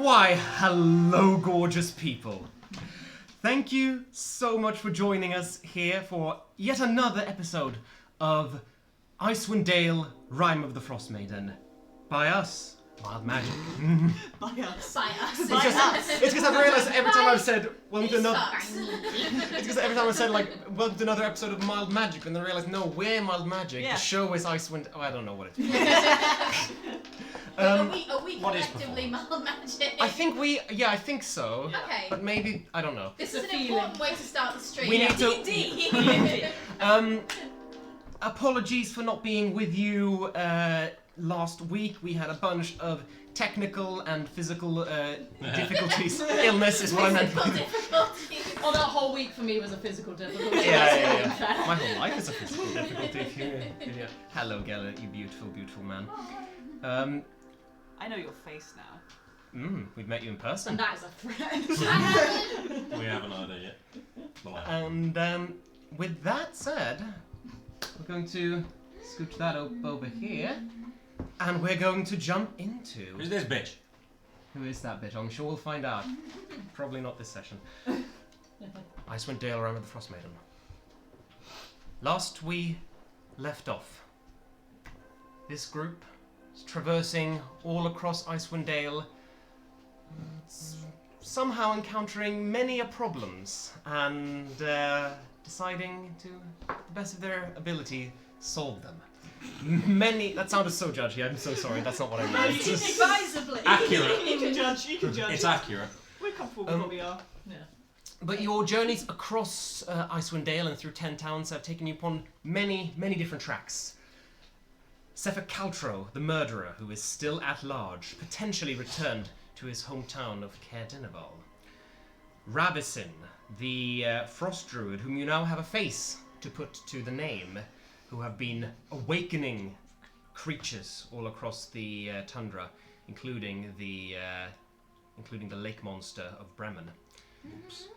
Why, hello, gorgeous people. Thank you so much for joining us here for yet another episode of Icewind, Rime of the Frostmaiden. By us, Wild Magic. By us. By us. It's because I've realised every time I've said, welcome to another... It's because every time I've said, like, welcome to another episode of Mild Magic, and then I realised, no, we're Mild Magic. Yeah. The show is Icewind... Oh, I don't know what it is. Are we collectively Mild Magic? I think we... Yeah, I think so. Okay. But maybe... I don't know. This is an important way to start the stream. We need to... Indeed. Apologies for not being with you last week. We had a bunch of technical and physical difficulties. Illness is what I meant. Oh, that whole week for me was a physical difficulty. Yeah. My whole life is a physical difficulty. Yeah. Hello, Gellert, you beautiful, beautiful man. I know your face now. We've met you in person. And that is a threat. We haven't either yet. And with that said, we're going to scooch that over here, and we're going to jump into... Who's this bitch? Who is that bitch? I'm sure we'll find out. Probably not this session. Icewind, Rime of the Frostmaiden. Last we left off, this group is traversing all across Icewind Dale, somehow encountering many problems, and deciding to, the best of their ability, solve them. That sounded so judgy, I'm so sorry, that's not what I meant. No, you can advisably. Accurate. You can judge. It's accurate. We're comfortable with what we are. Yeah. But your journeys across Icewind Dale and through 10 towns have taken you upon many, many different tracks. Sefer Caltro, the murderer, who is still at large, potentially returned to his hometown of Caer Dineval. Ravisin, the frost druid, whom you now have a face to put to the name, who have been awakening creatures all across the tundra, including the lake monster of Bremen. Oops.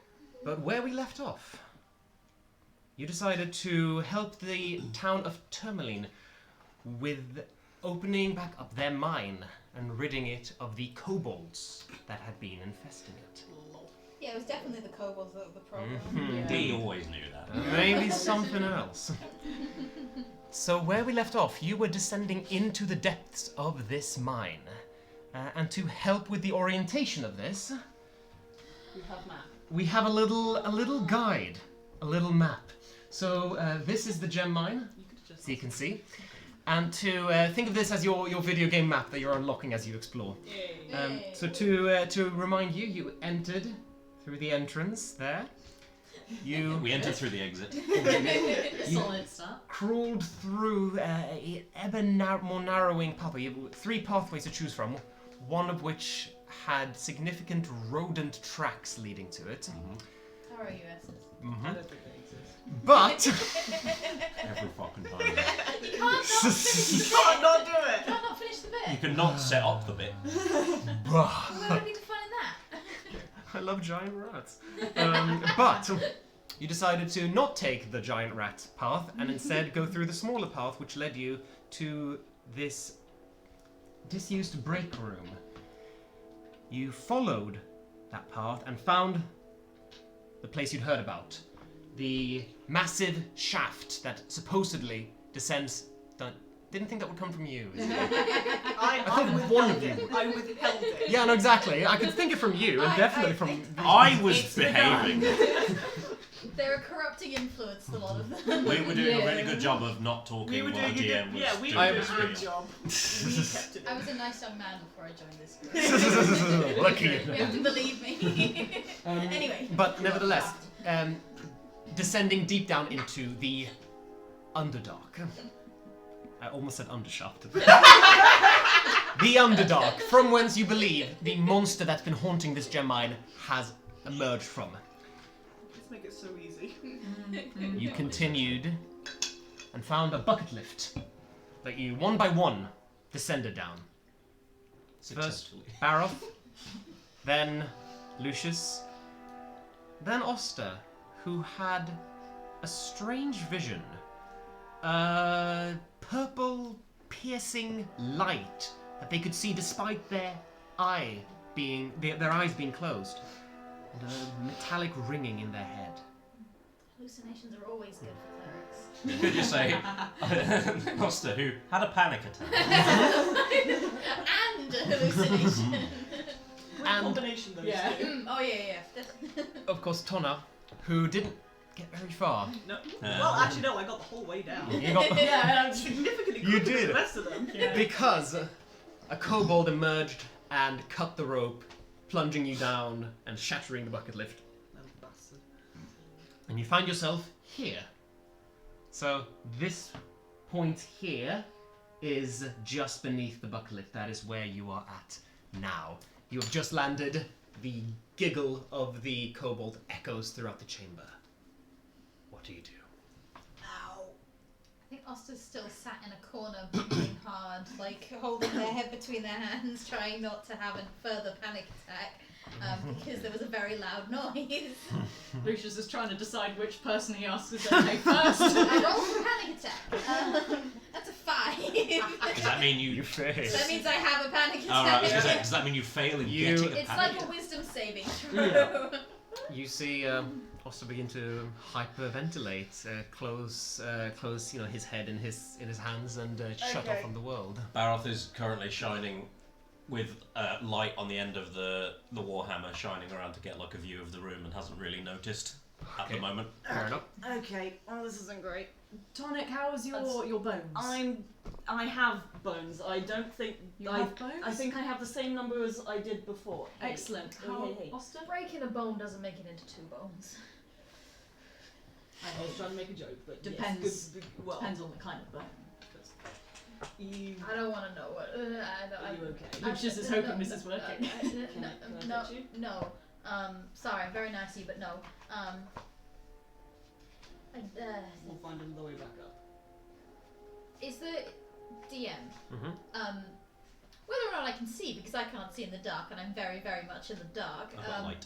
But where we left off, you decided to help the town of Termaline with opening back up their mine and ridding it of the kobolds that had been infesting it. Yeah, it was definitely the kobolds that were the problem. Mm-hmm. We always knew that. Maybe something else. So where we left off, you were descending into the depths of this mine. And to help with the orientation of this, we have a little guide, a little map. So this is the gem mine, so you can see. And to think of this as your video game map that you're unlocking as you explore. So to remind you, you entered through the entrance there. We entered through the exit. Solid start. Crawled through a ever more narrowing pathway. You have 3 pathways to choose from, one of which had significant rodent tracks leading to it. How are you, Esses? Mm-hmm. I don't think they exist. But Every fucking time. You can't not do it. You can't not finish the bit. You cannot set up the bit. What would be the fun in that? I love giant rats. But you decided to not take the giant rat path and instead go through the smaller path, which led you to this disused break room. You followed that path and found the place you'd heard about. The massive shaft that supposedly descends... Didn't think that would come from you. I thought one of you. I withheld it. Yeah, no, exactly. I could think it from you, and definitely from... I was behaving. They're a corrupting influence, a lot of them. We were doing a really good job of not talking We were while doing the a GM good, was yeah, we doing were doing his a good spiel. job. We kept it. I was a nice young man before I joined this group. Lucky You you. have to believe me. Anyway. But nevertheless, descending deep down into the Underdark. I almost said Undershaft. The Underdark, from whence you believe the monster that's been haunting this gem mine has emerged from. Let's make it so easy. You continued and found a bucket lift that you, one by one, descended down. First Baroth, then Lucius, then Oster, who had a strange vision. Purple, piercing light that they could see despite their eye their eyes being closed, and a metallic ringing in their head. Hallucinations are always good for clerics. Could you say, Costa, who had a panic attack? And a hallucination. Great And- combination those Yeah. two. Oh yeah. Of course, Tonna, who didn't get very far. No. Well, actually, no. I got the whole way down. You got Yeah, Significantly You quicker than did. the rest of them. because a kobold emerged and cut the rope, plunging you down and shattering the bucket lift. Little bastard. And you find yourself here. So this point here is just beneath the bucket lift. That is where you are at now. You have just landed. The giggle of the kobold echoes throughout the chamber. What do you do? Ow. I think Oster's still sat in a corner, breathing hard, like holding their head between their hands, trying not to have a further panic attack, because there was a very loud noise. Lucius is trying to decide which person he asks is okay first. I rolled for panic attack. That's a 5. Does that mean you... fail. So that means I have a panic attack. Alright, I was gonna say, does that mean you fail in You- getting a It's panic like a attack? wisdom saving throw. You see Oster begin to hyperventilate, close his head in his hands and shut off Okay. from the world. Baroth is currently shining with light on the end of the warhammer, shining around to get like a view of the room, and hasn't really noticed at the Okay. moment. Fair enough. Okay. Well, this isn't great. Tonic, how's your bones? I have bones. I don't think You have bones? I think I have the same number as I did before. Hey. Excellent. Hey, How, hey, hey. Oster? Breaking a bone doesn't make it into 2 bones. I was trying to make a joke, but Depends. Yes, good, well, Depends on the kind of bone. you, I don't want to know what. are you okay? Lucius is hoping this is working. Can I No, touch you? no. Sorry, very nice of you, but no. We'll find another way back up. Is the DM Mm-hmm. whether or not I can see, because I can't see in the dark, and I'm very, very much in the dark. I've got light.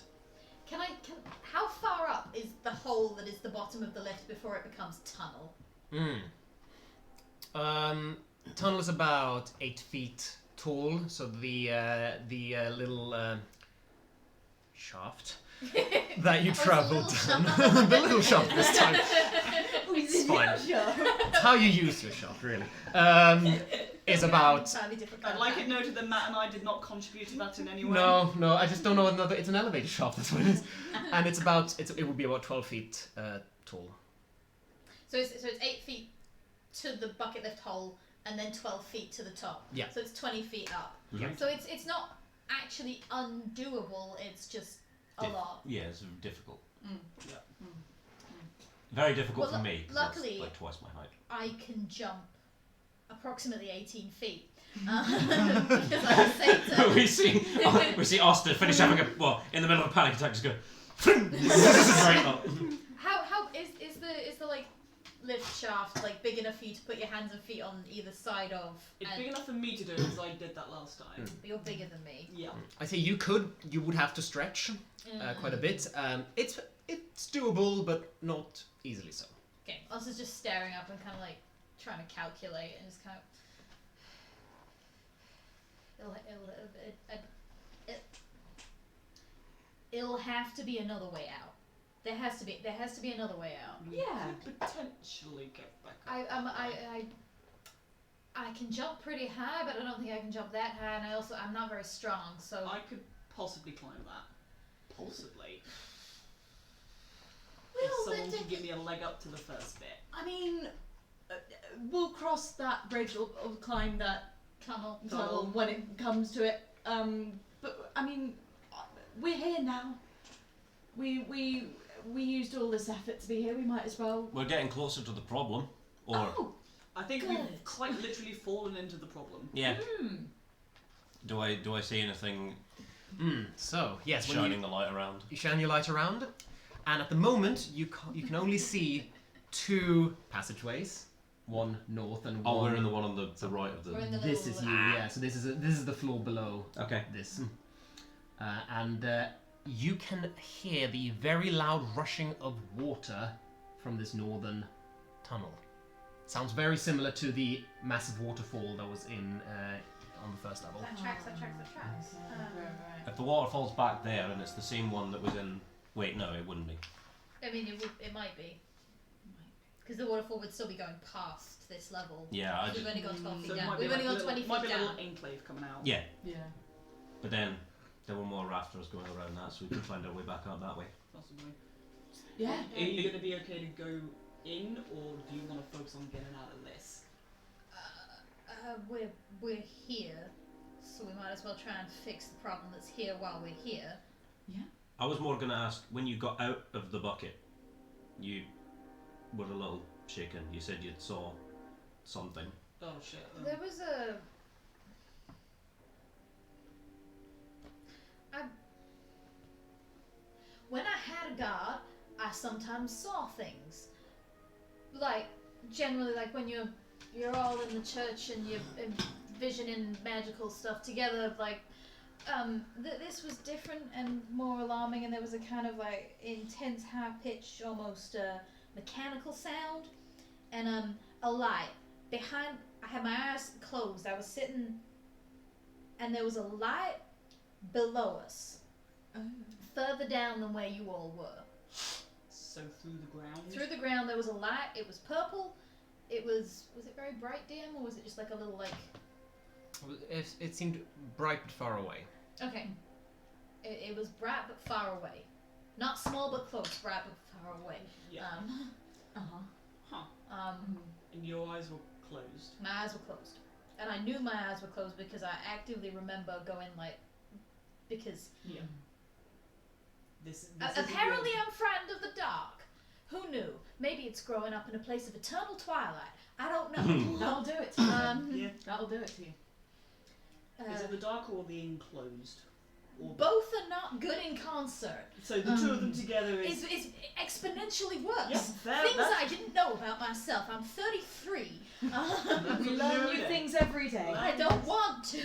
How far up is the hole that is the bottom of the lift before it becomes tunnel? Tunnel is about 8 feet tall, so the little shaft that you Oh, it's a travel little down. The little shaft this time. It's fine. It's how you use your shaft, really. Is about. Entirely different I'd kind like of it noted that Matt and I did not contribute to that in any way. No, I just don't know another. It's an elevator shaft. That's what it is, and it's about. It would be about 12 feet tall. So it's 8 feet to the bucket lift hole, and then 12 feet to the top. Yeah. So it's 20 feet up. Yeah. So it's not actually undoable. It's just a lot. Yeah, it's difficult. Yeah. Very difficult Well, for me. 'cause that's luckily- like twice my height. I can jump approximately 18 feet. Because I was Satan. we see Oster finish having in the middle of a panic attack, just go straight up. How is the like lift shaft like big enough for you to put your hands and feet on either side of? It's and big enough for me to do because I did that last time. You're bigger than me. Yeah. I say you would have to stretch quite a bit. It's doable, but not easily so. Okay, Us is just staring up and kind of like trying to calculate and just kind of. It'll have to be another way out. There has to be another way out. We Yeah. could potentially get back up. I can jump pretty high, but I don't think I can jump that high, and I'm not very strong, so. I could possibly climb that. Possibly. Well, If someone then- could give me a leg up to the first bit. I mean, we'll cross that bridge or climb that tunnel. tunnel when it comes to it. But I mean, we're here now. We used all this effort to be here. We might as well. We're getting closer to the problem. Or Oh, I think Good. we've quite literally fallen into the problem. yeah. hmm. Do I see anything So yes, when shining the light around? you shine your light around, and at the moment you can only see 2 passageways, one north and one. Oh, we're in the one on the right of We're in the. the This little, is you, yeah. So this is the floor below Okay. this, and you can hear the very loud rushing of water from this northern tunnel. Sounds very similar to the massive waterfall that was in on the first level. That tracks. Right. If the waterfall's back there and it's the same one that was in... Wait, no, it wouldn't be. I mean, it might be. Because the waterfall would still be going past this level. Yeah, I We've just... only gone 12 So feet it down. might be We've like only a gone 20 little, might feet be a down. little enclave coming out. Yeah, Yeah. but then there were more rafters going around that, so we could find our way back up that way. Possibly. Yeah. Are you going to be okay to go in, or do you want to focus on getting out of this? We're here, so we might as well try and fix the problem that's here while we're here. I was more going to ask, when you got out of the bucket, you were a little shaken. You said you saw something. Oh shit. There was a. When I had a guard, I sometimes saw things. Like, generally, like when you're all in the church and you're envisioning magical stuff together, like, this was different and more alarming, and there was a kind of like intense, high-pitched, almost mechanical sound, and a light behind. I had my eyes closed. I was sitting, and there was a light below us, further down than where you all were. So through the ground? Through the ground, there was a light. It was purple. It was it very bright, dim, or was it just like a little like? It seemed bright but far away. Okay. It was bright but far away. Not small but close, bright but far away. Yeah. Huh. And your eyes were closed. My eyes were closed. And I knew my eyes were closed because I actively remember going like, because Yeah. This apparently I'm frightened of the dark. Who knew? Maybe it's growing up in a place of eternal twilight. I don't know. That'll do it to you. Yeah. That'll do it to you. Is it the dark or the enclosed? Or Both are not good in concert. So the two of them together is... It's exponentially worse. Yes, Things I didn't know about myself. I'm 33. We learn new things every day. I don't want to.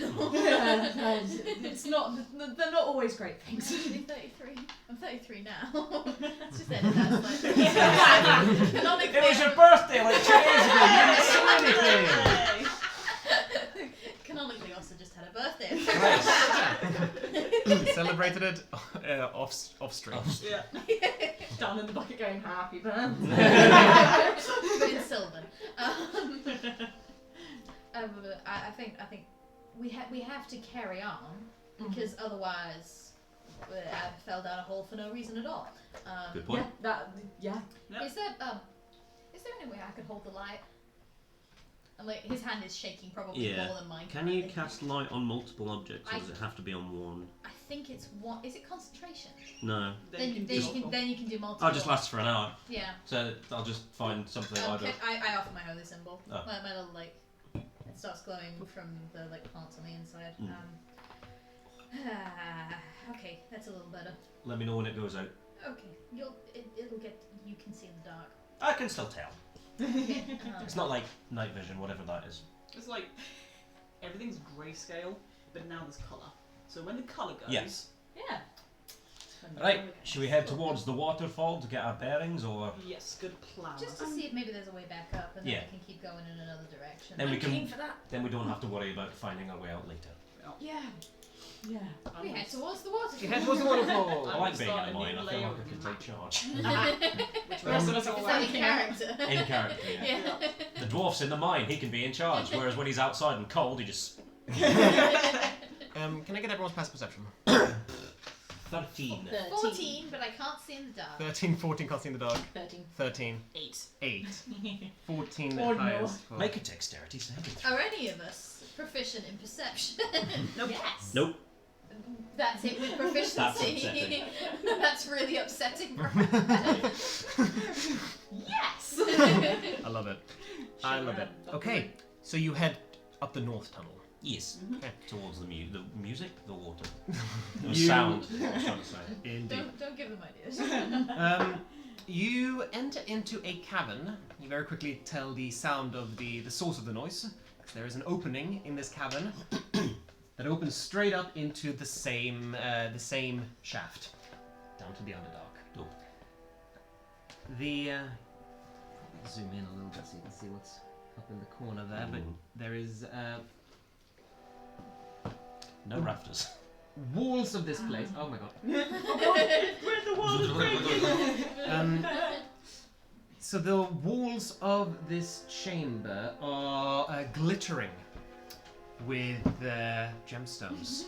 It's not. They're not always great things. I'm actually 33. I'm 33 now. Let's just edit that slightly. Canonically, It was your birthday like 2 days ago. You didn't say anything. Canonically, also just had a birthday. Celebrated it off stream. Yeah. Down in the bucket going happy birthday. But in Sylvan. I think we have to carry on because otherwise I fell down a hole for no reason at all. Good point. Yeah. Is there any way I could hold the light? And like his hand is shaking probably more than mine. Can you cast light on multiple objects, or does it have to be on one? I think it's one. Is it concentration? No. Then you can do multiple. Oh, it just lasts for an hour. Yeah. So I'll just find something either. I offer my holy symbol. Oh. My little like it starts glowing from the like plants on the inside. Okay, that's a little better. Let me know when it goes out. Okay, it'll get. You can see in the dark. I can still tell. Okay, It's not like night vision, whatever that is. It's like everything's grayscale, but now there's colour. So when the colour goes... Yes. Yeah. Right, should we head towards the waterfall to get our bearings, or...? Yes, good plan. just to see if maybe there's a way back up, and then Yeah. we can keep going in another direction. Then we Keen can. for that. Then we don't have to worry about finding our way out later. Yeah. Yeah. We head towards the water. You head towards the waterfall. I I'm like gonna being start in a mine. new I feel layer like I of can map. take charge. Which rest of us Is all that like, in character? In character, yeah. Yeah. The dwarf's in the mine, he can be in charge, whereas when he's outside and cold, he just... Can I get everyone's passive perception? 13. 14, but I can't see in the dark. 13, 14, can't see in the dark. 13. 13, 8. 8. 14 Or highest. for- Make a dexterity saving throw. Are any of us proficient in perception? Nope. Yes. Nope. That's it with proficiency. That's upsetting. That's really upsetting. Yes. I love it. I love it. Okay, so you head up the north tunnel. Yes. Okay. Towards the music, the water. The You- sound. I was trying to say. Indeed. don't give them ideas. You enter into a cavern. You very quickly tell the sound of the source of the noise. There is an opening in this cavern that opens straight up into the same shaft, down to the Underdark. Dope. The probably zoom in a little bit so you can see what's up in the corner there, but there is No rafters. walls of this place. Oh my god. We're the ones. So the walls of this chamber are glittering with gemstones.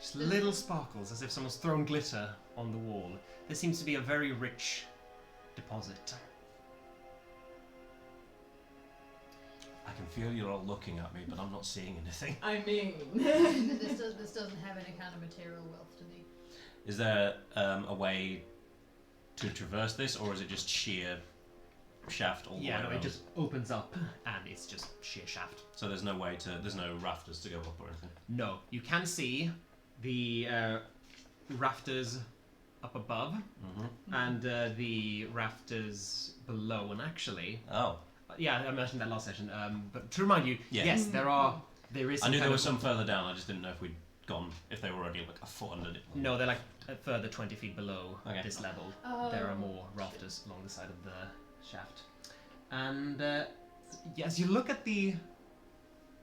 Just little sparkles, as if someone's thrown glitter on the wall. This seems to be a very rich deposit. I can feel you're all looking at me, but I'm not seeing anything. I mean, this doesn't have any kind of material wealth to me. Is there a way to traverse this, or is it just sheer shaft all the way Yeah, no, around? it just opens up and it's just sheer shaft. So there's no way to, there's no rafters to go up or anything? No, you can see the rafters up above and the rafters below, and actually, Oh. yeah, I mentioned that last session. But to remind you, Yeah. yes, there is. I Some knew there kind was of- some further down, I just didn't know if we'd gone, if they were already like a foot under it. No, they're like a further 20 feet below Okay. this level. Oh. There are more rafters along the side of the shaft. And as you look at the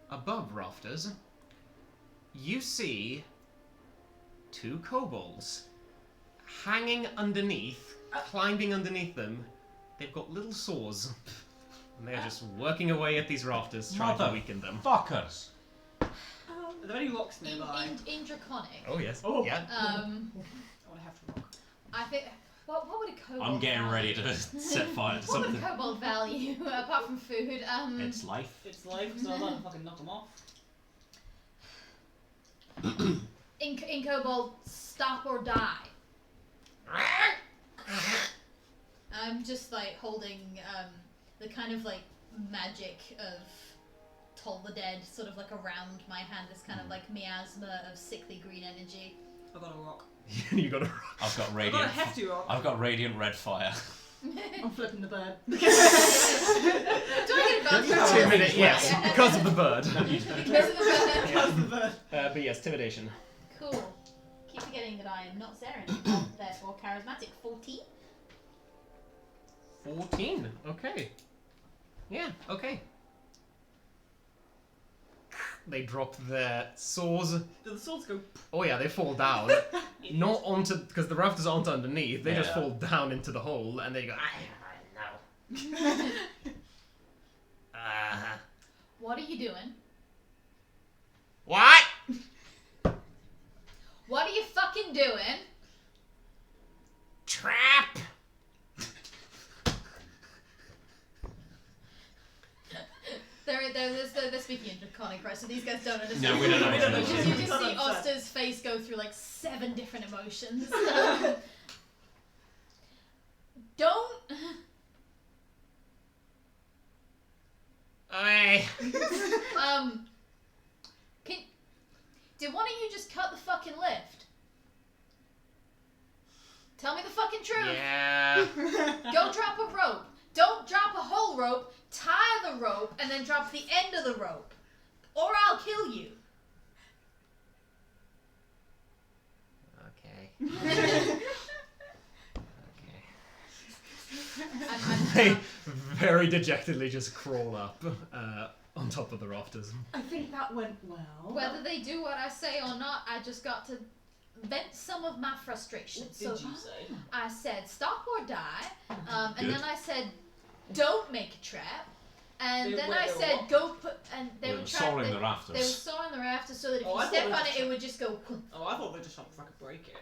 above rafters, you see two kobolds hanging underneath, climbing underneath them. They've got little saws. And they're just working away at these rafters, trying to weaken them. Fuckers! Are there any rocks nearby? In Draconic, Oh, yes. Oh. Yeah. I want to have to rock. I think. What would a kobold I'm getting value? ready to set fire to What would something. a kobold value apart from food? It's life. It's life, so I'm gonna fucking knock them off. In kobold, stop or die. I'm just like holding the kind of like magic of Toll the Dead sort of like around my hand, this kind of like miasma of sickly green energy. I got a rock. You got to. I've got I got a radiant. hefty rock. I've got radiant red fire. I'm flipping the bird. Do I get advantage? 2 minutes, yes, because of the bird. Because of the bird. How's the bird? But yes, intimidation. Cool. Keep forgetting that I am not Saren, therefore charismatic. 14. 14. Okay. Yeah. Okay. They drop their swords. Do the swords go? Oh yeah, they fall down. Not onto, because the rafters aren't underneath. They just Yeah. fall down into the hole, and they go. No. What are you doing? What? What are you fucking doing? Trap. They're speaking in Draconic, right? So these guys don't understand. No, we don't know We don't know. what You it just, is. you just see Oster's face go through like 7 different emotions. Don't. Hey. Did one of you just cut the fucking lift? Tell me the fucking truth. Yeah. Go drop a rope. Don't drop a whole rope. Tie the rope and then drop the end of the rope, or I'll kill you. Okay. I'm They very dejectedly just crawl up on top of the rafters. I think that went well. Whether they do what I say or not, I just got to vent some of my frustration. What So did you say? I said, stop or die, and Good. then I said, don't make a trap, and They then were- I they were said, what? go put, and they They were were trying. soaring They the were rafters. sawing the rafters so that if Oh, I you thought step they on just- it, it would just go. Whoomp. Oh, I thought they just fucking break it.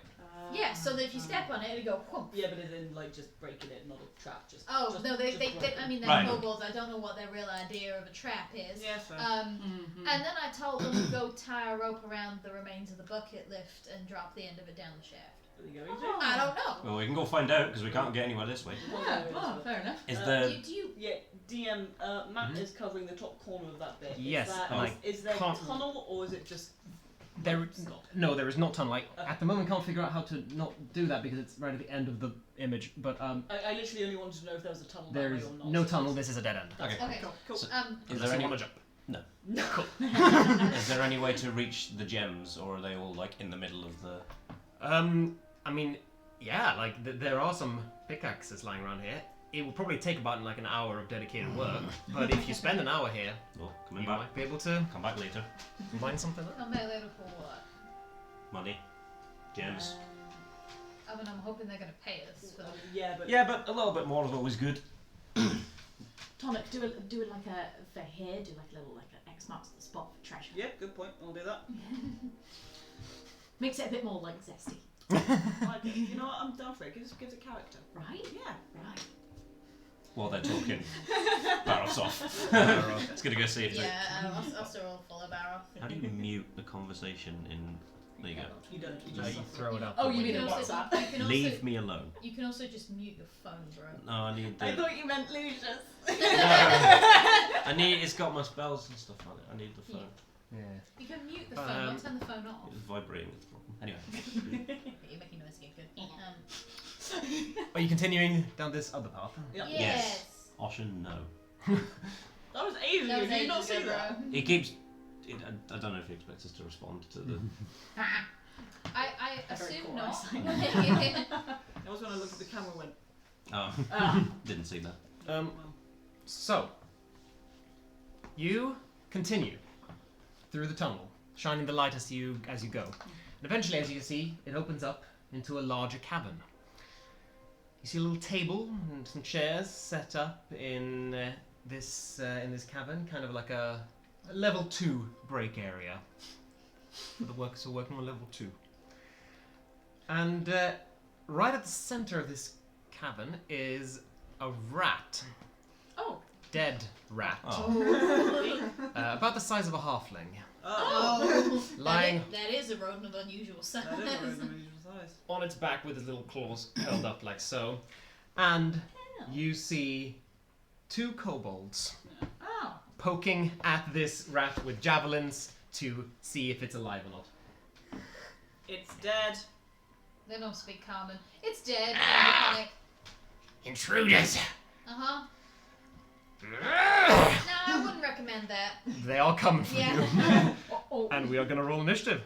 Yeah, so that if you step on it, it'd go. Whoomp. Yeah, but it didn't like just breaking it, not a trap. Just. Oh just, no, they break I it. mean, they're Right. kobolds. I don't know what their real idea of a trap is. Yeah, fair. And then I told them to go tie a rope around the remains of the bucket lift and drop the end of it down the shaft. Are they going to? I don't know. Well, we can go find out because we can't get anywhere this way. Yeah, oh, fair enough. Is Uh, there? Do you? Yeah, DM, Matt is covering the top corner of that bit. Yes, Is, that, and I is there can't- tunnel or is it just There, stop? no, there is not tunnel. Like at the moment, can't figure out how to not do that because it's right at the end of the image. But I literally only wanted to know if there was a tunnel that there's way or not. no tunnel. This is a dead end. Okay. Okay. Cool. Cool. So- Um. Is Unless there you any? want to jump? No. Is there any way to reach the gems, or are they all like in the middle of the? I mean, yeah, like there are some pickaxes lying around here. it will probably take about like an hour of dedicated work. But if you spend an hour here, Well, coming you back. might be able to Come back later. combine something up. Come back later for what? Money. Gems. I mean, I'm hoping they're going to pay us for the... Yeah, but Yeah, but a little bit more is always good. Tonic, do it like a for here. Do like a little like an X marks the spot for treasure. yeah, good point. I'll do that. Makes it a bit more like zesty, I like it. You know what? I'm down for it. Gives it character. right? Yeah. Right. While they're talking, Barros off. It's gonna go see if Yeah, us are all full of arrow. How do you mute the conversation in? There you go. You don't. You No, just you throw it up. Oh, you You mean can a also- WhatsApp? you can also- Leave me alone. You can also just mute your phone, bro. No, I need the. I thought you meant Lucius. I need. It's got my spells and stuff on it. I need the phone. Yeah. You can mute the phone, not turn the phone off. It's vibrating. It's the problem. Anyway. You're making noise again, good. Are you continuing down this other path? Yeah. Yes. Oshin, no. That was ages That ago. was Did you not ages see ago, that? bro. He keeps. I don't know if he expects us to respond to the. I A very assume cool not. eyesight. That was when I looked at the camera and went, Oh, didn't see that. So, you continue through the tunnel, shining the light as you go. And eventually, as you can see, it opens up into a larger cabin. You see a little table and some chairs set up in this cabin, kind of like a level 2 break area. For the workers who are working on level 2. And right at the center of this cabin is a rat. Oh. Dead rat. Oh. About the size of a halfling. Oh, Lying that is a rodent of unusual size. that is a very unusual size. on its back with its little claws curled up like so. And you see 2 kobolds Oh. poking at this rat with javelins to see if it's alive or not. It's dead. They don't speak common. It's dead. Panic. Intruders! Uh-huh. No, I wouldn't recommend that. They are coming for Yeah. you. Oh. And we are going to roll initiative.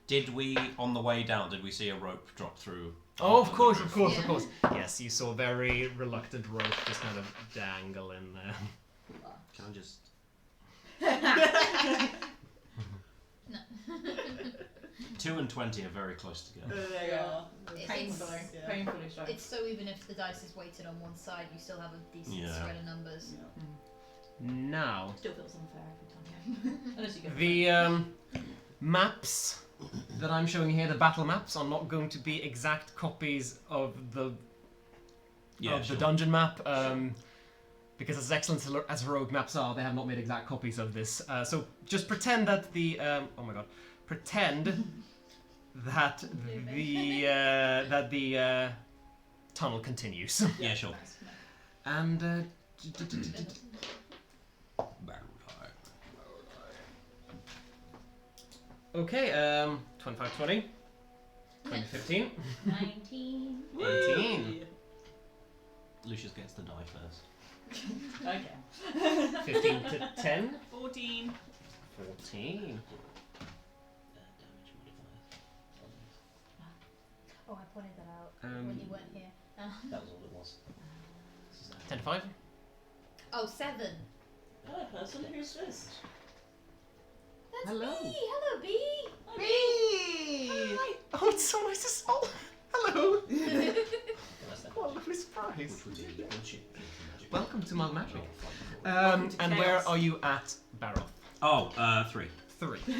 Did we, on the way down, did we see a rope drop through? Oh, of onto the course, roof? of course, Yeah. of course. Yes, you saw a very reluctant rope just kind of dangle in there. Can I just? No. 2 and 20 are very close together. There you are. Painfully. Yeah. Painfully so. It's so even if the dice is weighted on one side, you still have a decent Yeah. spread of numbers. Yeah. Now, Still feels unfair every time. Unless you go. the maps that I'm showing here, the battle maps, are not going to be exact copies of the Sure. dungeon map. Because as excellent as heroic maps are, they have not made exact copies of this. So just pretend that the oh my god, pretend that the tunnel continues. Yeah, sure. And okay, 25-20, 20-15, 19. 19, Lucius gets the die first. Okay. 15 to 10, 14. 14. Damage modifier. Oh, I pointed that out Um, when you weren't here. That was all it was. 10 to 5. Oh, 7. Hello, person. Who's this? That's Hello. me. Hello, B. Me! Oh, it's so nice to see. Oh, hello! That's that. What a lovely surprise. Which would be bullshit. Welcome to my magic. Welcome to And chaos. where are you at, Baroth? Oh, 3. 3. I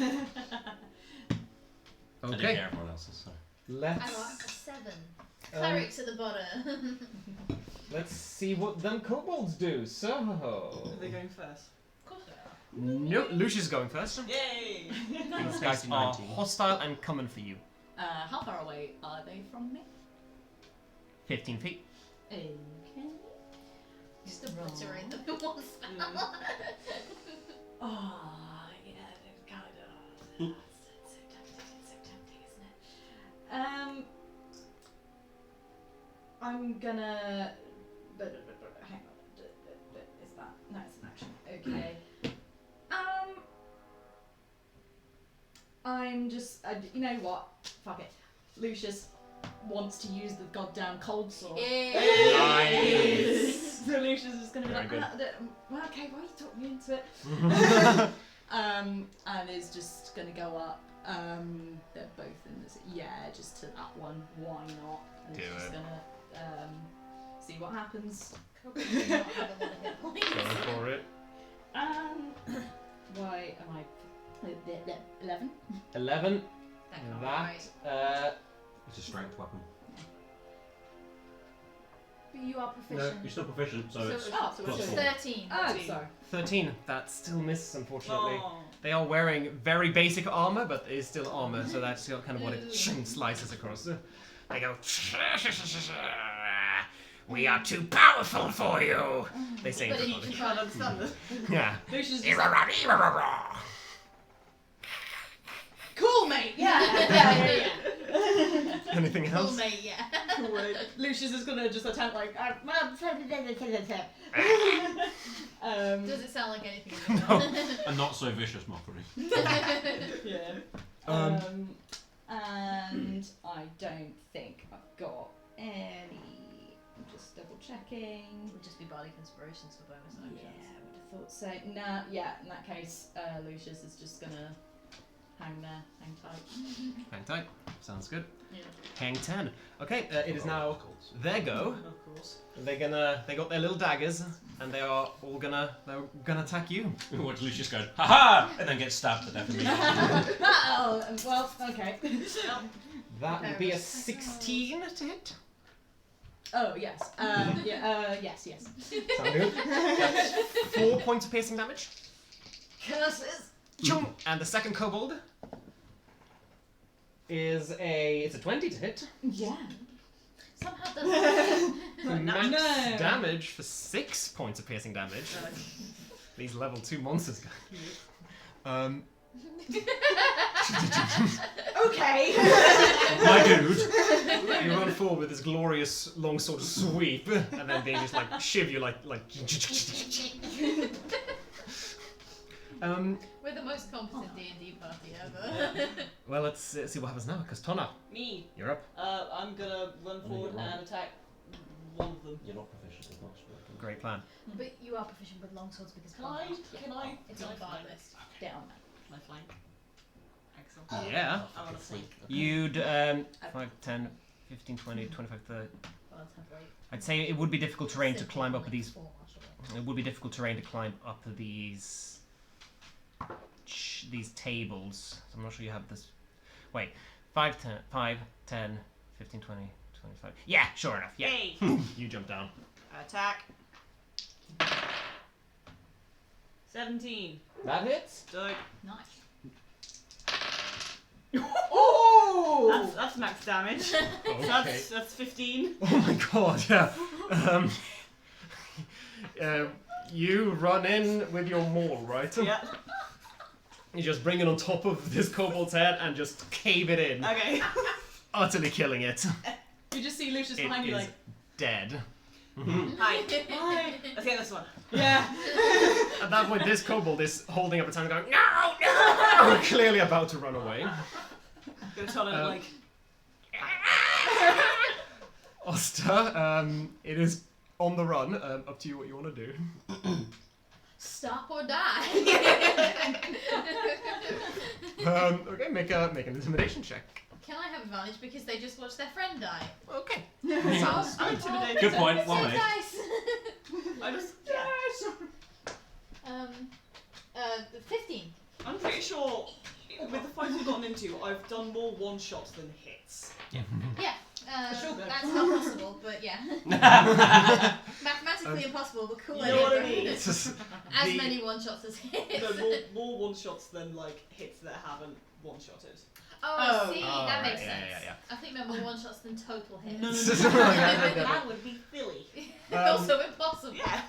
didn't Okay, hear everyone else's. So. I'm let's at a 7. Clerics at the bottom. let's see what them kobolds do. Are So, they going first? Of course they are. no, Lucius is going first. Yay! These guys are 19. hostile and coming for you. How far away are they from me? 15 feet. Okay. Just obliterate them in one spell. Oh, yeah, it's kind of. It's so tempting, isn't it? I'm gonna. Hang on. Is that? No, it's an action. Okay. I'm just. You know what? Fuck it. Lucius, wants to use the goddamn cold sword. Nice. So Lucius is going to be Very like, good. well, okay, why are you talking me into it? And is just going to go up. They're both in this. Yeah, just to that one. Why not? And Do it's just it. going to see what happens. Probably not have a lot of hit points. Go for it. Why am I 11? 11. That can't be That. right. It's a strength weapon. But you are No, proficient. you're still proficient, so it's Oh, plus It's 4. 13. Oh, sorry. 13. That still misses, unfortunately. Oh. They are wearing very basic armor, but it is still armor, so that's still kind of what it slices across. They go, "We are too powerful for you," they say. But in you Draconic. Can't understand this. Yeah. Lucius is cool, mate. Yeah. Anything Cool, else? mate, yeah. Cool, right? Lucius is gonna just attempt like. Does it sound like anything? No. a not so vicious mockery. Yeah. Um, And I don't think I've got any. I'm just double checking. Would just be bardic inspirations for bonus Yeah, actions. I would have thought so. Nah, yeah, in that case, Lucius is just gonna hang there, hang tight. Hang tight. Sounds good. Yeah. Hang 10. Okay, it is now their go. Of course. They got their little daggers, and they're gonna attack you. Watch Lucius go, ha-ha! And then get stabbed to death immediately. Oh, well, okay. That would be a 16 to hit. Oh, yes. Yes. Sound good? That's 4 points of piercing damage. Curses! Choom! And the second kobold is it's a 20 to hit. Yeah. Somehow doesn't. Max No. damage for 6 points of piercing damage. These level 2 monsters. Okay. My dude! You run forward with this glorious long sword sweep, and then they just like shiv you like. We're the most competent D&D party ever. Well, let's see what happens now. Because Tona, Me. you're up. I'm gonna run forward and attack one of them. You're not proficient in longsword. Great plan. But you are proficient with longswords because Can I? it's on the bar list. Down. Can I flank? Axel. Yeah. I want to flank. You'd 5, 10, 15, 20, 25, 30. Well, let's have weight. I'd say it would be difficult terrain to climb up these. Four martial weight. It would be difficult terrain to climb up these tables. So I'm not sure you have this. Wait, 5, 10, 15, 20, 25. Yeah, sure enough. Yeah. Yay! You jump down. Attack. 17. That hits. Dope. Nice. Oh! That's max damage. Okay. That's 15. Oh my god, yeah. You run in with your maul, right? Yeah. You just bring it on top of this kobold's head and just cave it in, Okay. utterly killing it. You just see Lucius It behind you is like, dead. Hi. Let's get this one. yeah. At that point, this kobold is holding up its hand going, no, no! Clearly about to run away. Gonna tell him like. Oster, it is on the run. Up to you what you want to do. Stop or die. Okay, make an intimidation check. Can I have advantage because they just watched their friend die? Okay. Sounds I'm intimidated. Good point, well So made. nice. I just. 15. I'm pretty sure with the fights we've gotten into, I've done more one shots than hits. Yeah. Sure. That's not possible, but yeah. Mathematically impossible, but cool You idea. know what I bro. mean? As many one shots as hits. No, more one shots than like hits that haven't one shotted. Oh, I see. Oh, that right, makes sense. yeah. I think more one shots than total hits. No. Yeah. That would be silly. Also impossible. Yeah.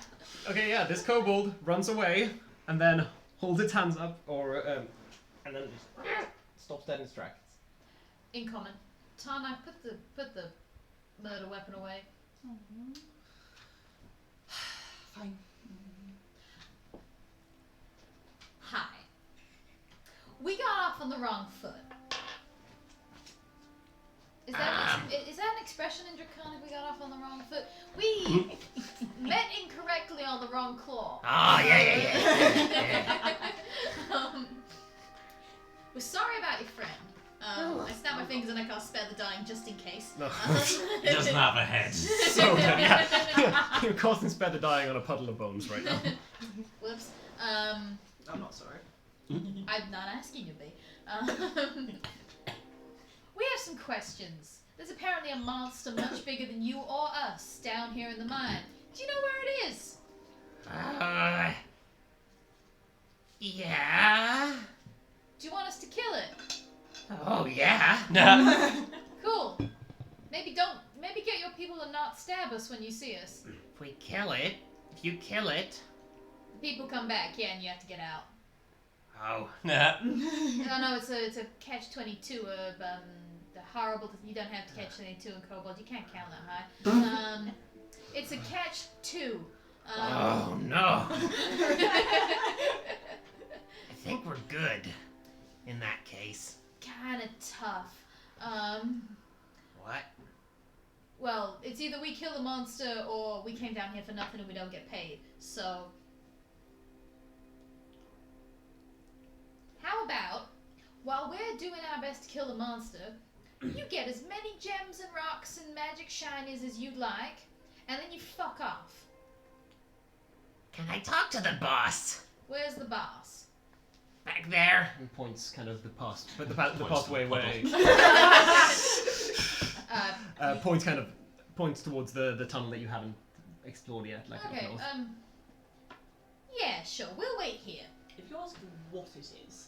Okay, yeah, this kobold runs away and then holds its hands up, and then just stops dead in its tracks. In common. Tana, put the murder weapon away. Fine. Hi. We got off on the wrong foot. Is there expression in Draconic? We got off on the wrong foot. We met incorrectly on the wrong claw. Ah, yeah. We're sorry about your friend. I snap my fingers and I cast Spare the Dying just in case. No. He doesn't have a head. So yeah. You're casting Spare the Dying on a puddle of bones right now. Whoops. I'm not sorry. I'm not asking you to be. We have some questions. There's apparently a monster much bigger than you or us down here in the mine. Do you know where it is? Yeah. Do you want us to kill it? Oh, yeah. Cool. Maybe get your people to not stab us when you see us. If we kill it, if you kill it. People come back, yeah, and you have to get out. Oh. No, it's a catch-22 of the horrible. You don't have to catch 22 in Kobold. You can't count that high. It's a catch-2. Oh no. I think we're good. In that case. Kind of tough. What? Well, it's either we kill the monster or we came down here for nothing and we don't get paid. So, how about, while we're doing our best to kill the monster, you get as many gems and rocks and magic shinies as you'd like, and then you fuck off. Can I talk to the boss? Where's the boss? Back there. And points kind of the past, but the pathway way. Points towards the tunnel that you haven't explored yet. Like Okay, up north. yeah, sure, we'll wait here. If you're asking what it is,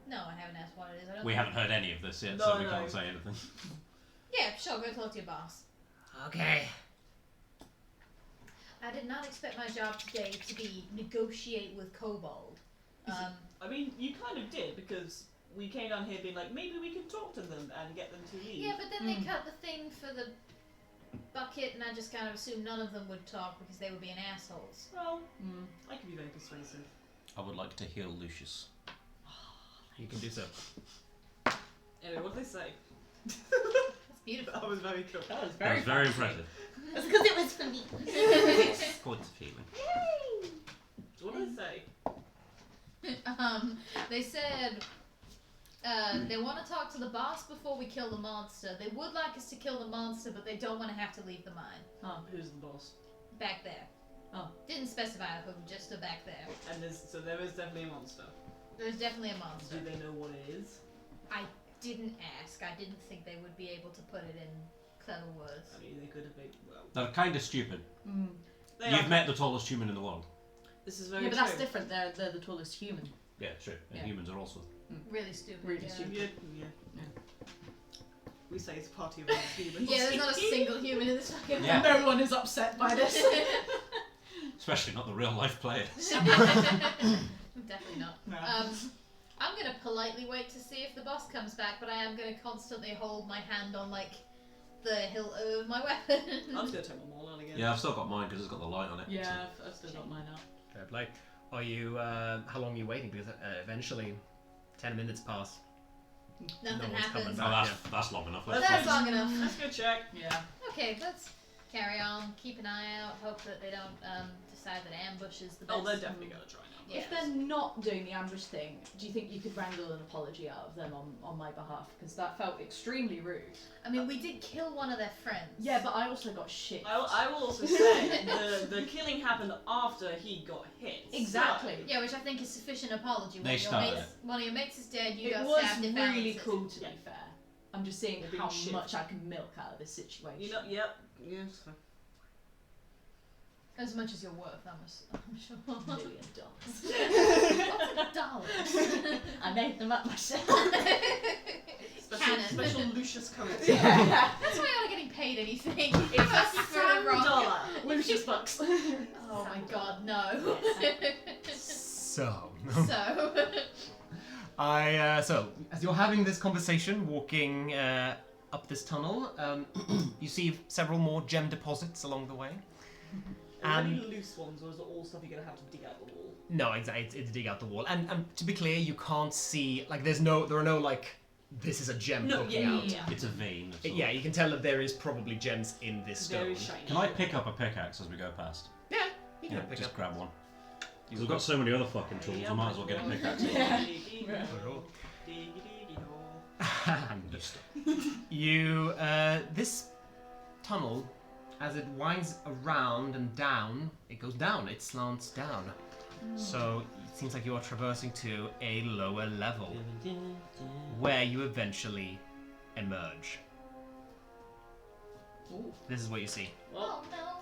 No, I haven't asked what it is. I don't We think- haven't heard any of this yet, No, so we no. can't say anything. Yeah, sure, go talk to your boss. Okay. I did not expect my job today to be negotiate with Kobold. I mean, you kind of did because we came down here being like, maybe we can talk to them and get them to leave. Yeah, but then they cut the thing for the bucket, and I just kind of assumed none of them would talk because they were being assholes. Well, I can be very persuasive. I would like to heal Lucius. You can do so. Anyway, what did they say? That's beautiful. That was very cool. That was That was very impressive. That's because it was for me. Quite a feeling. So what did they say? They said they want to talk to the boss before we kill the monster. They would like us to kill the monster, but they don't want to have to leave the mine. Who's the boss? Back there. Oh. Didn't specify who, just a back there. And so there is definitely a monster. There's definitely a monster. Do they know what it is? I didn't ask. I didn't think they would be able to put it in clever words. I mean, they could have been. Well, They're kind of stupid. they You've are. met the tallest human in the world. This is very Yeah, but true. that's different. They're the tallest human. Yeah, true. And Yeah. humans are also. Really stupid. Really yeah. stupid. Yeah. We say it's a party of humans. Yeah, there's not a single human in this fucking Yeah. No one is upset by this. Especially not the real life players. Definitely not. No. I'm gonna politely wait to see if the boss comes back, but I am gonna constantly hold my hand on like the hilt of my weapon. I'm just gonna turn my maul on again. Yeah, I've still got mine because it's got the light on it. Yeah, I've still got mine out. Fair play. Are you? How long are you waiting? Because eventually, 10 minutes pass. Nothing No one's coming happens. back. Oh, that's long enough. But Let's that's go. long enough. Let's go check. Yeah. Okay, let's carry on. Keep an eye out. Hope that they don't decide that ambush is the best. Oh, they're definitely gonna try now. Yeah. If they're not doing the ambush thing, do you think you could wrangle an apology out of them on my behalf? Because that felt extremely rude. I mean, we did kill one of their friends. Yeah, but I also got shit. I will also say the killing happened after he got hit. Exactly. Yeah, which I think is sufficient apology. They started it. One of your mates is dead. You It got was stabbed. It really balances. cool to Yeah. be fair. I'm just seeing They're being how shit. much I can milk out of this situation. You know, yep. Yes. As much as you're worth, I'm sure. $1 million. What's $1? I made them up myself. Canon. Special Lucius currency. That's why you're not getting paid anything. It's a $3. Lucius bucks. Oh my god, no. So. So. So as you're having this conversation, walking up this tunnel, you see several more gem deposits along the way. Are there any loose ones, or is it all stuff you're gonna have to dig out the wall? No, exactly. It's dig out the wall, and to be clear, you can't see there are no like this is a gem No, poking yeah, out. yeah. It's a vein. Of Yeah, you can tell that there is probably gems in this stone. Very shiny. Can I pick up a pickaxe as we go past? Yeah, you can pick just up. grab one. We've got so many other fucking tools, I might as well get a pickaxe. You, this tunnel, as it winds around and down, it goes down, it slants down. So it seems like you are traversing to a lower level, where you eventually emerge. Ooh. This is what you see. Oh no.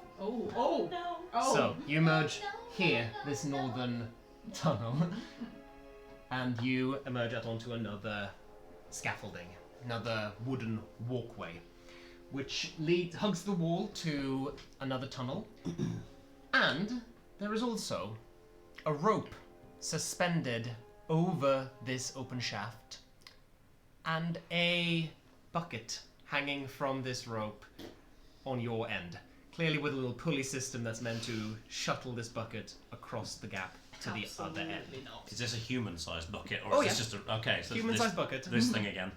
Oh. No. Oh. So you emerge here, this northern tunnel, and you emerge out onto another scaffolding, another wooden walkway, which hugs the wall to another tunnel, and there is also a rope suspended over this open shaft, and a bucket hanging from this rope on your end. Clearly with a little pulley system that's meant to shuttle this bucket across the gap to the other end. Absolutely not. Is this a human-sized bucket, or Oh, is yeah. this just a... Okay, so Human-sized bucket. this thing again.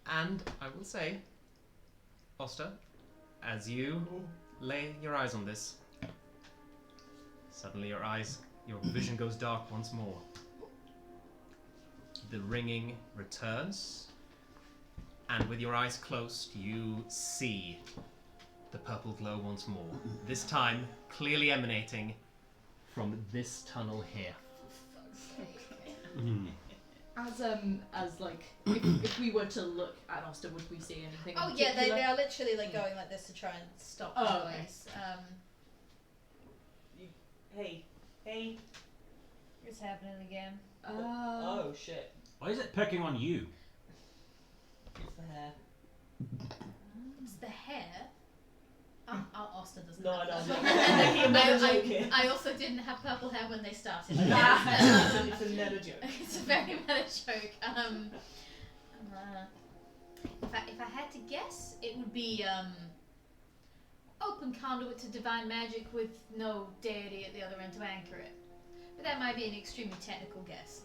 And I will say, Oster, as you lay your eyes on this, suddenly your vision goes dark once more. The ringing returns, and with your eyes closed, you see the purple glow once more. This time, clearly emanating from this tunnel here. As like, if we were to look at Oster, would we see anything? Oh in yeah, they particular? are literally like going like this to try and stop the Oh, okay. noise. Hey. It's happening again. Oh shit. Why is it picking on you? It's the hair. It's the hair. Oster doesn't. No, have no, that. no. Never joking. I also didn't have purple hair when they started. It's a meta joke. It's a very meta joke. If I had to guess, it would be open conduit to divine magic with no deity at the other end to anchor it. But that might be an extremely technical guess.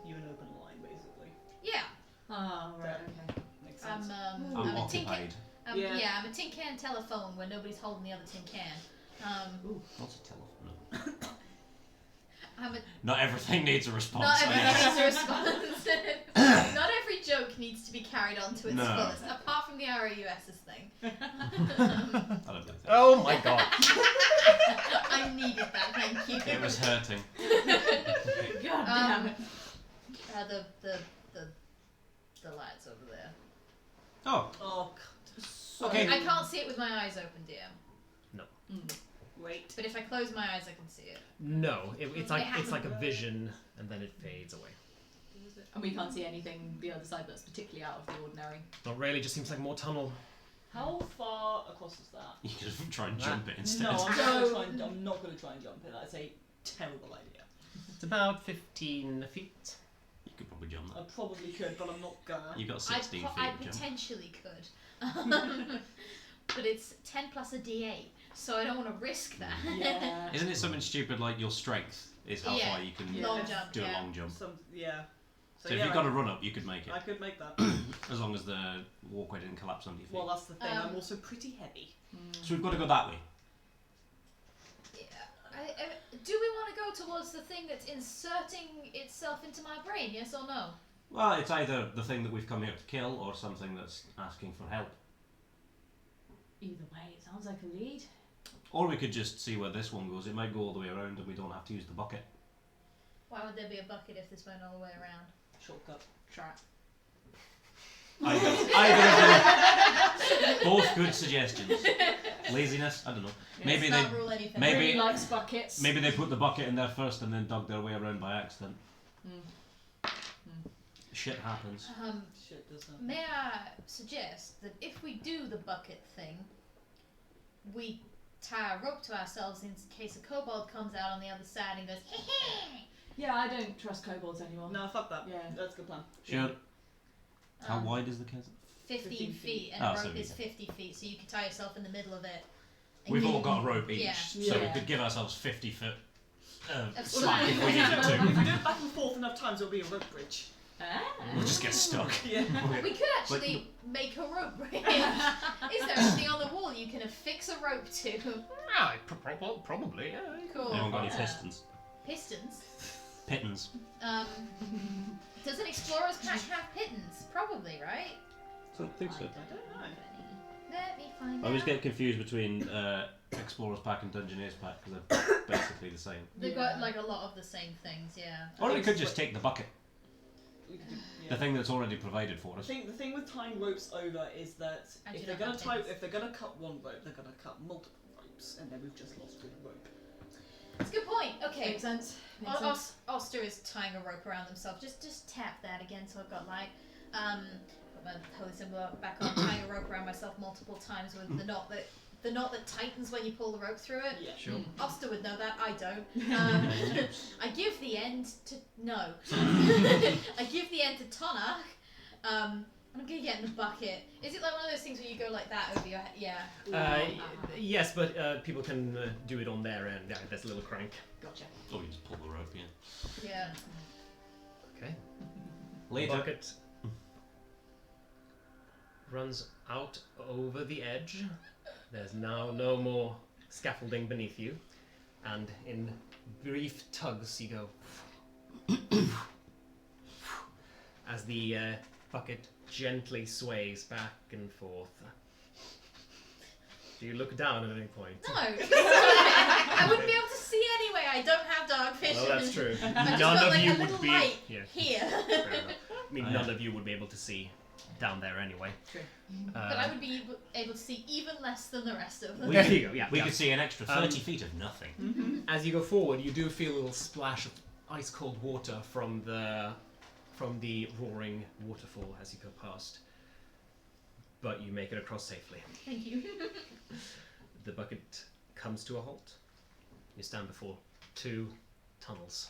You an open line, basically. Yeah, Oh, right, okay. Makes sense. I'm I'm a tin can. occupied. Yeah. I'm a tin can telephone where nobody's holding the other tin can. What's a telephone? No. I'm a Not everything needs a response. Not I everyone guess. needs a response. Not every joke needs to be carried on to its No. fullest, apart from the RAUS's thing. I don't believe that. Oh my god. I needed that, thank you. It was hurting. God damn it. The lights over there. Oh, Oh, okay. I can't see it with my eyes open, dear. great. But if I close my eyes, I can see it. No, it's like a happened. vision, and then it fades away. And we can't see anything the other side that's particularly out of the ordinary. Not really, just seems like more tunnel. How far across is that? You could try and jump it instead. No, I'm not going to try and jump it. That's a terrible idea. It's about 15 feet. You could probably jump I that. probably could, but I'm not gonna. You got 16 I feet of jump. potentially could. But it's 10 plus a d8, so I don't want to risk that. Yeah. Isn't it something stupid like your strength is how Yeah. far you can Yeah. Long jump, do a yeah. long jump? Yeah. So if you've got to run up, you could make it. I could make that. As long as the walkway didn't collapse under your feet. Well, that's the thing. I'm Um, also pretty heavy. So we've got to go that way. Yeah. Do we want to go towards the thing that's inserting itself into my brain, yes or no? Well, it's either the thing that we've come here to kill or something that's asking for help. Either way, it sounds like a lead. Or we could just see where this one goes. It might go all the way around and we don't have to use the bucket. Why would there be a bucket if this went all the way around? Shortcut. Trap. Either of them. Both good suggestions. Laziness? I don't know. Maybe Let's they not rule anything. maybe- Really likes buckets. maybe they put the bucket in there first and then dug their way around by accident. Shit happens. Shit doesn't. May I suggest that if we do the bucket thing, we tie a rope to ourselves in case a kobold comes out on the other side and goes, hee hee! Yeah, I don't trust kobolds anymore. No, fuck that. Yeah. That's a good plan. Sure. How Um, wide is the chasm? 15 15 feet, and Oh, a so rope we is can- 50 feet, so you can tie yourself in the middle of it. and We've you- all got a rope each, Yeah. so we Yeah. could give ourselves 50 foot Of slack if we slack. needed If to. we do it back and forth enough times, it'll be a rope bridge. We'll just get stuck. Yeah. We could actually make a rope. Is there anything on the wall you can affix a rope to? Probably, yeah. Cool. I haven't got any pistons. Pistons? Pittons. Does an explorer's pack have pittons? Probably, right? I don't think so. I don't know. Let me find I always out. get confused between Explorer's Pack and Dungeoneer's Pack because they're basically the same. They've got like a lot of the same things, yeah. Or we could just take the bucket, We could do- yeah. the thing that's already provided for I us. think the thing with tying ropes over is that And if you they're don't gonna have pins. if they're gonna cut one rope, they're gonna cut multiple ropes, and then we've just lost one rope. That's a good point. Okay. Makes sense. Makes sense. Oster is tying a rope around himself. Just tap that again so I've got like put my holy symbol back on, tying a rope around myself multiple times with the knot that tightens when you pull the rope through it. Yeah. Sure. Oster would know that, I don't. I give the end to I give the end to Tonaich. And I'm gonna get in the bucket. Is it like one of those things where you go like that over your head? Yeah. Yes, but people can do it on their end. Yeah, there's a little crank. Gotcha. Or you just pull the rope, yeah. Yeah. Okay. Later. Bucket runs out over the edge. There's now no more scaffolding beneath you, and in brief tugs you go as the bucket gently sways back and forth. Do you look down at any point? No. I wouldn't be able to see anyway. I don't have dark vision. Well, that's true. I just None got, of like, you a little would be. light Yeah, here. fair enough. I mean, Oh, yeah. none of you would be able to see down there anyway. True. But I would be able to see even less than the rest of them. There you go. Yeah. We yeah. could see an extra 30 feet of nothing. As you go forward, you do feel a little splash of ice cold water from the roaring waterfall as you go past. But you make it across safely. Thank you. The bucket comes to a halt. You stand before two tunnels.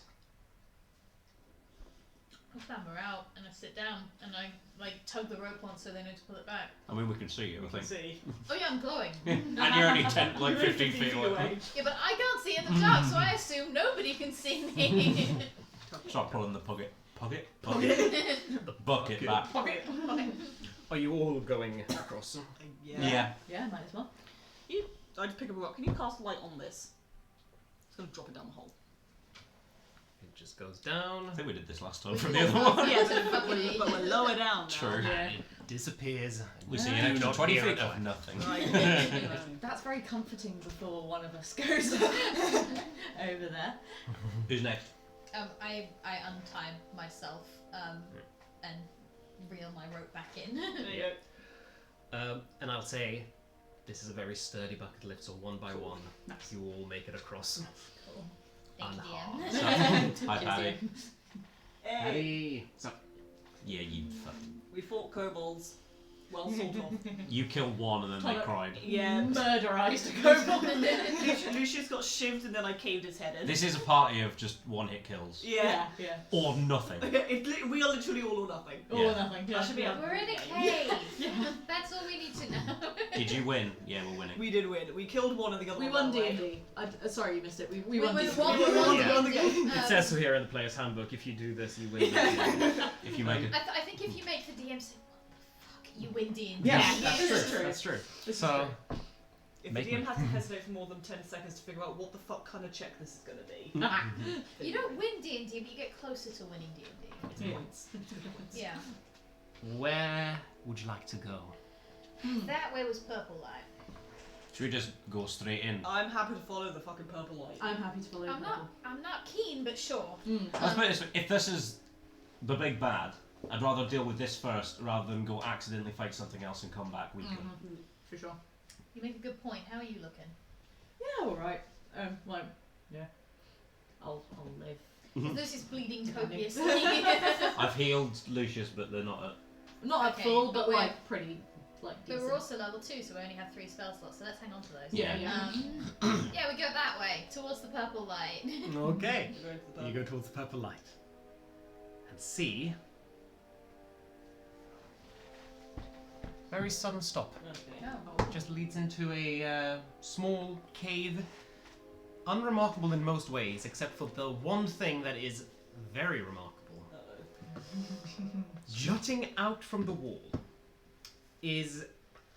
I clamber out and I sit down and I like tug the rope on so they know to pull it back. I mean, we can see it, I think. See. Oh yeah, I'm glowing. And you're only 15 feet away. Yeah, but I can't see in the dark, so I assume nobody can see me. Start pulling the bucket back. Okay. Are you all going across? Yeah. Yeah, might as well. I just pick up a rock. Can you cast light on this? It's gonna drop it down the hole. It just goes down. I think we did this last time from the other one. Yeah, but we're lower down now. True. Yeah. It disappears. We see Do an extra not 20 hear feet it of fly. nothing. Right. That's very comforting before one of us goes over there. Who's next? I untie myself and reel my rope back in. There you go. And I'll say, this is a very sturdy bucket lift, so one by one, you all make it across. Cool. Thank you, Unharmed. DM. Hi, Paddy. Hey, Paddy! Yeah, you fuck. we fought kobolds. Well, sort of. You killed one and then they Toilet. cried. Yeah. Murderized a kobold. Lucius got shivved and then I caved his head in. This is a party of just one-hit kills. Yeah. Yeah. Or nothing. We are literally all or nothing. All Yeah. or nothing. That should be yeah. a- We're in a cave. That's all we need to know. Did you win? Yeah, we're winning. We did win. We killed one and the other We one won ran away. D&D. Sorry you missed it. We won D&D. won Yeah. D&D. It says so here in the player's handbook, if you do this, you win. If you make it. I think if you make the DM say, what the fuck, you win D&D. Yeah, that's that's true. true. That's true. This is So, If Make the DM me- has to hesitate for more than 10 seconds to figure out what the fuck kind of check this is going to be. You don't win D&D, but you get closer to winning D&D. It's points. Yeah. where would you like to go? That way was purple light. Should we just go straight in? I'm happy to follow the fucking purple light. I'm happy to follow I'm not keen, but sure. Let's put it this way, if this is the big bad, I'd rather deal with this first rather than go accidentally fight something else and come back weaker. For sure. You make a good point. How are you looking? Yeah, alright. Well, yeah. I'll live. Lucy's bleeding copiously. I've healed Lucius, but they're not at... Not at Okay, full, but but we're- like pretty like But decent. we're also level 2, so we only have 3 spell slots, so let's hang on to those. Yeah. Yeah, we go that way, towards the purple light. Okay. We're going to the purple. You go towards the purple light. And see... Very sudden stop. Okay. Oh. Just leads into a small cave. Unremarkable in most ways, except for the one thing that is very remarkable. Uh-oh. Jutting out from the wall is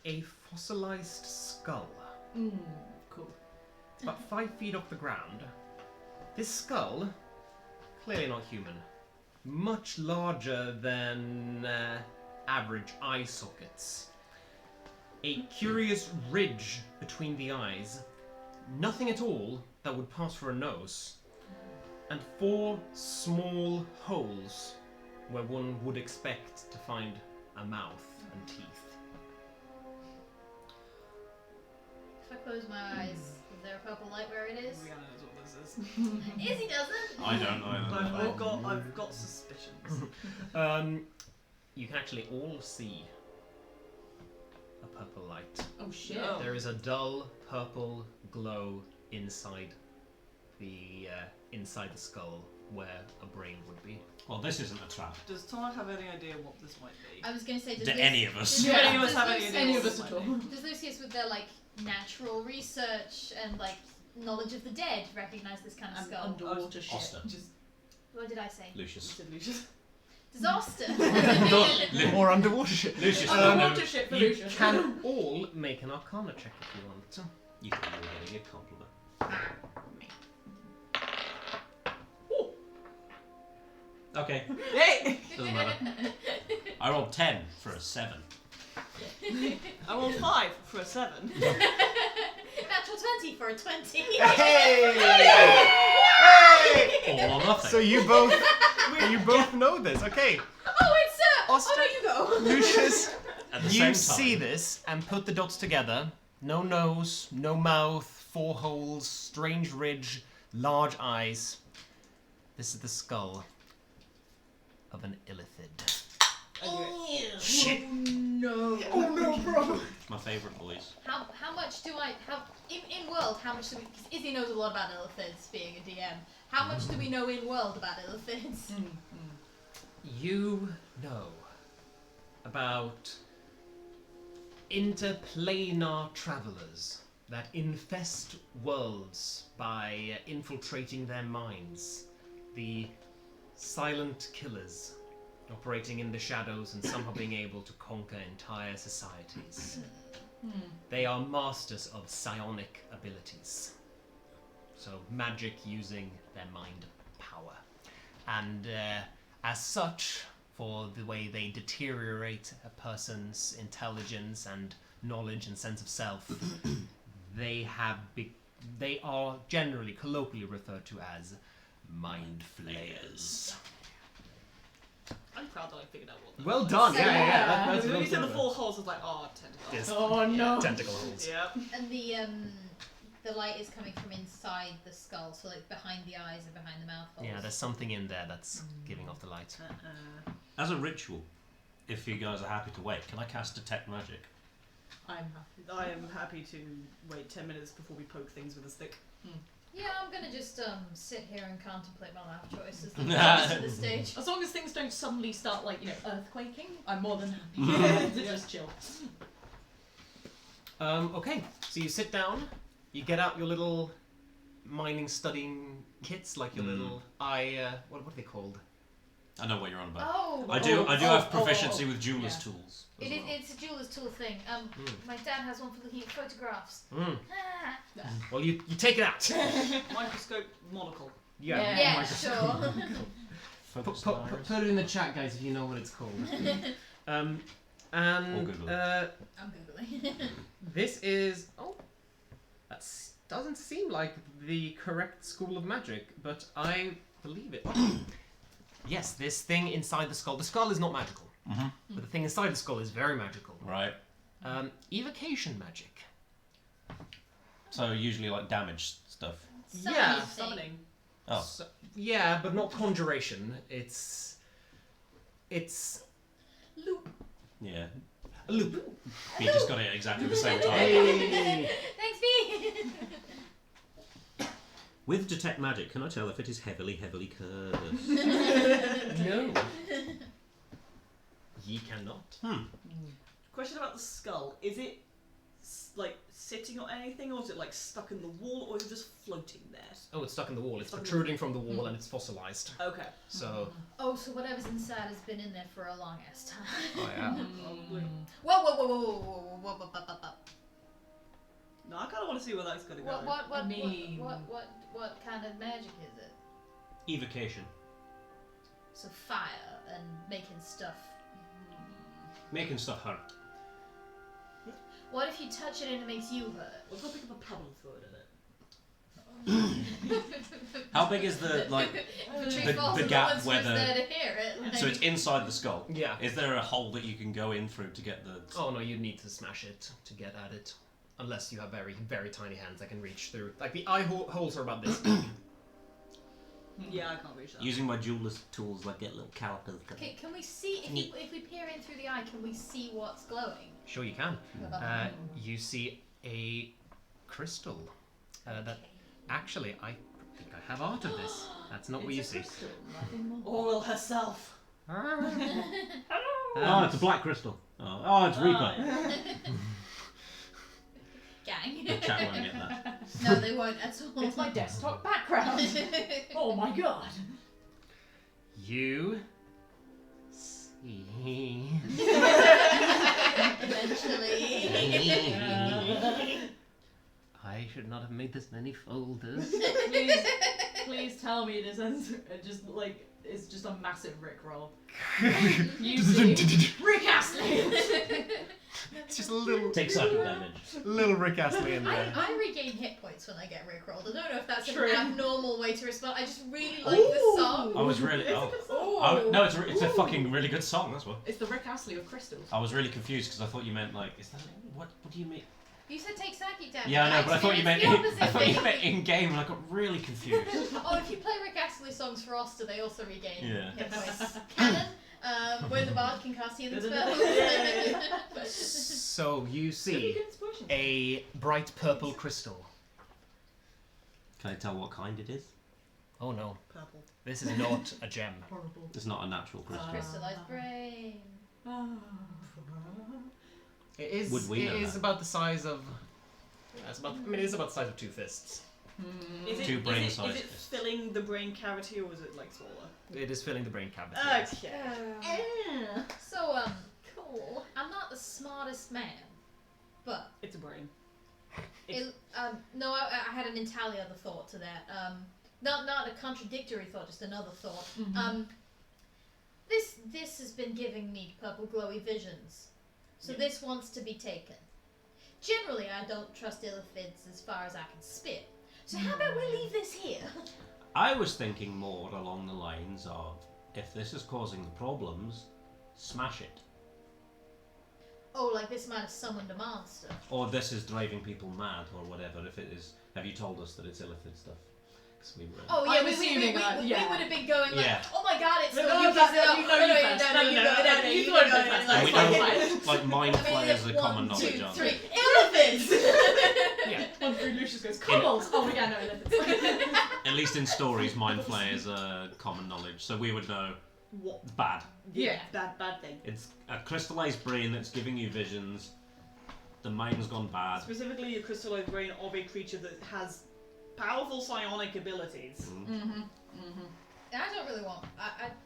a fossilized skull. Cool. It's about 5 feet off the ground. This skull, clearly not human, much larger than average eye sockets. A curious ridge between the eyes, nothing at all that would pass for a nose, and 4 small holes where one would expect to find a mouth and teeth. If I close my eyes, is there a purple light where it is? Rhianna knows what this is. Izzy doesn't. I don't know. I've got suspicions. You can actually all see a purple light. Oh shit. No. There is a dull purple glow inside the skull where a brain would be. Well, this isn't a trap. Does Tonaich have any idea what this might be? I was going to say, Do any of us? Do any of us have any idea Any what of us this at might all. be? Does Lucius, with their like natural research and like knowledge of the dead, recognize this kind of And skull? underwater shit. Oster. Just What did I say? you Lucius. said Lucius. Disaster. Or underwater shit. Lucius. Underwater shit for You Lucius. can all make an Arcana check if you want. You think you were getting a compliment. Okay, Hey! doesn't matter. I rolled 10 for a 7. I rolled 5 for a 7. Natural 20 for a 20. Hey! All or nothing. So you both know this. Okay, Oh, it's Oster- Oh, no, you go. Lucius, At the you same see time- this and put the dots together. No nose, no mouth, 4 holes, strange ridge, large eyes. This is the skull of an illithid. Shit. No. Oh no, bro. My favourite boys. How much do I in world? How much do we? Because Izzy knows a lot about illithids, being a DM. How much do we know in world about illithids? You know about interplanar travelers that infest worlds by infiltrating their minds. The silent killers operating in the shadows and somehow being able to conquer entire societies. They are masters of psionic abilities. So magic using their mind power. And as such, for the way they deteriorate a person's intelligence and knowledge and sense of self, they are generally colloquially referred to as mind flayers. I'm proud that I figured out what that Well was. done. Yeah, Yeah. Because when you said the 4 holes, I was like, oh, tentacles. Yes. Oh no. Tentacle holes. Yep. And the light is coming from inside the skull, so like behind the eyes and behind the mouth holes. Yeah, there's something in there that's giving off the light. As a ritual, if you guys are happy to wait, can I cast Detect Magic? I'm happy. I am happy to wait 10 minutes before we poke things with a stick. Yeah, I'm gonna just sit here and contemplate my life choices at this stage. As long as things don't suddenly start like, earthquaking, I'm more than happy to just chill. Okay, so you sit down, you get out your little mining studying kits, like your little what are they called? I know what you're on about. Oh, I do have proficiency with jeweler's yeah. tools. as It is, well. it's a jeweler's tool thing. My dad has one for looking at photographs. Mm. Ah. Well, you take it out. Microscope, monocle. Yeah. Yeah, sure. Focus Put on iris. it in the chat, guys, if you know what it's called. Or And Google. I'm googling. this is that doesn't seem like the correct school of magic, but I believe it. Yes, this thing inside the skull. The skull is not magical, but the thing inside the skull is very magical. Right. Evocation magic. So usually like damage stuff. Yeah. Summoning. Oh. So, yeah, but not conjuration. It's Loop. Yeah. a loop. We just got it at exactly the same time. Hey. Thanks, B. With Detect Magic, can I tell if it is heavily, heavily cursed? No. Ye cannot. Question about the skull. Is it like sitting on anything, or is it like stuck in the wall, or is it just floating there? Oh, it's stuck in the wall. It's Stuck in the protruding from the wall and it's fossilized. Okay. So, Oh, so whatever's inside has been in there for a long ass time. oh yeah. Probably. Whoa. No, I kind of want to see where that's gonna go. What I mean- kind of magic is it? Evocation. So fire and making stuff. Making stuff hurt. What if you touch it and it makes you hurt? We'll go pick up a pebble and throw it at it. How big is the, like, If a tree the falls and gap no one's where the- there to hear it. Like, so it's inside the skull? Yeah. Is there a hole that you can go in through to get the... Oh no, you'd need to smash it to get at it. Unless you have very, very tiny hands that can reach through. Like, the eye holes are about this big. Yeah, I can't reach that. Using my jeweler's tools, like, get little calipers. Okay, can we see, if we peer in through the eye, can we see what's glowing? Sure you can. You see a crystal. That actually, I think I have art of this. That's not what you see. Oral herself. Oh, it's a black crystal. Oh, it's Reaper. Gang. The chat won't get that. No, they won't at all. It's my desktop background. Oh my god. You see. Eventually. I should not have made this many folders. Please tell me this ends just like it's just a massive Rickroll. You see Rick Astley. It's just a little Take psychic damage. Rick Astley in there. I regain hit points when I get rickrolled. I don't know if that's True. an abnormal way to respond. I just really like the song. I was really... It's a Oh. good song. Oh, no, it's a fucking really good song, that's what. It's the Rick Astley of crystals. I was really confused because I thought you meant, like... Is that... What do you mean? You said take psychic damage. Yeah, I know, but I thought you meant... experienced the I thought you opposite meant thing. in-game and I got really confused. Oh, if you play Rick Astley songs for Oster, they also regain Yeah. hit points. Canon, where the bard can cast healing spells. So you see a bright purple crystal. Can I tell what kind it is? Oh no, Purple. this is not a gem. Horrible. It's not a natural crystal. Crystallized brain. It is. Would we know It is that? about the size of. It is about the size of 2 fists. Is it, Two is brain-sized it fists. filling the brain cavity, or is it like smaller? It is filling the brain cavity. Okay. So, cool. I'm not the smartest man, but It's a brain. no, I had an entirely other thought to that. Not a contradictory thought, just another thought. This has been giving me purple glowy visions, so Yeah. this wants to be taken. Generally, I don't trust illithids as far as I can spit. So how about we leave this here? I was thinking more along the lines of, if this is causing the problems, smash it. Oh, like this might have summoned a monster. Or this is driving people mad, or whatever, if it is... Have you told us that it's illithid stuff? 'Cause we were... Oh yeah, I'm we assuming that, would yeah. have been going like, Yeah. oh my god, it's No, the no, you that- guys you know you first. no, you go, you you thought go, of it first. And we like, know, like, mind I mean, flayers are one, common knowledge, two, aren't three, they? elephants! Yeah. One through Lucius goes, kobolds! Oh yeah, no, elephants. At least in stories, mind flayers are common knowledge, so we would know What? bad. Yeah. Bad thing. It's a crystallized brain that's giving you visions. The mind's gone bad. Specifically, a crystallized brain of a creature that has powerful psionic abilities. I don't really want.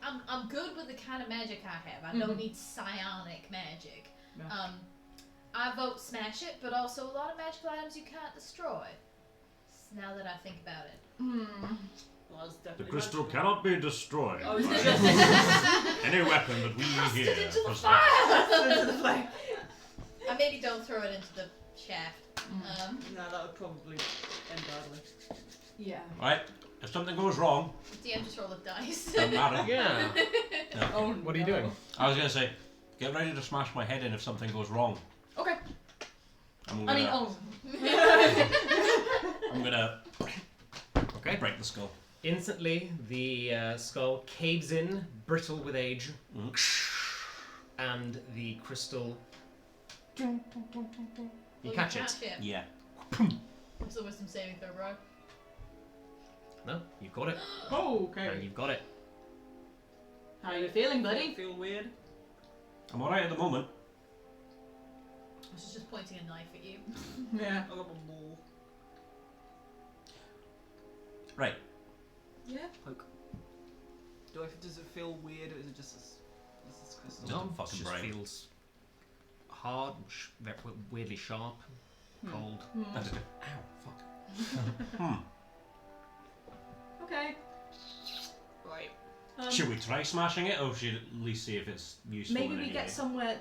I'm good with the kind of magic I have. I don't need psionic magic. Yeah. I vote smash it, but also a lot of magical items you can't destroy. Now that I think about it. Well, that's The definitely crystal magical. cannot be destroyed Oh, is by it just any weapon that we hear. into the possess. into the flame? I maybe don't throw it into the shaft. No, that would probably end badly. Yeah. Right? If something goes wrong, DM just roll a dice. don't matter. Yeah. No. Oh, What are you doing? I was gonna say, get ready to smash my head in if something goes wrong. Okay. I'm I gonna, mean, I'm gonna Okay. break the skull. Instantly, the skull caves in, brittle with age, and the crystal. You catch it. Yeah. What's the wisdom saving throw, bro? No, you've got it. Oh, And okay. you've got it. How are you feeling, buddy? Feel weird. I'm alright at the moment. She's just pointing a knife at you. Yeah. I got one more. Right. Yeah. Poke. Does it feel weird, or is it just this crystal? No. No, fucking it just brain. feels hard, weirdly sharp, cold. I did it. Ow, fuck. Okay. Right. Should we try smashing it, or should we at least see if it's useful Maybe in we any get way? somewhere.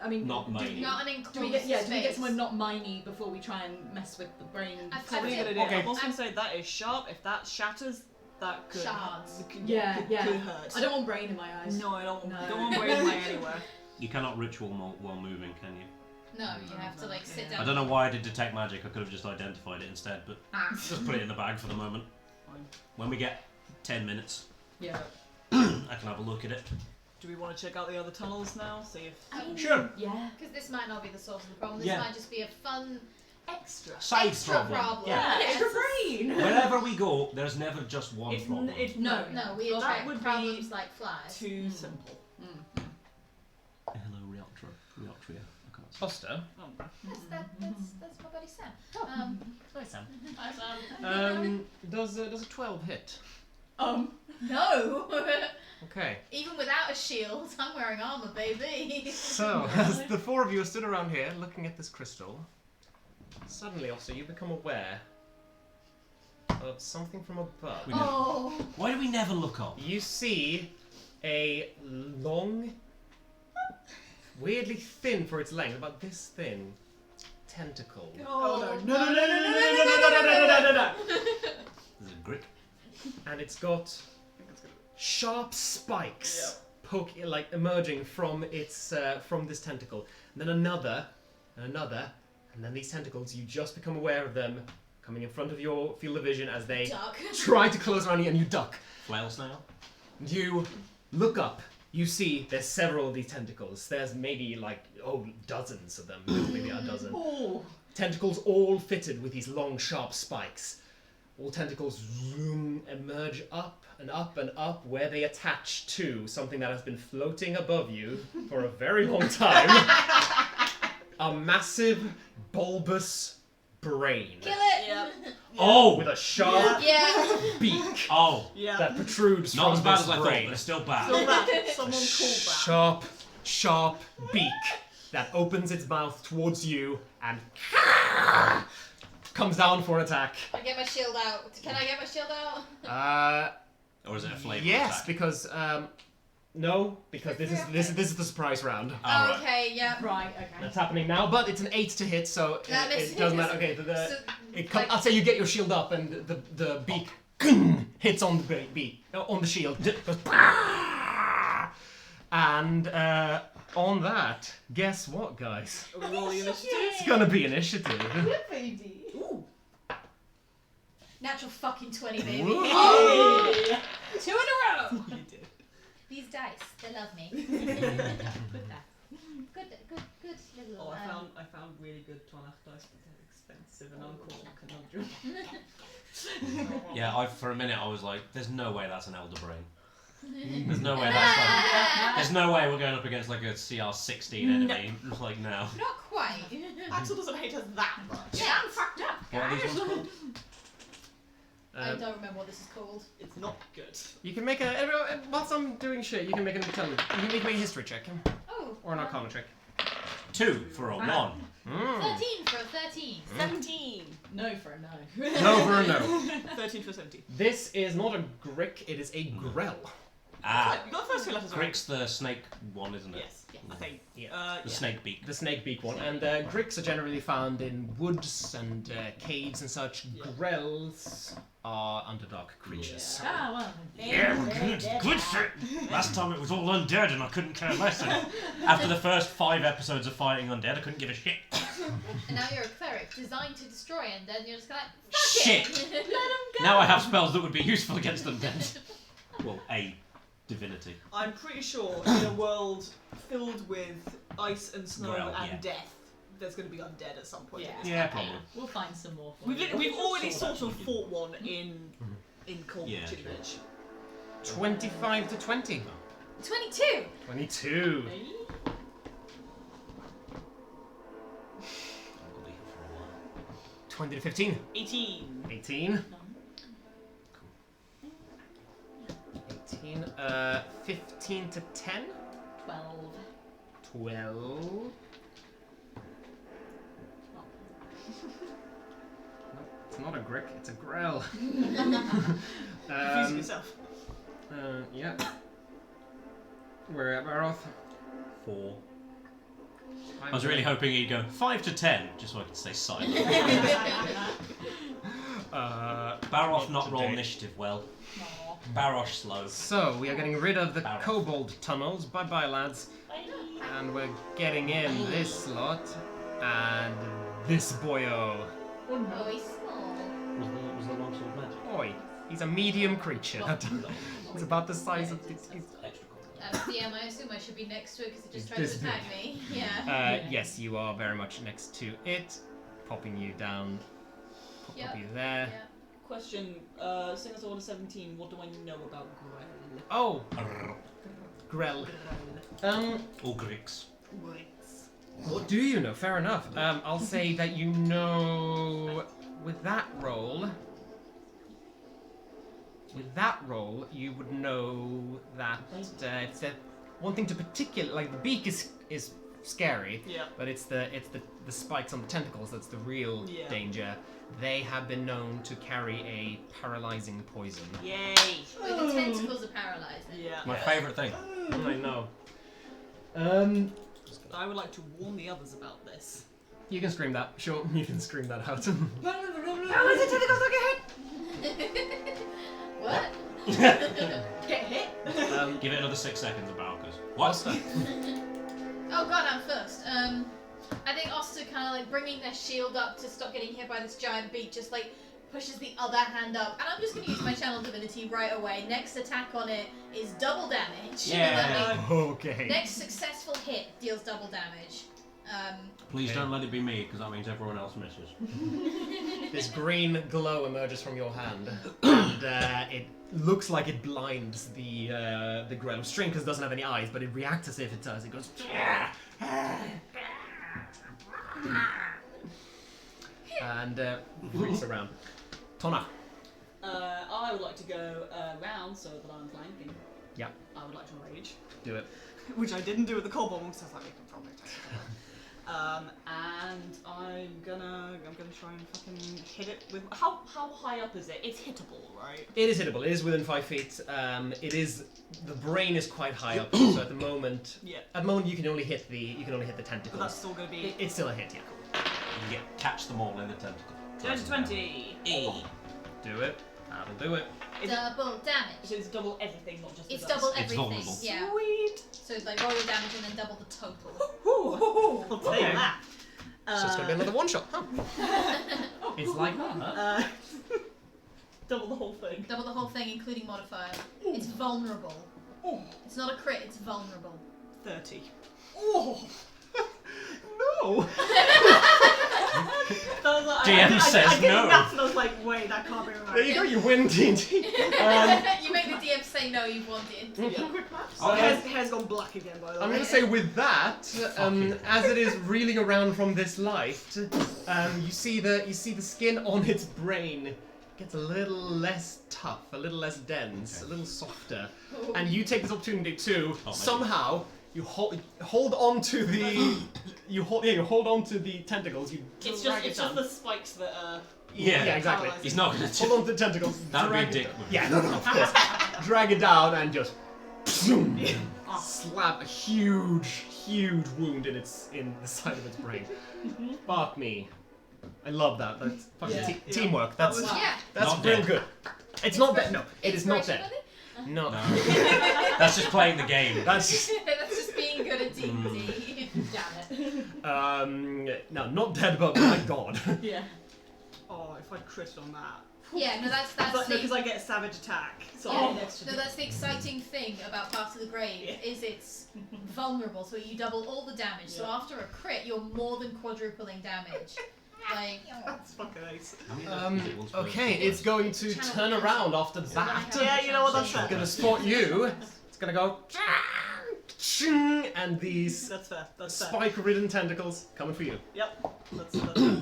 I mean, Not miney. Not an Do enclosed we get space. do we get somewhere not miney before we try and mess with the brain? I've Probably a said- good idea. Okay. I'm also going to say that is sharp. If that shatters, that could Shards. could Yeah. hurt. I don't want brain in my eyes. No, I don't. No. Don't want brain away anywhere. You cannot ritual while moving, can you? No, you have to like sit Yeah. down. I don't know why I did detect magic. I could have just identified it instead, but Ah. just put it in the bag for the moment. Fine. When we get 10 minutes, Yeah. I can have a look at it. Do we want to check out the other tunnels now? See if I mean, Sure. Yeah. Because this might not be the source of the problem. This Yeah. might just be a fun extra Side extra problem. Yeah. Extra brain. Wherever we go, there's never just one it's problem. No. No, we That attract would be problems like flies. too simple. Hello, Realtria. I can't see. Foster. Oh. That's my buddy Sam. Hi, Sam. Hi, Sam. Does a 12 hit? No. Okay. Even without a shield, I'm wearing armor, baby. So, as the four of you are stood around here looking at this crystal, suddenly also you become aware of something from above. We Oh. Why do we never look up? You see a long, weirdly thin for its length, about this thin, tentacle. Oh no. Is it Grick? And it's got sharp spikes poking, like emerging from its from this tentacle. And then another, and another, and then these tentacles. You just become aware of them coming in front of your field of vision as they Duck. try to close around you, and you duck. Flail snail? You look up. You see there's several of these tentacles. There's maybe like dozens of them, maybe a dozen. Oh. Tentacles all fitted with these long, sharp spikes. All tentacles zoom, emerge up and up and up, where they attach to something that has been floating above you for a very long time. A massive, bulbous brain. Kill it. Yep. Oh! With a sharp Yeah. beak Oh! Yeah. that protrudes Not from as bad this as I thought, brain. but it's still bad. Still that. Someone called that. Sharp, sharp beak that opens its mouth towards you and comes down for an attack. I get my shield out. Can I get my shield out? Or is it a flame Yes, attack? because no, because this is the surprise round. Oh, right. Okay, yeah. Right. Okay. That's happening now, but it's an 8 to hit, so That it makes doesn't sense. matter. Okay, So, like- I'll say you get your shield up, and the beak hits on the beak on the shield, goes, and on that, guess what, guys? Are we rolling initiative? It's gonna be initiative. Ooh. Natural fucking 20, baby. Woo. Oh! 2 in a row. You did. These dice, they love me. Good dice. Good little. Oh, I found really good Tonaich dice, but they're expensive and uncommon conundrum. Yeah, for a minute I was like, there's no way that's an Elder Brain. There's no way that's like, there's no way we're going up against like a CR16 enemy. Like, no. Not quite. Axel doesn't hate us that much. Yeah, I'm fucked up. What are these ones called? I don't remember what this is called. It's not good. You can make whilst I'm doing shit, you can make make me a history check Oh. or an arcana check. 2 for a 1. 13 for a 13. 17. No for a no. No for a no. 13 for 17. This is not a Grick, it is a Grell. Ah, You got the first 2 letters right. Grick's the snake one, isn't it? Yes. I think. Yeah. The snake beak. The snake beak one. And Gricks are generally found in woods and caves and such. Yeah. Grells are underdark creatures. Ah well. Good shit. Last time it was all undead and I couldn't care less. After the first 5 episodes of fighting undead, I couldn't give a shit. And now you're a cleric designed to destroy undead, and you're just like, fuck Shit. it. Let 'em go. Now I have spells that would be useful against undead. Well, a divinity. I'm pretty sure in a world filled with ice and snow Well, and yeah. death, there's going to be undead at some point. Yeah. in this Yeah, campaign. probably. We'll find some more. For you. We've already Sure, sort of that's fought one in Cold Yeah, Chili true. Village. 25 to 20. 22. 22. 20 to 15. 18. 18. 18. 15 to 10. 12. 12. It's not a Grick, it's a Grell. Confusing yourself. Yeah. We're at Baroth. 4. I was really hoping he'd go 5 to 10, just so I could stay silent. Baroth not roll initiative well. Barosh slow. So, we are getting rid of the Baroth. kobold tunnels. Bye-bye, lads. And we're getting in this lot and this boyo. Oh, he's small. Was the monster of magic? Oi, he's a medium creature. It's about the size of this. Extra DM, I assume I should be next to it because it just tried This to attack me. Yeah. Yes, you are very much next to it. Popping you down. Pop Yep. you there. Yeah. Question, seeing as order 17, what do I know about Grell? Oh, Grell. All Greeks. What do you know? Fair enough. I'll say that you know with that roll. With that roll, you would know that it's that one thing to particular like the beak is scary, Yeah. but it's the spikes on the tentacles that's the real Yeah. danger. They have been known to carry a paralyzing poison. Yay! Wait, the tentacles are paralyzing. Yeah. My favourite thing. I know. I would like to warn the others about this. You can scream that. Sure, you can scream that out. What? Get hit! Give it another 6 seconds, about goes. What? Oster. Oh god, I'm first. I think Oster kind of like bringing their shield up to stop getting hit by this giant beak, just like pushes the other hand up, and I'm just going to use my channel divinity right away. Next attack on it is double damage. Yeah. Okay. Next successful hit deals double damage. Please don't let it be me, because that means everyone else misses. This green glow emerges from your hand, and it looks like it blinds the Grell. Strinkers doesn't have any eyes, but it reacts as if it does. It goes. And roots around. Tona. I would like to go round so that I'm flanking. Yeah. I would like to rage. Do it. Which I didn't do with the kobold monster, so I was like, we can probably take it. And I'm gonna try and fucking hit it with. How high up is it? It's hittable, right? It is hittable. It is within 5 feet. It is. The brain is quite high up, so at the moment. Yeah. At the moment, you can only hit the But tentacles. that's still gonna be. It's still a hit, yeah. You can catch them all in the tentacle. 20. Do it. That'll do it. Is it, double damage. so it's double everything, not just the It's dust. double It's everything. vulnerable. Yeah. Sweet. So like roll your damage and then double the total. I'll take Okay. that. So it's gonna be another one shot. Huh? It's like that. Double the whole thing. Double the whole thing, including modifier. It's vulnerable. It's not a crit. It's vulnerable. 30. Oh no! So I was like, DM says I did no. enough, and I was like, wait, that can't be right. There you go. You win D&D. You make the DM say no. You've won D&D. Oh, hair's gone black again, by the way. I'm going to say with that, as it is reeling around from this light, you see the skin on its brain gets a little less tough, a little less dense, a little softer, and you take this opportunity to somehow you hold on to the you hold on to the tentacles. You It's drag it just down. the spikes that are. Yeah, exactly. He's not going to. Hold on to the tentacles. That'd be a drag it dick down. move. Yeah, no, of course. Drag it down and just slap a huge wound in the side of its brain. Fuck me. I love that. That's fucking teamwork. That's Yeah. that's Not real dead. good. It's not dead. No, it is not dead. Inspiration, No. That's just playing the game. That's just, That's just being good at D&D. Damn it. no, not dead, but my god. Yeah. Oh, if I crit on that. Yeah, no, that's the. Because I get a savage attack. So Yeah, I get extra. no, that's the exciting thing about Path to the Grave, is it's vulnerable, so you double all the damage. So Yeah. after a crit, you're more than quadrupling damage. Like, That's fucking ace. Okay, it's going to turn around after that. Yeah, you know what, that's It's fair. gonna spot you. It's gonna go, and these That's fair. That's fair. spike-ridden tentacles coming for you. Yep. That's fair.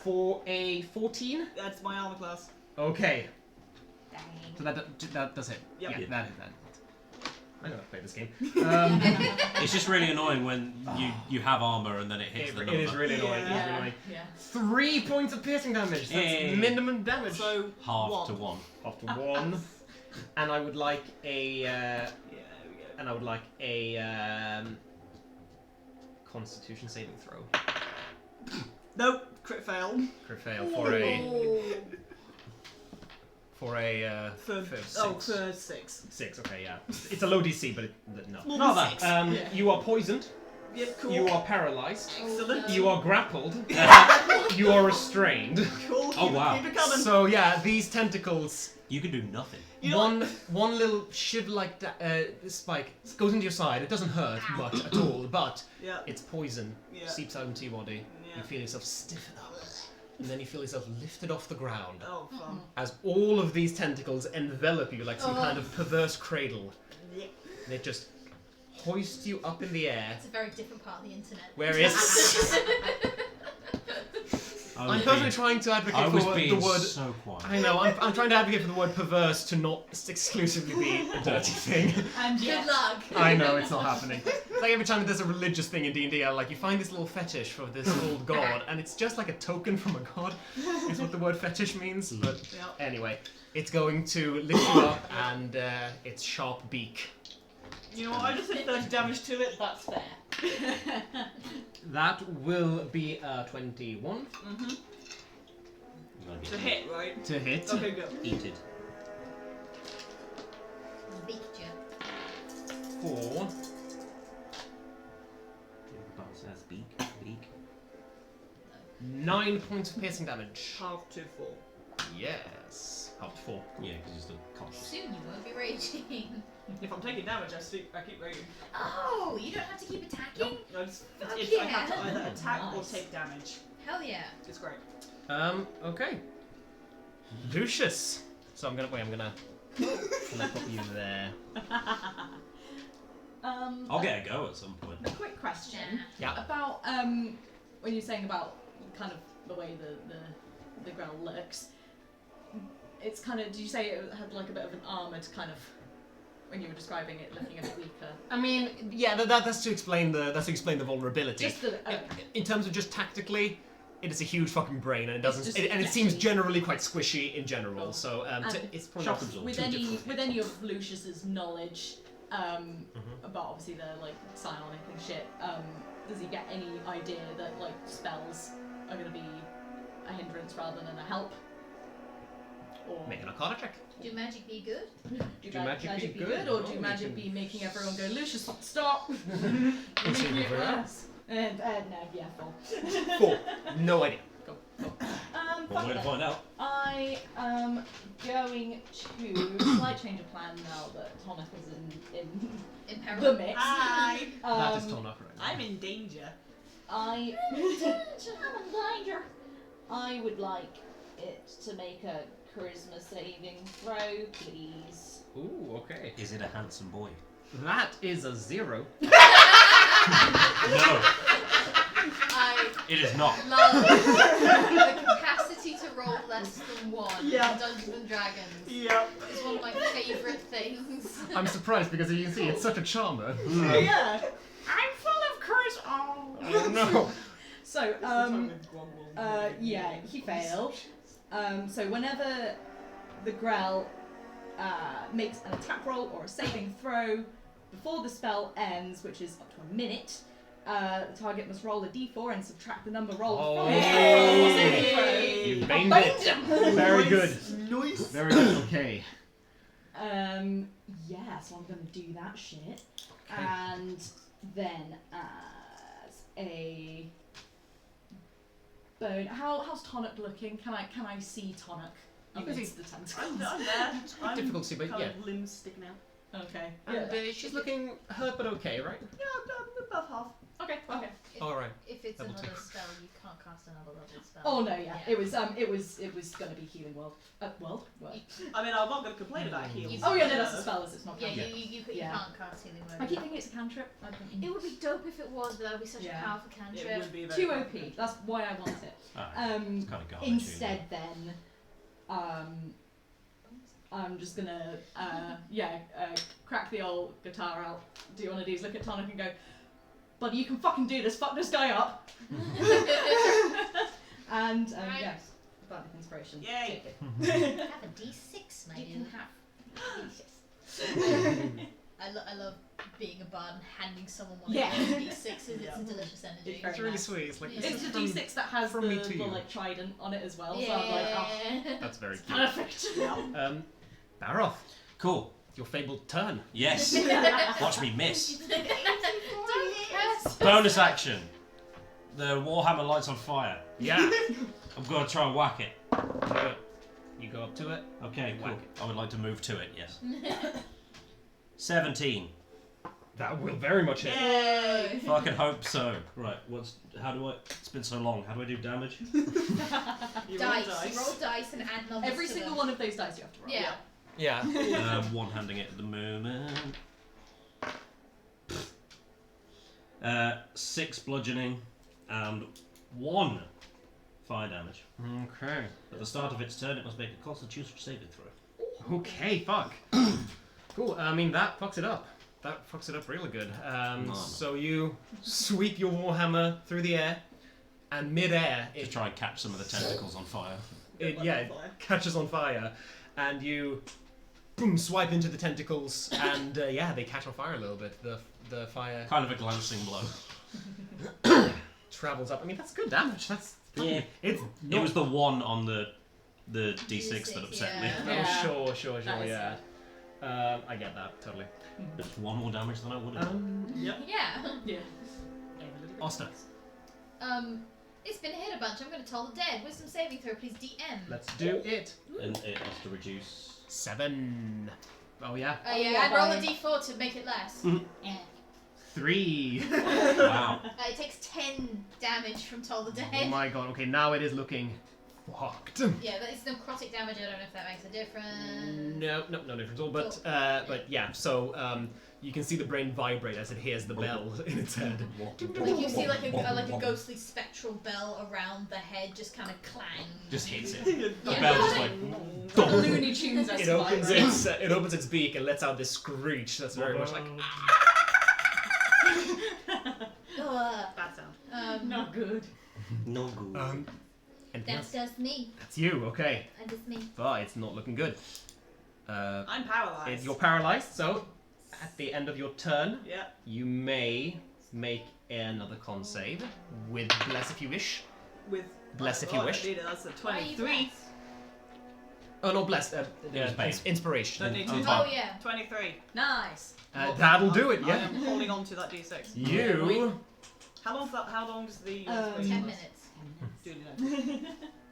for a 14. That's my armor class. Okay. Dang. So that does hit. Yep. Yeah, that. I know how to play this game. It's just really annoying when you have armor and then it hits the number. It is really annoying. Yeah. It is really annoying. Yeah. 3 points of piercing damage. That's Yay. minimum damage. So Half to one. Half to 1. And I would like a. yeah, there we go. And I would like a Constitution saving throw. Nope, crit fail. Crit fail for a. For a. For 6. 6. Okay, yeah. It's a low DC, but no. Not that. Yeah. You are poisoned. Yep, cool. You are paralyzed. Excellent. You are grappled. You are restrained. Cool. Oh, Keep wow. Keep it coming. So yeah, these tentacles. You can do nothing. You know One little shiv-like spike goes into your side. It doesn't hurt much at all, but Yeah. it's poison. Yeah. Seeps out into your body. Yeah. You feel yourself stiffen up, and then you feel yourself lifted off the ground Oh, fun. as all of these tentacles envelop you like some kind of perverse cradle. Yeah. And it just hoists you up in the air. It's a very different part of the internet. Where it's. I'm personally trying to advocate I was for being the word. so quiet. I know. I'm trying to advocate for the word perverse to not exclusively be a dirty thing. And Good yes. luck. I know it's not happening. It's like every time there's a religious thing in D&D, like you find this little fetish for this old god, and it's just like a token from a god. Is what the word fetish means. But Yeah. anyway, it's going to lift you up, and its sharp beak. You know what? I just did 30 damage to it. That's fair. That will be 21 Mm-hmm. To hit, right? to hit. Okay, good. Eat it. Beaked you. 4. Says beak. 9 points of piercing damage. Half to 4. Yes. Up to 4. Yeah, because you're still conscious. Soon you won't be raging. If I'm taking damage, I keep raging. Oh, you don't have to keep attacking? Nope. No, Fuck I have to yeah. either attack or Nice. take damage. Hell yeah. It's great. Okay. Lucius. So I'm gonna put you there. I'll get a go at some point. A quick question Yeah. about when you're saying about kind of the way the growl looks. It's kind of. Did you say it had like a bit of an armored kind of? When you were describing it, looking a bit weaker. I mean, yeah, that's to explain the vulnerability. Just the. In terms of just tactically, it is a huge fucking brain, and It's just it seems fleshy. generally quite squishy in general. Oh. So And it's probably shock not absorb. with too difficult. any of Lucius's knowledge about obviously the like psionic and shit, does he get any idea that like spells are going to be a hindrance rather than a help? Or Make an Arcana check. Do magic be good? Do magic be good, good? or Oh, do you magic can- be making everyone go, Lucius, stop? You're see making it where we're at. worse. And no, yeah, 4. 4. No idea. Go. One way to find out. I am going to slight change of plan now that Thomas is in In peril? the mix. Hi! That is Tonaich right now. I'm in danger. I'm in danger. I would like it to make a charisma saving throw, please. Ooh, okay. Is it a handsome boy? That is a 0. No, I it is not. love the capacity to roll less than 1 Yeah. in Dungeons and Dragons. Yep. It's one of my favourite things. I'm surprised because as you can see, it's such a charmer. Yeah. I'm full of charisma. Oh no. So, yeah, he failed. So whenever the Grell makes an attack roll or a saving throw before the spell ends, which is up to a minute, the target must roll a d4 and subtract the number rolled from his saving throw. You banged it. Very good. Nice. Very good. Okay. Yeah, so I'm gonna do that shit. And then as a bone, how's Tonaich looking? Can I see Tonaich You can amidst see- the I'm tentacles? there. I'm Difficult to see, but kind yeah. of limbs sticking out. Okay. And she's looking hurt but okay, right? Yeah, I'm above half. Okay. Okay. All right. If it's Level another 2. spell, you can't cast another level spell. Oh no, yeah. It was gonna be healing world. World. I mean, I'm not going to complain about heals. Oh yeah, no, that's a spell. It's not. Yeah, cantrip. you Yeah. can't cast healing word. I keep thinking it's a cantrip. I think It would be dope if it was, but that would be such Yeah. a powerful It cantrip. would be very too OP. That's why I want it. Alright, it's kind of garbage. Instead, then, I'm just gonna crack the old guitar out, do one of these, look at Tonaich and go, buddy, you can fucking do this. Fuck this guy up. And Right. yes, bardic inspiration. Yay. Take it. Have a D6, my You dude. can have. I love being a bard and handing someone one Yeah. of those D6s. Yeah. It's a delicious energy. It's very It's really nice. sweet. It's like Yeah. this It's is a from- D6 that has from me to the you. like trident on it as well. So I'm like, oh, Yeah. That's very cute. perfect. Baroth, Cool. your fabled turn. Yes. Watch me miss. Don't curse. Bonus action. The Warhammer lights on fire. Yeah. I'm going to try and whack it. Do it. You go up to it. Okay, cool. Whack I would like to move to it, yes. 17. That will very much hit. Yay. Fucking hope so. Right, it's been so long. How do I do damage? You roll Dice. You roll dice and add numbers. Every to single them. one of those dice you have to roll. Yeah. Yeah. One-handing it at the moment. 6 bludgeoning and 1 fire damage. Okay. At the start of its turn, it must make a Constitution saving throw. Okay, fuck. Cool. I mean, that fucks it up. That fucks it up really good. So you sweep your warhammer through the air, and mid-air, To try and catch some of the tentacles on fire. it Fire. catches on fire, and you boom swipe into the tentacles, and they catch on fire a little bit. The fire Kind of a glancing blow. travels up. I mean, that's good damage. That's Yeah. It's It was the 1 on the D6 that upset me. yeah. Oh, sure, That is yeah. I get that totally. It's 1 more damage than I would have. Yep. Yeah. Yeah. Oster, It's been hit a bunch. I'm going to toll the dead. Wisdom saving throw, please. DM. let's do it. And it has to reduce. 7. Oh yeah. Yeah, I'd roll a D4 to make it less. Mhm. Yeah. 3. Wow. It takes 10 damage from toll the dead. Oh my god. Okay, now it is looking fucked. Yeah, that is necrotic damage. I don't know if that makes a difference. No difference at all. But yeah. So you can see the brain vibrate as it hears the bell in its head. Like you see like a ghostly spectral bell around the head just kind of clang. Just hits it. Yeah. The bell just like. The Looney Tunes It opens its beak and lets out this screech. That's very much like. Ugh. Bad sound. Not good. No good. And That's just me. that's you. Okay. And just me. But it's not looking good. I'm paralyzed. You're paralyzed. So at the end of your turn, Yeah. you may make another con save with bless if you wish. With Bless if you wish. I need it. That's a Why are you 23. blessed? Oh no, bless. There's Behm. Inspiration. Don't need to. Oh yeah. 23. Nice. That'll do it. I Yeah. am holding on to that D6. You. How long does the 10 minutes. Do you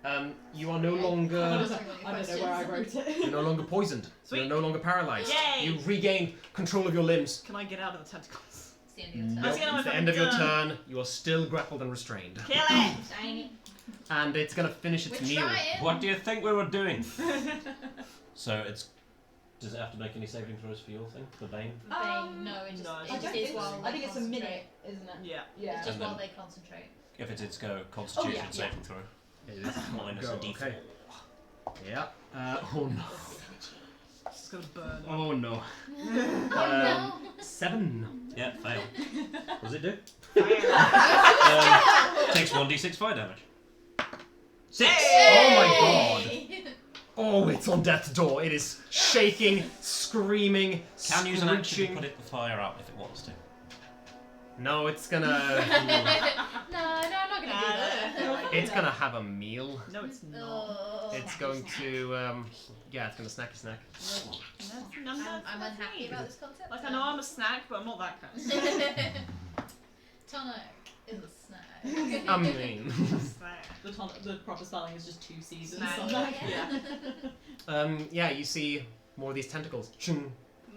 know? You are no What longer. is it? I don't know where I wrote You're it. no longer poisoned. Sweet. You're no longer paralyzed. Yay! You regain control of your limbs. Can I get out of the tentacles? It's the end of your turn. Nope, That's the end of it's my the end of your fucking turn. You are still grappled and restrained. Kill it! Shiny. And it's gonna finish its We're meal. trying. What do you think we were doing? So it's. Does it have to make any saving throws for your thing? The Behm? No, it just, no, it I just don't is think while so. they I think it's a concentrate. minute, isn't it? Yeah. Yeah. It's just And while then- they concentrate. If it did go Constitution yeah. saving throw. It is Minus go, a D4. okay. Yeah. Oh no. It's just gonna burn. Oh no. Oh 7. Yeah, fail. What does it do? Fire. Takes 1d6 fire damage. 6! Oh my god. Oh, it's on death's door. It is shaking, screaming, Can use an action to screeching. put the fire out if it wants to. No, it's gonna. No, I'm not gonna do that. It's gonna have a meal. No, it's not. Oh. It's going to. Yeah, it's gonna snacky snack. I'm unhappy about this concept. Like I know I'm a snack, but I'm not that kind of snack. Tonaich is a snack. I mean. Snack. The proper spelling is just 2 C's and Snack. something. Yeah. Yeah, you see more of these tentacles. Chung,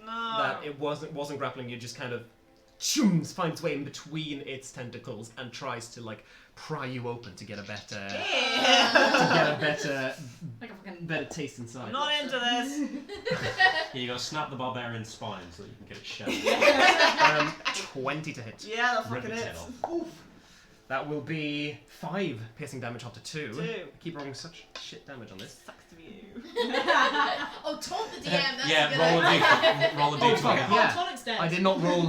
No. that it wasn't grappling you, just kind of finds its way in between its tentacles and tries to like pry you open to get a better, Like a fucking better taste inside. I'm not into this. Yeah, you gotta snap the barbarian's spine so that you can get it shattered. 20 to hit. Yeah, that Rip fucking its is. head off. Oof. That will be 5 piercing damage after 2. 2. I keep rolling such shit damage on this. Sucks to be you. Oh, taunt the DM. That's Yeah, a good roll a idea. d. Roll a Oh, d20. fuck. Oh, Yeah. Tonic's dead. I did not roll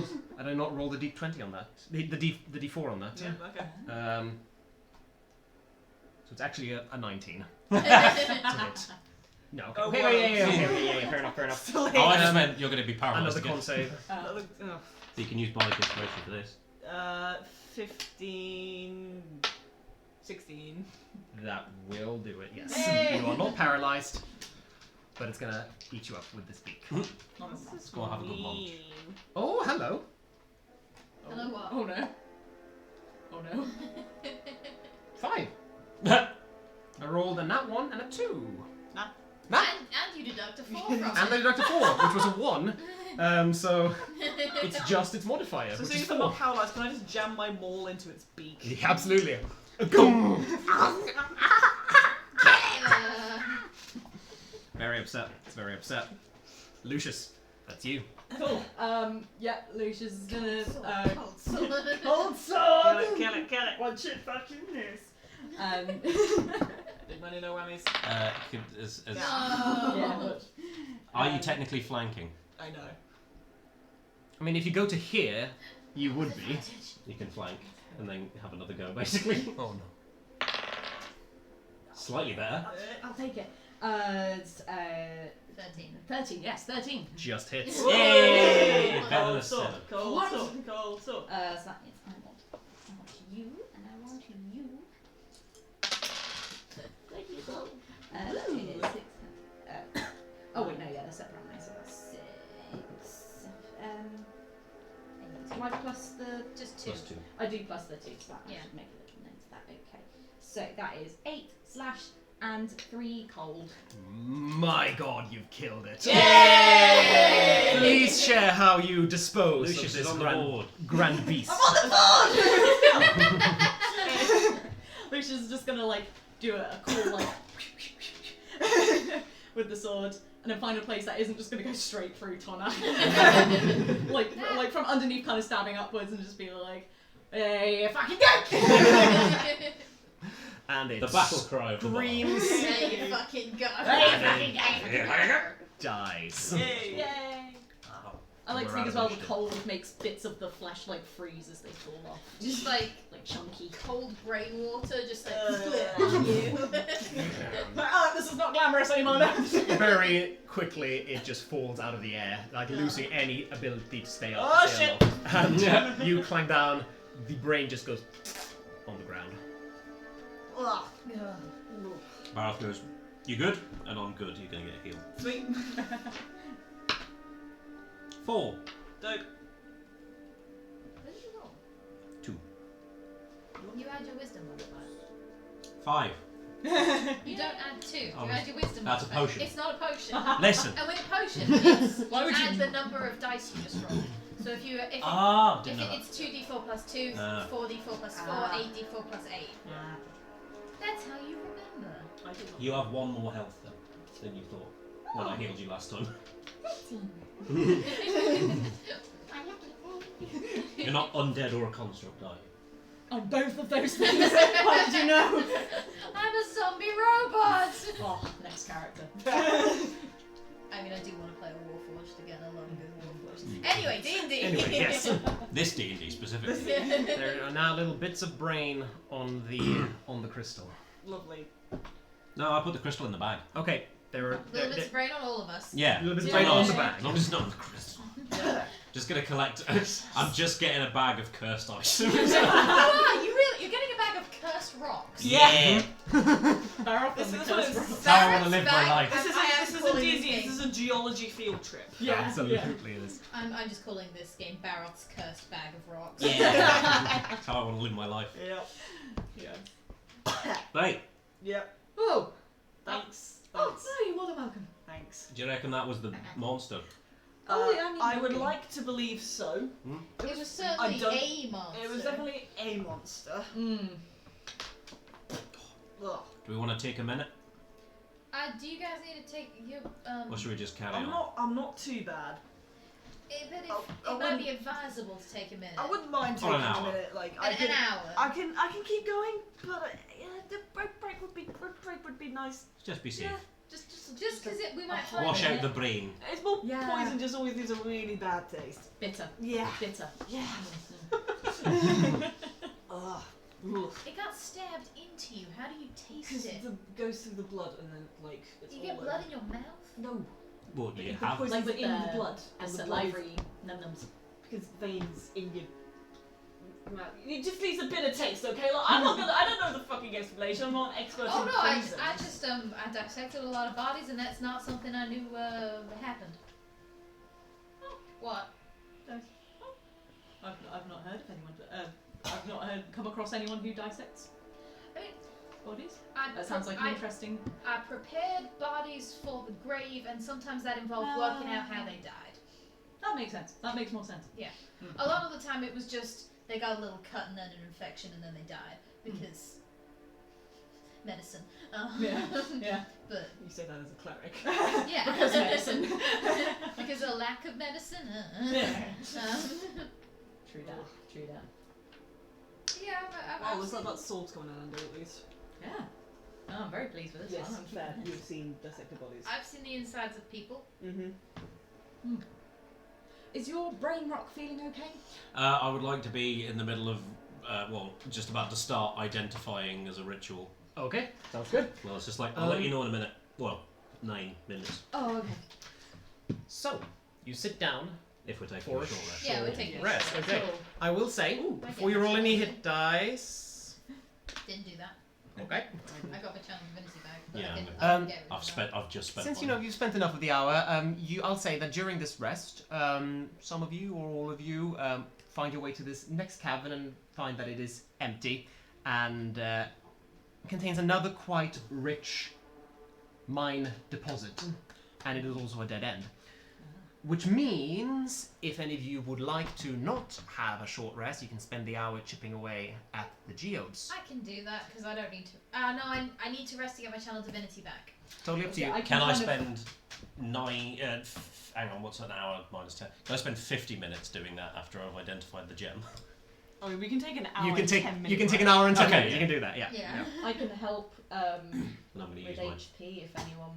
the d20 on that. The d4 on that. Yeah, okay. So it's actually a 19 Oh, to hit. No. Okay. Oh, Okay, wow. yeah. Fair enough. Still Oh, I just Um, meant you're gonna be paralysed Another again. con save. Another, So you can use bardic inspiration for this. 15... 16. That will do it. Yes. Hey. You are not paralyzed, but it's gonna eat you up with this beak. This is Go on, have a good lunch. mean. Oh, hello. Hello, what? Oh no. Oh no. 5. I rolled a nat 1 and a 2. Nah. Nah. And you deduct a 4 from And I it. deducted 4, which was a 1. So it's just its modifier, So which since is I'm 4. not paralyzed, can I just jam my maul into its beak? Yeah, absolutely. Boom. Very upset. It's very upset. Lucius, that's you. Cool. Yeah, Lucius is gonna Cold sword. cold sword. Kill it. Watch it fucking miss. Big money, no whammies. Yeah, but Are you technically flanking? I know. I mean, if you go to here, you would be. You can flank and then have another go, basically. Oh no. Slightly better. I'll take it. It's 13. 13. Yes, 13. Just hits. Yay! Better than a Cold sword. 7. Cold What? sword. Cold sword. So that means I want you, and I want you. Where do you go? That is 6. Oh wait, no, yeah, they're separate, aren't they? So that's 6. 8. Do I plus the? Just 2. +2. I do plus the 2, so that I Yeah. should make a little note of that. Okay. So that is 8 slash and 3 cold. My God, you've killed it. Yay! Please share how you dispose Lucius of is this on the board. grand beast. Lucius is just gonna like do a cool like with the sword, and then find a place that isn't just gonna go straight through Tonaich. like from underneath, kind of stabbing upwards, and just be like, "Hey, you fucking go!" And it The battle cry of the bar. screams, There you fucking go. dies. Yay. Yay! I like to We're think out as of well this the shit. cold makes bits of the flesh like freeze as they fall off, Just like chunky. cold brain water, just like Uh. you. This is not glamorous anymore. Now. Very quickly, it just falls out of the air, like losing any ability to stay up. Oh, stay shit. aloft. And you climb down. The brain just goes on the ground. Ugh. Barroth goes, "You good?" And on good, you're gonna get a heal. Sweet. 4. Dope. Where did you roll? 2. You add your wisdom modifier. 5. You don't add 2. You Oh, add your wisdom that's a modifier. potion. It's not a potion. Listen. And with a potion, it's, Why you would add you- the number of dice you just rolled. So if you if Ah, didn't know that. it's 2d4 plus 2, Ah. 4d4 plus 4, Ah. 8d4 plus 8. That's how you remember. I did not. You have 1 more health then than you thought when I healed you last time. You're not undead or a construct, are you? I'm both of those things. How did you know? I'm a zombie robot! Oh, next character. I mean, I do want to play a Warforged again. I love a good Warforged. Anyway, D&D. Anyway, yes. This D&D specifically. There are now little bits of brain on the crystal. Lovely. No, I put the crystal in the bag. Okay, there are Little bits of brain on all of us. Yeah. little bits of Yeah. brain on the As bag. long as it's not in the crystal. Just gonna collect. I'm just getting a bag of cursed ice. You're getting a bag of cursed rocks. Yeah. Barroth This and the is what cursed it's- rock. That's how I want to live my Bag. life. This is I am a calling D&D. this game. This is a geology field trip. Yeah, Absolutely it is. I'm just calling this game Baroth's cursed bag of rocks. Yeah. That's how I want to live my life. Yep. Yeah. Right. Yep. Oh. Thanks. Oh, Thanks. no, you're more than welcome. Thanks. Do you reckon that was the monster? I I would mean, like to believe so. It was certainly don't- a monster. It was definitely a monster. Ugh. Do we want to take a minute? Do you guys need to take your Or should we just carry on? I'm not too bad. But I it might be advisable to take a minute. I wouldn't mind For taking an a hour. minute. Like An hour. I can keep going, but yeah, the break would be nice. Just be safe. Yeah. Just because we might find Wash it. out the brain. It's more Yeah. poison. Just always leaves a really bad taste. bitter. Yeah. Bitter. Yeah. Ugh. Ugh. It got stabbed into you. How do you taste Because it? it goes through the blood and then like it's You all get over. blood in your mouth? No, What do you the have? poison's Like with in the the- blood. A And the blood salivary num-nums. because veins in your mouth. It just leaves a bitter taste, okay? Like, I'm not gonna. I don't know the fucking explanation. I'm not an expert Oh in no, I poison. just I dissected a lot of bodies and that's not something I knew happened. What? I've not heard of anyone. I've not come across anyone who dissects I mean, bodies. I That sounds like an interesting. I prepared bodies for the grave, and sometimes that involved working out how they died. That makes sense. That makes more sense. A lot of the time, it was just they got a little cut and then an infection, and then they died because medicine. Yeah. But You say that as a cleric. yeah, Because medicine. because of lack of medicine. True that. True that. Yeah, Oh, I've looks like seen- that sword's coming in handy at least. Yeah. Oh, I'm very pleased with this one. I'm fair. keeping You've seen dissected bodies. I've seen the insides of people. Mm-hmm. Is your brain rock feeling okay? I would like to be in the middle of, just about to start identifying as a ritual. Okay, sounds good. Well, it's just like, I'll let you know in a minute. Well, 9 minutes, Oh, okay. So, you sit down if we're taking for a a short rest. Yeah, we're short taking a rest. short Okay. Cool. I will say, before you roll any hit dice. Didn't do that. Okay. I got my channel divinity back. But Yeah, I didn't, I'm- get rid of that. I've just spent Since one. you've spent enough of the hour, I'll say that during this rest, some of you or all of you find your way to this next cavern and find that it is empty and contains another quite rich mine deposit, and it is also a dead end. Which means, if any of you would like to not have a short rest, you can spend the hour chipping away at the geodes. I can do that because I don't need to. No, I need to rest to get my channel divinity back. Totally up to you. Yeah, Can I kind of- spend 9... hang on, what's an hour minus 10? Can I spend 50 minutes doing that after I've identified the gem? I mean, we can take an hour. You can and take 10 minute you can take an break. hour and 10 Okay, minutes. yeah. You can do that. Yeah. Yeah. I can help And I'm going to with use mine. HP if anyone.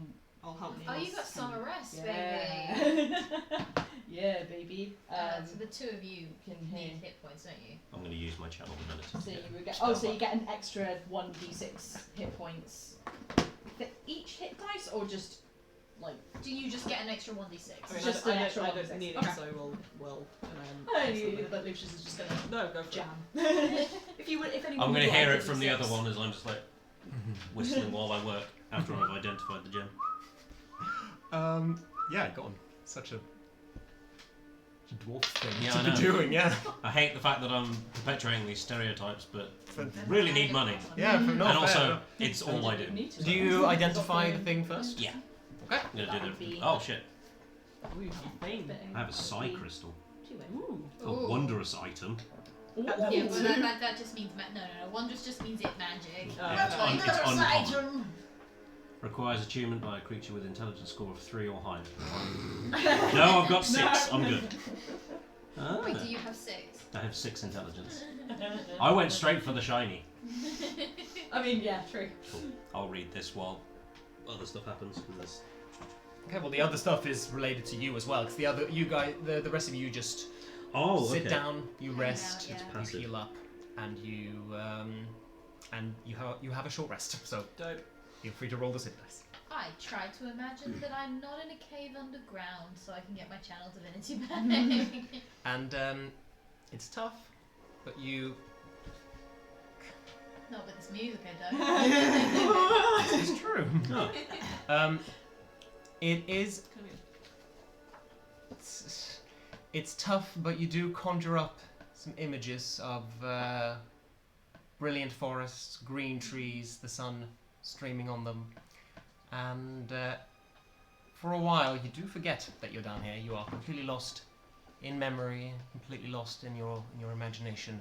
I'll help you. Oh, you got summer rest, baby. Yeah. Yeah, baby. So the two of you can need hear. hit points, don't you? I'm going to use my channel divinity. So you would get. Oh, so you get an extra 1d6 hit points for each hit dice, or just like. Do you just get an extra 1d6? I mean, Just I an don't, extra I one don't six. need Okay. it, so we'll But Lucius is just gonna No, go for it. jam. if you would, if anyone. I'm going would to hear like it from the 1d6. other one as I'm just like whistling while I work after I've identified the gem. Yeah, go on. Such a dwarf thing Yeah, to I be know. doing. Yeah. I hate the fact that I'm perpetuating these stereotypes, but For- really need money. Yeah. For, no, and fair, also, no. it's all I do. Do you identify the thing first? Yeah. Okay. I'm going to That do would the... be- Oh, shit. Ooh, Behm. I have a psi crystal. Ooh. A Ooh. wondrous item. Yeah, well that just means no. Wondrous just means it's magic. It's uncommon. Requires attunement by a creature with intelligence score of 3 or higher. No, I've got 6. I'm good. Wait, do you have 6? I have 6 intelligence. I went straight for the shiny. I mean, yeah, true. Cool. I'll read this while other stuff happens. 'Cause there's... Okay. Well, the other stuff is related to you as well, because the rest of you just sit down, you Hang rest, out, yeah. you Passive. heal up, and you have a short rest. So Dope. feel free to roll the hit dice. I try to imagine that I'm not in a cave underground, so I can get my channel divinity back. And it's tough, but you. Not with this music, I don't. This is true. Oh. It is. Come here. It's tough, but you do conjure up some images of brilliant forests, green trees, the sun streaming on them, and for a while, you do forget that you're down here. You are completely lost in memory, completely lost in your imagination,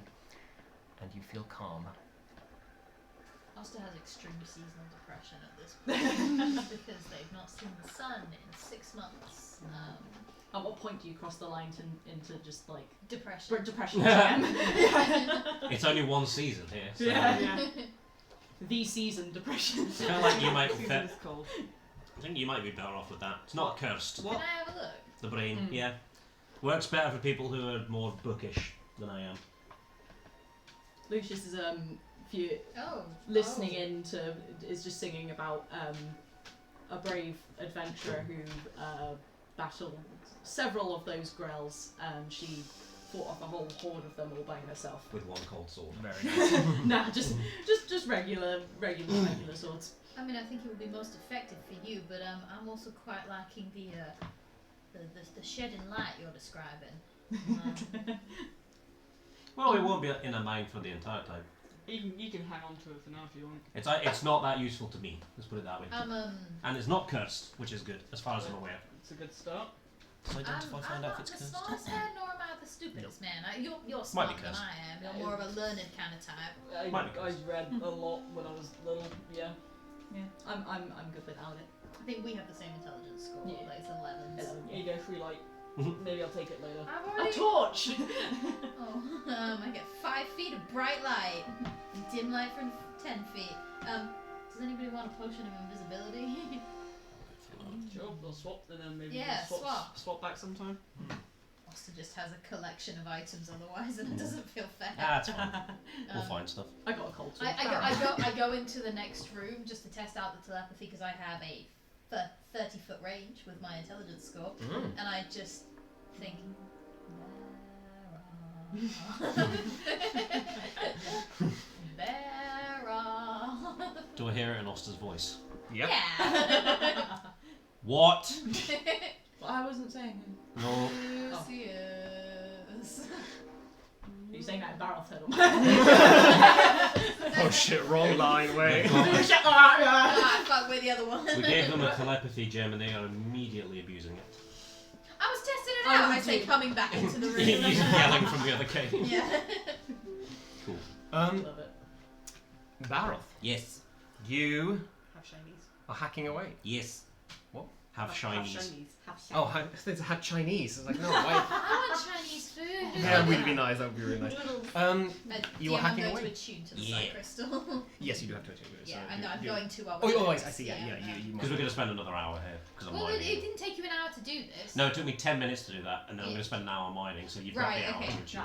and you feel calm. Asta has extreme seasonal depression at this point because they've not seen the sun in 6 months. At what point do you cross the line into just like Depression. depression? Yeah. It's only one season here. So Yeah. The season depression. I feel like you might be Season is cold. I think you might be better off with that. It's not cursed. Can I have a look? The brain, yeah. Works better for people who are more bookish than I am. Lucius is if you listening in to is just singing about a brave adventurer who battled several of those grells, and she fought off a whole horde of them all by herself. With one cold sword. Very nice. Nah, just regular swords. I mean, I think it would be most effective for you, but I'm also quite liking the shedding light you're describing. Well, it won't be in a mine for the entire time. You can hang on to it for now if you want. It's not that useful to me. Let's put it that way. And it's not cursed, which is good, as far as I'm aware. It's a good start. So identify, I'm find out not if it's the cursed. smartest head, nor am I the stupidest man. You're Might smarter be than cursed. I am. You're more of a learned kind of type. Might be I read a lot when I was little. Yeah. Yeah, I'm good without it. I think we have the same intelligence score. Yeah. Like it's 11s. Here you go, free light. Maybe I'll take it later. I've A already. torch. Oh, I get 5 feet of bright light, and dim light from 10 feet. Does anybody want a potion of invisibility? Sure, we'll swap and then maybe Yeah, we'll swap. swap back sometime. Oster just has a collection of items otherwise, and it doesn't feel fair. That's fine. We'll find stuff. I got a cold sword. I go into the next room just to test out the telepathy because I have a 30-foot range with my intelligence score, and I just think. Do I hear it in Oster's voice? Yep. Yeah. What? Well, I wasn't saying. No. Lucius. Are you saying that in barrel turtle? Oh shit, wrong line, wait. Ah, fuck with the other one. We gave them a telepathy gem and they are immediately abusing it. I was testing it out. I say coming back into the room. He's yelling from the other cave. Yeah. Cool. Love it. Baroth, Yes. you Have shinies. are hacking away. Yes. What? Have shinies. Oh, I think they had Chinese. I was like, no, why? I want Chinese food. Yeah, that would be nice. That would be really nice. You were hacking I'm away. going to attune to the Yeah. side crystal. Yes, you do have to attune to it. Yeah, so I know. I'm you- going to. Oh, I see. Yeah. You Because we're going to spend another hour here. Because I'm Well, it mining. didn't take you an hour to do this. No, it took me 10 minutes to do that, and then I'm Yeah. going to spend an hour mining, so you've Right, got the hour okay. to achieve.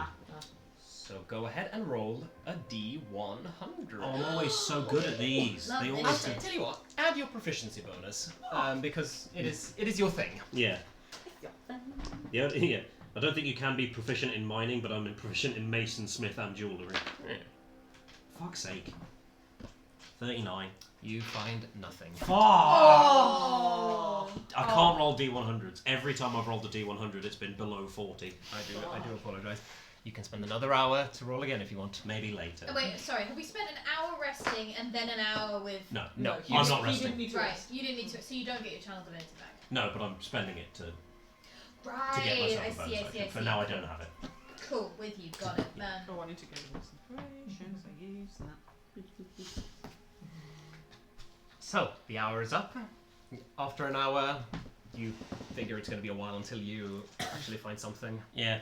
So go ahead and roll a D100. Oh, I'm always so good at these. Love They this. always I'll tell you what. Add your proficiency bonus because it is your thing. Yeah. Yeah. I don't think you can be proficient in mining, but I'm proficient in mason, smith, and jewellery. Fuck's sake. 39. You find nothing. Fuck! Oh. I can't roll D100s. Every time I've rolled a D100, it's been below 40. I do apologise. You can spend another hour to roll again if you want. Maybe later. Oh, wait, sorry. Have we spent an hour resting and then an hour with? No. No, I'm not He resting. didn't need to Right. rest. You didn't need to. So you don't get your channel divinity back. No, but I'm spending it to Right. get myself I a see. bonus I action. see. For now, I don't have it. Cool. With you. Got it. Then. Oh, I need to go to this information, so use that. So the hour is up. After an hour, you figure it's going to be a while until you actually find something. Yeah.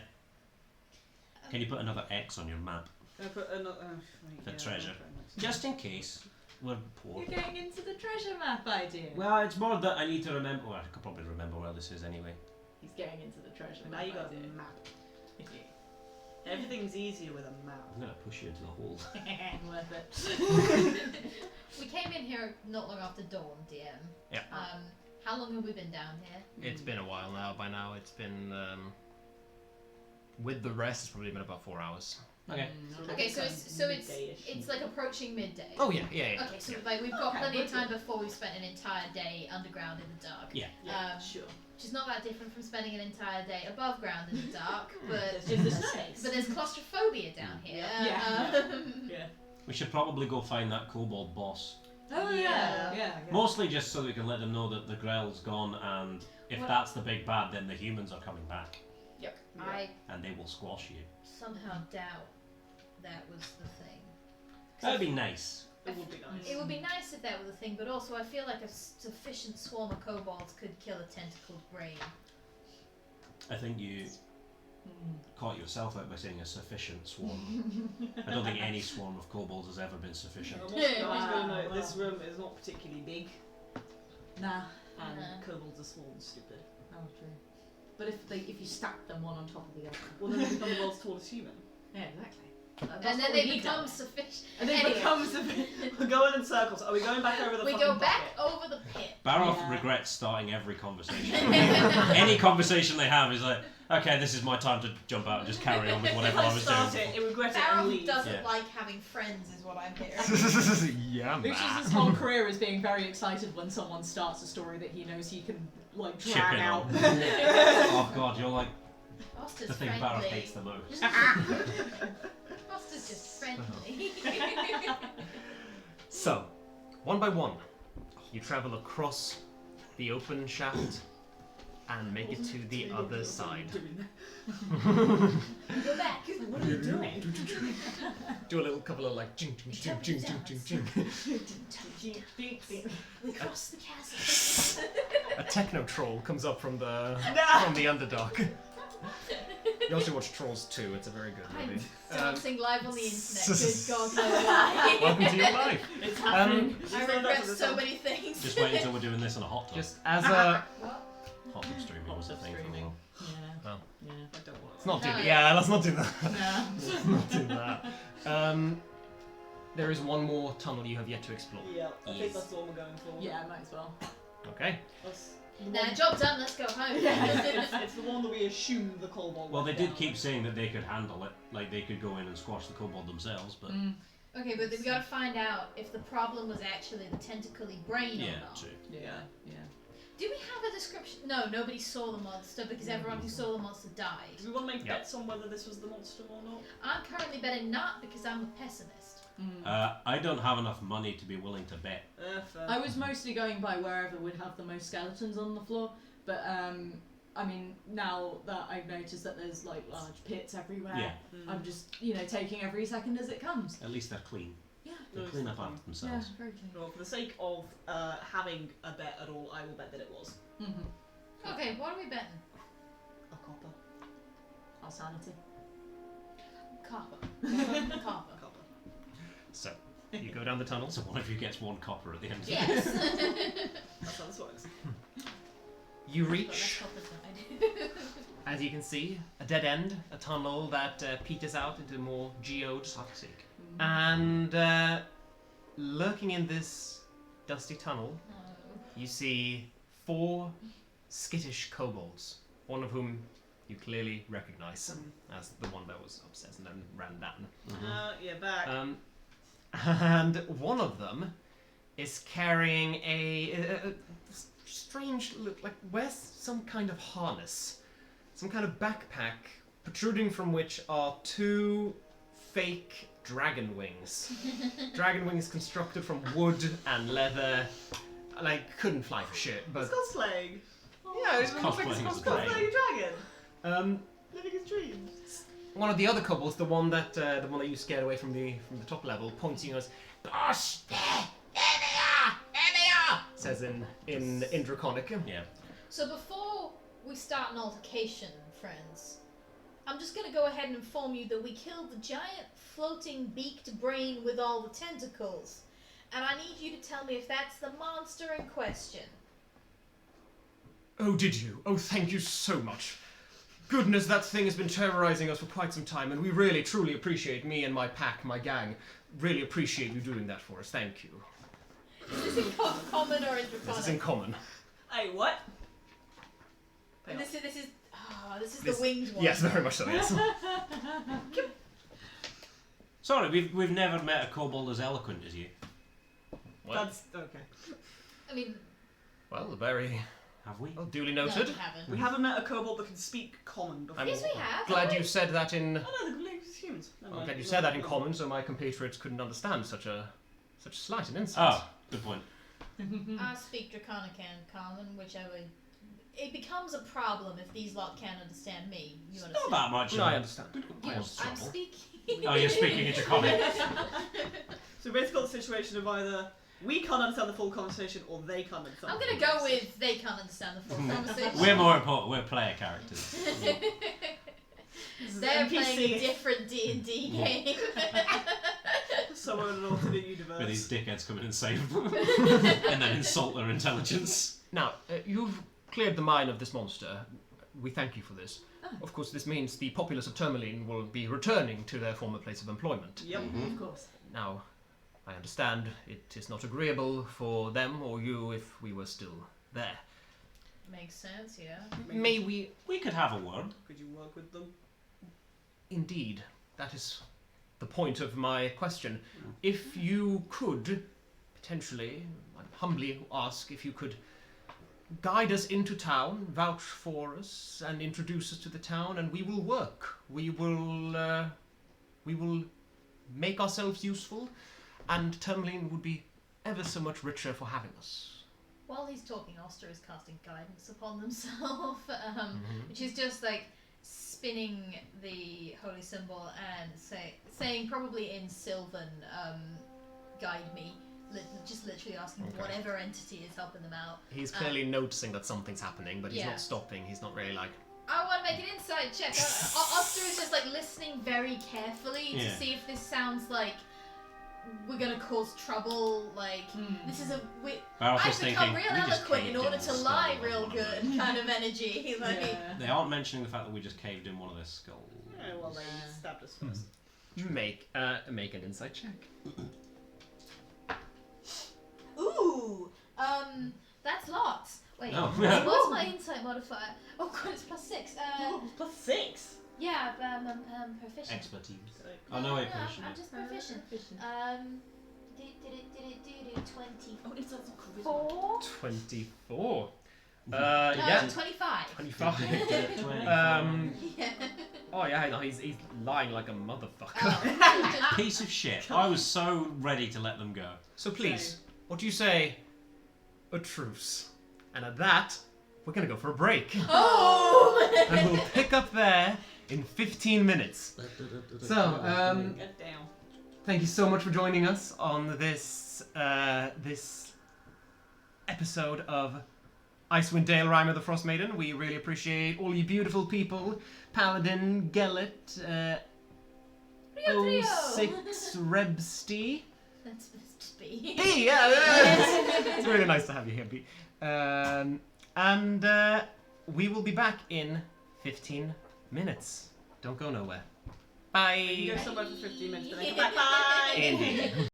Can you put another X on your map? Can I put another For treasure. Just in case we're poor. You're getting into the treasure map idea. Well, it's more that I need to remember. Well, I could probably remember where this is anyway. He's getting into the treasure Now map you got idea. a map. Everything's easier with a map. I'm gonna push you into the hole. Worth it. We came in here not long after dawn, DM. Yeah. How long have we been down here? It's been a while now. By now, it's been with the rest, it's probably been about 4 hours. Okay. Okay, so it's like approaching midday. Oh yeah. Okay, so like we've got plenty of time before we've spent an entire day underground in the dark. Yeah. Sure. Which is not that different from spending an entire day above ground in the dark, but In the space. but there's claustrophobia down here. Yeah. Um, Yeah. We should probably go find that kobold boss. Oh yeah. Mostly just so we can let them know that the Grell's gone, and if that's the big bad, then the humans are coming back. Yep. I And they will squash you. somehow doubt that was the thing. That'd be nice. It would be nice. It would be nice if that was a thing, but also I feel like a sufficient swarm of kobolds could kill a tentacled brain. I think you caught yourself out by saying a sufficient swarm. I don't think any swarm of kobolds has ever been sufficient. I'm also going to note this room is not particularly big, Nah. and Uh-huh. kobolds are small and stupid. Oh, true. But if you stack them one on top of the other. Well, then they become the world's tallest human. Yeah, exactly. And then they become sufficient. And then Anyway. becomes a We're going in circles. Are we going back over the We fucking go back bucket? over the pit. Baroff Yeah. regrets starting every conversation. Any conversation they have is like, okay, this is my time to jump out and just carry on with whatever I I was start doing. it, regret it, and Farrell leave. doesn't Yeah. like having friends, is what I'm hearing. Yeah, Which is his whole career is being very excited when someone starts a story that he knows he can like Chip drag in out. on. Oh god, you're like Foster's the thing friendly. Baroff hates the most. Foster's just friendly. So, one by one, you travel across the open shaft and make it to the other side. Go back. What are you doing? Do a little couple of like jing jing jing jing jing jing jing. We cross the chasm. A techno troll comes up from the No! Underdark. You also watch Trolls 2, it's a very good I'm movie. dancing live on the internet. Good God, no lie. Welcome to your life. It's happening. I regret so many things. Just wait until we're doing this on a hot tub. Just as a... What? Hot tub streaming was a thing for a streaming. while. Yeah. Well, Yeah. I don't want let's not do No. that. Yeah, let's not do that. Nah. Let's not do that. There is one more tunnel you have yet to explore. Yeah, I Yes. think that's the one we're going for. Yeah, might as well. Okay. That's the Nah, one- job done, let's go home. it's the one that we assume the kobold Well, they went did down. keep saying that they could handle it, like they could go in and squash the kobold themselves, but Okay, but we gotta find out if the problem was actually the tentacly brain or yeah, not. true. Yeah. Yeah. Do we have a description? No, nobody saw the monster because everyone who saw the monster died. Do we want to make Yep. bets on whether this was the monster or not? I'm currently betting not because I'm a pessimist. I don't have enough money to be willing to bet. Fair. I was mostly going by wherever would have the most skeletons on the floor, but I mean, now that I've noticed that there's like large pits everywhere, Yeah, I'm just taking every second as it comes. at least they're clean. Yeah. They No, clean it's up fine. after themselves. very clean. Well, for the sake of having a bet at all, I will bet that it was Okay, what are we betting? a copper. Our sanity. Copper. Copper. A copper. So, you go down the tunnel. So one of you gets one copper at the end. Yes. That's how this works. You But reach, less copper side. as you can see, a dead end, a tunnel that peters out into more geodes. Fuck's sake. And lurking in this dusty tunnel, No. you see 4 skittish kobolds, one of whom you clearly recognize as the one that was upstairs and then ran down. Yeah, back. And one of them is carrying a strange look, like wears some kind of harness, some kind of backpack, protruding from which are 2 fake dragon wings. Dragon wings constructed from wood and leather. Like, couldn't fly for shit, but It's cosplaying. yeah, It's cosplaying as a cosplaying dragon. a dragon. Living his dreams. one of the other kobolds, the one that you scared away from the top level, points and goes, "Boss, there they are!" Says in Draconic. Yeah. So before we start an altercation, friends, I'm just gonna go ahead and inform you that we killed the giant floating beaked brain with all the tentacles. And I need you to tell me if that's the monster in question. Oh, did you? Oh, thank you so much. Goodness, that thing has been terrorizing us for quite some time, and we really, truly appreciate, me and my pack, my gang, really appreciate you doing that for us. Thank you. Is this in common or in This is in Draconic? common. Hey, what? And this is This- the winged one. Yes, very much so, yes. Sorry, we've never met a kobold as eloquent as you. Well, That's okay. I mean, well, very Have we? well, duly no, noted. we haven't. We haven't met a kobold that can speak common before. I'm Yes, we have. glad you said that in... Oh no, they're humans. Never I'm mind. glad you said that in common, so my compatriots couldn't understand such slight an insult. Oh, Good point. I speak Draconic and Common, whichever. It becomes a problem if these lot can't understand me. You Not understand? that much. No, I understand. I'm trouble. speaking. Oh, you're speaking in Draconic. So basically, the situation of either we can't understand the full conversation or they can't understand. I'm the gonna full go conversation. with they can't understand the full conversation. We're more important. We're player characters. This is They're NPC. playing a different D&D game. Somewhere in an alternate universe. Where these dickheads come in and save them. And then insult their intelligence. Now, you've cleared the mine of this monster. We thank you for this. Of course, this means the populace of Termaline will be returning to their former place of employment. Yep. Of course. Now, I understand it is not agreeable for them or you if we were still there. Makes sense, yeah. May we... We could have a word. Could you work with them? Indeed, that is the point of my question. If you could, potentially, I humbly ask if you could guide us into town, vouch for us, and introduce us to the town, and we will work. We will make ourselves useful, and Termaline would be ever so much richer for having us. While he's talking, Oster is casting guidance upon themselves, which is just like spinning the holy symbol and saying probably in Sylvan, guide me. Just literally asking whatever entity is helping them out. He's clearly noticing that something's happening, but he's Yeah. not stopping. He's not really like... I want to make an insight check. Oster is just like listening very carefully to Yeah. see if this sounds like we're gonna cause trouble. Like this is a Boros I've was become thinking, real we just eloquent caved in order in to the lie skull of real one of good them. kind of energy. Like They aren't mentioning the fact that we just caved in one of their skulls. Yeah, well, they stabbed us first. Make an insight check. ooh, that's lots. Wait, Oh. what's my insight modifier? Oh god, it's +6. Plus 6. Yeah, proficient. Expertise. No, Oh, no, wait, proficient. I'm just proficient. Did it 20? Oh, it's also charisma. 4? 24. No, Yeah. 25. 25. 24. Yeah. Oh yeah, no, he's lying like a motherfucker. Oh. Piece of shit. I was so ready to let them go. So please, what do you say? A truce. And at that, we're gonna go for a break. Oh! And we'll pick up there in 15 minutes. So, Get down. thank you so much for joining us on this this episode of Icewind Dale, Rime of the Frostmaiden. We really appreciate all you beautiful people. Paladin, Gellet, Rio. 06 Rebsty. That's supposed to be. B, yeah, it's really nice to have you here, B. And we will be back in 15 minutes. Don't go nowhere. Bye. You go somewhere for 15 minutes, but then come back. Bye. Indeed.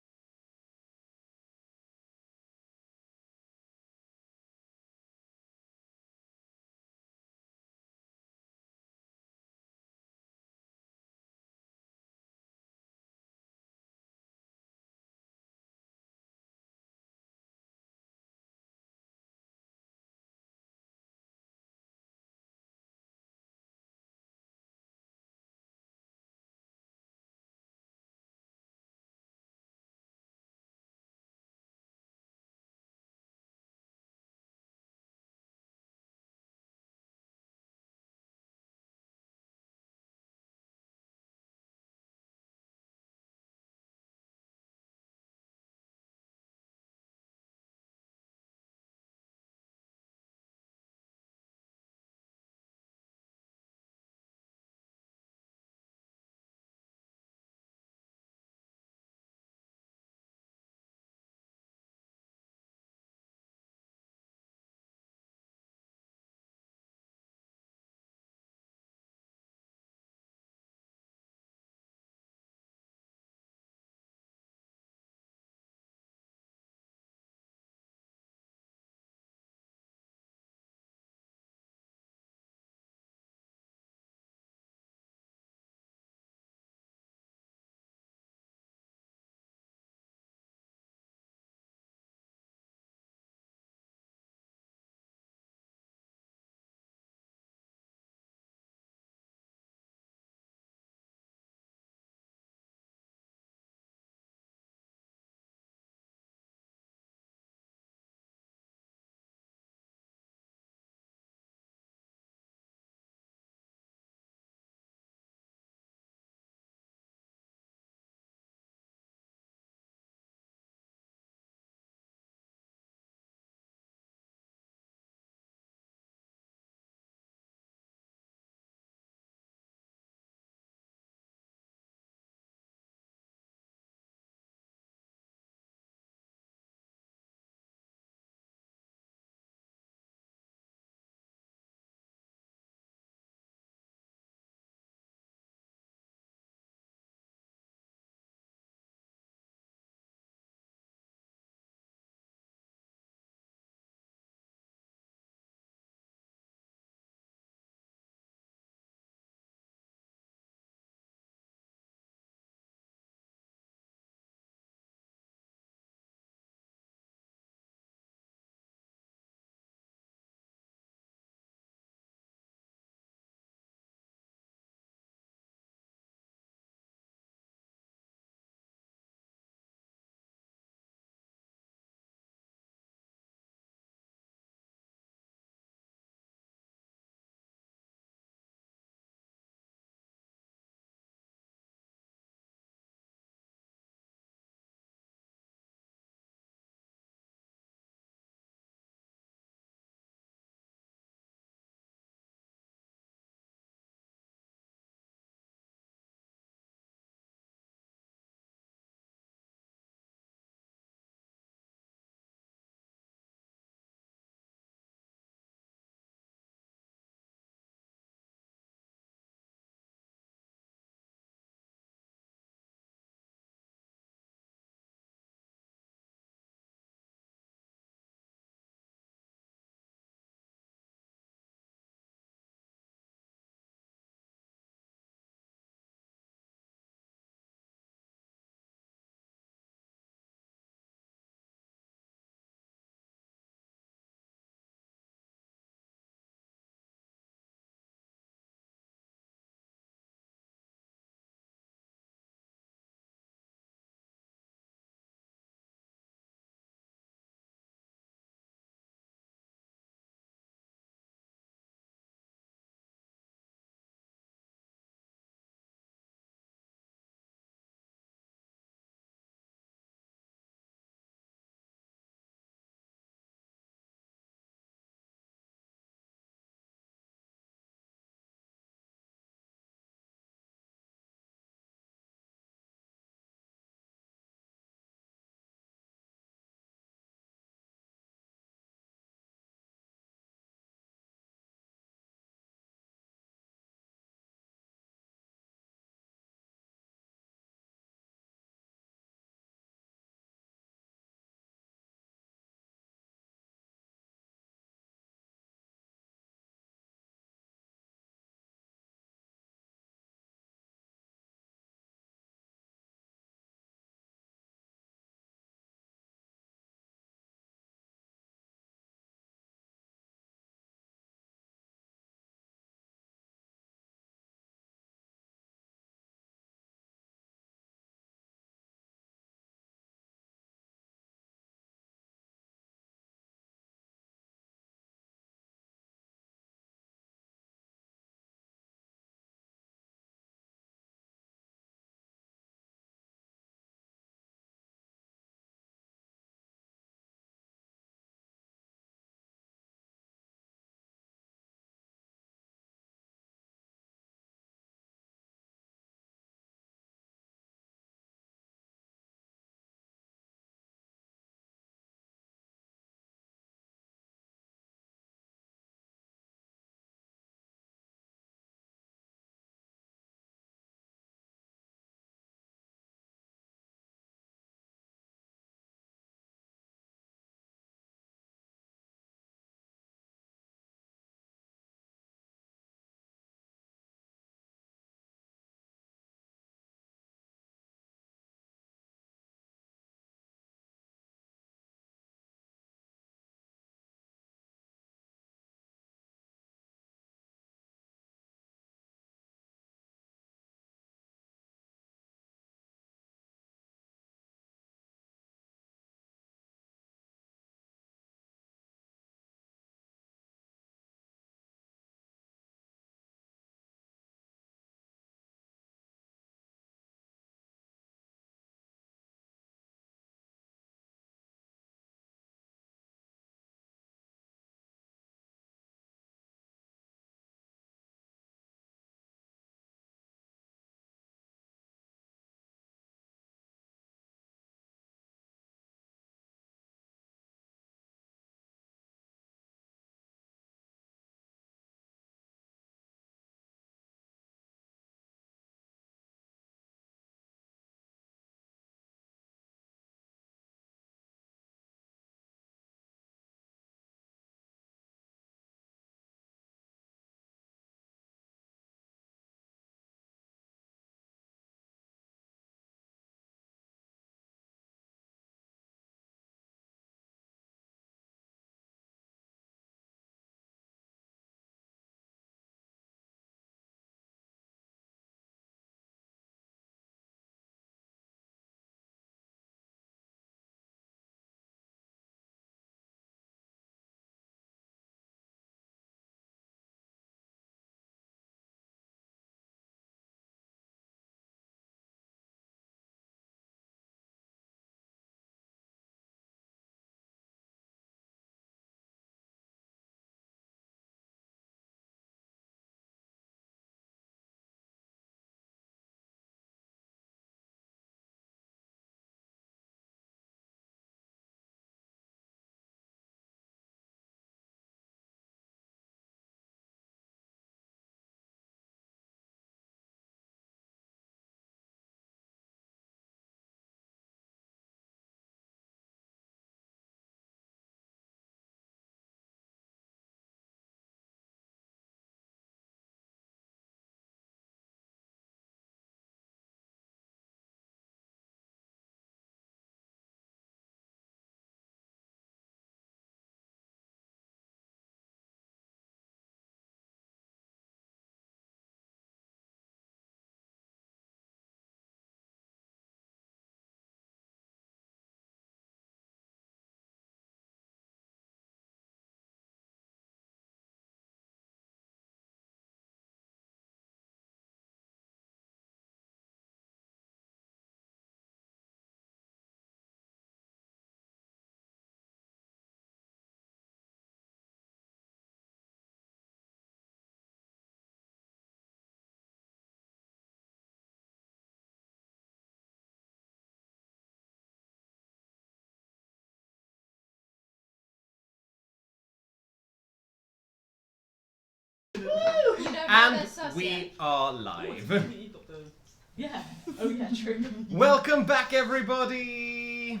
And us yet. we are live. You got the- Yeah. Oh yeah, true. Welcome back, everybody.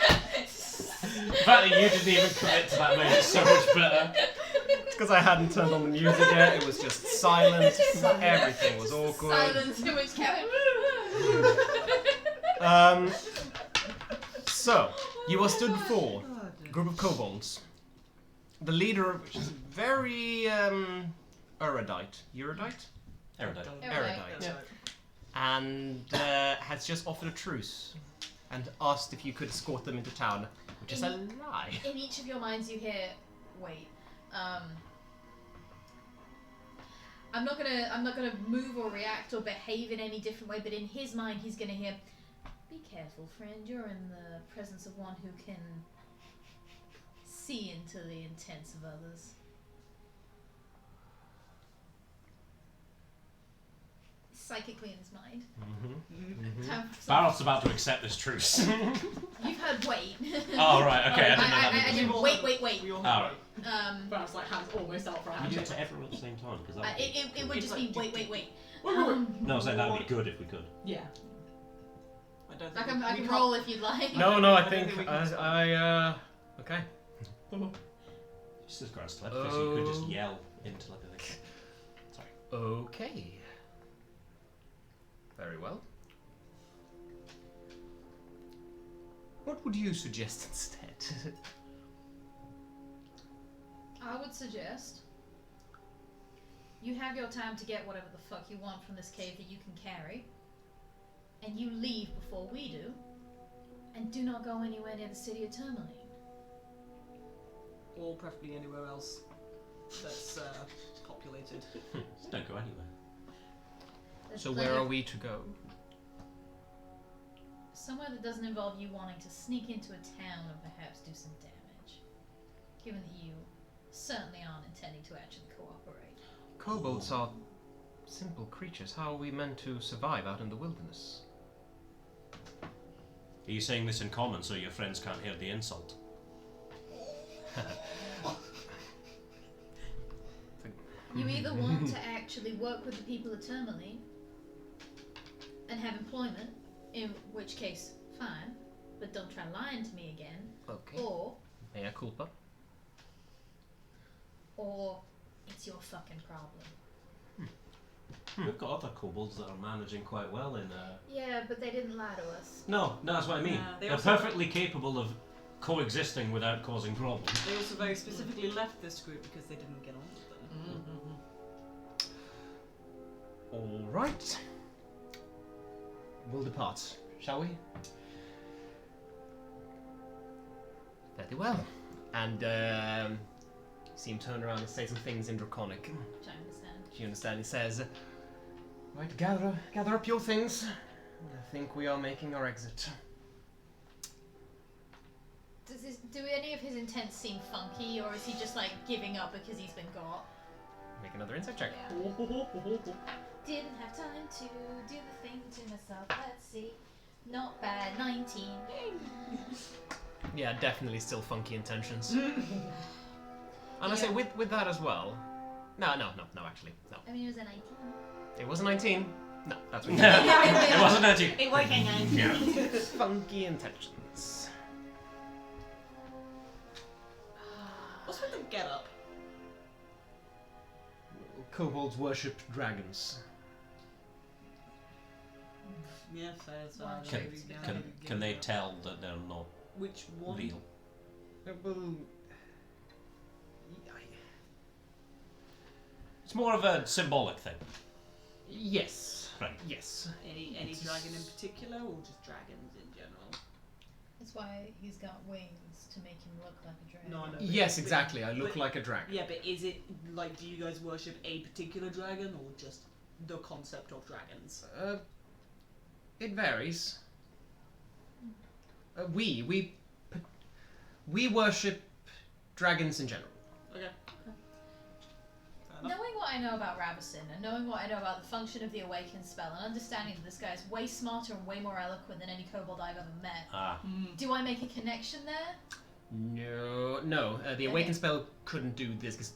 The fact that you didn't even commit to that made it so much better. It's because I hadn't turned on the music yet. It was just silent. Everything was awkward. Silence in which Kevin. So, you are stood before a group of kobolds. The leader of which is very erudite. Erudite? Erudite. Erudite. Yeah. And has just offered a truce and asked if you could escort them into town, which is a lie. In each of your minds, you hear, "Wait, I'm not gonna move or react or behave in any different way." But in his mind, he's gonna hear, "Be careful, friend. You're in the presence of one who can see into the intents of others." Psychically in his mind. Time for some- Barrett's about to accept this truce. You've heard wait. Oh, right, okay, I didn't know that. I didn't wait. We all Alright. But I was like hands almost out for a Can we do it handshake. to everyone at the same time? Because It would just be wait. No, I was saying that would be good if we could. Yeah. I don't I think can roll if you'd like. No, I I don't think think we can okay. Jesus Christ, telepathy, you could just yell into like a thing. Sorry. Okay. Very well. What would you suggest instead? I would suggest you have your time to get whatever the fuck you want from this cave that you can carry, and you leave before we do, and do not go anywhere near the city of Termaline. or preferably anywhere else that's populated. Just don't go anywhere. There's So plenty where are of- we to go? Somewhere that doesn't involve you wanting to sneak into a town and perhaps do some damage, given that you certainly aren't intending to actually cooperate. Kobolds are simple creatures. How are we meant to survive out in the wilderness? Are you saying this in common so your friends can't hear the insult? You either want to actually work with the people of Termaline and have employment, in which case, fine, but don't try lying to me again, Okay. Mea culpa. or it's your fucking problem. We've got other kobolds that are managing quite well in. Yeah, but they didn't lie to us. No, that's what I mean. Yeah, they They're also- perfectly capable of coexisting without causing problems. They also very specifically left this group because they didn't get on with them. All right. We'll depart, shall we? Very well. And see him turn around and say some things in Draconic. Which I understand. Do you understand? He says, "Right, gather up your things. I think we are making our exit." Do any of his intents seem funky, or is he just like giving up because he's been got? Make another insight check. Didn't have time to do the thing to myself. Let's see. Not bad. 19. Yeah, definitely still funky intentions. And I say with that as well. No, actually, no. I mean, it was a 19. It was a 19. No, that's what It wasn't that you. It worked again. Yeah. funky intentions. What's with the get up? Kobolds worship dragons. Yeah, fair. Can they tell that they're not Which one? real? It's more of a symbolic thing. Yes. Right. Yes. Any dragon in particular, or just dragons in general? That's why he's got wings to make him look like a dragon. No, I know. Yes, exactly. I look but- like a dragon. Yeah, but is it like, do you guys worship a particular dragon, or just the concept of dragons? It varies. We worship dragons in general. Okay. Fair enough. Knowing what I know about Ravison, and knowing what I know about the function of the Awaken spell, and understanding that this guy's way smarter and way more eloquent than any kobold I've ever met, Ah. do I make a connection there? No. The awaken spell couldn't do this because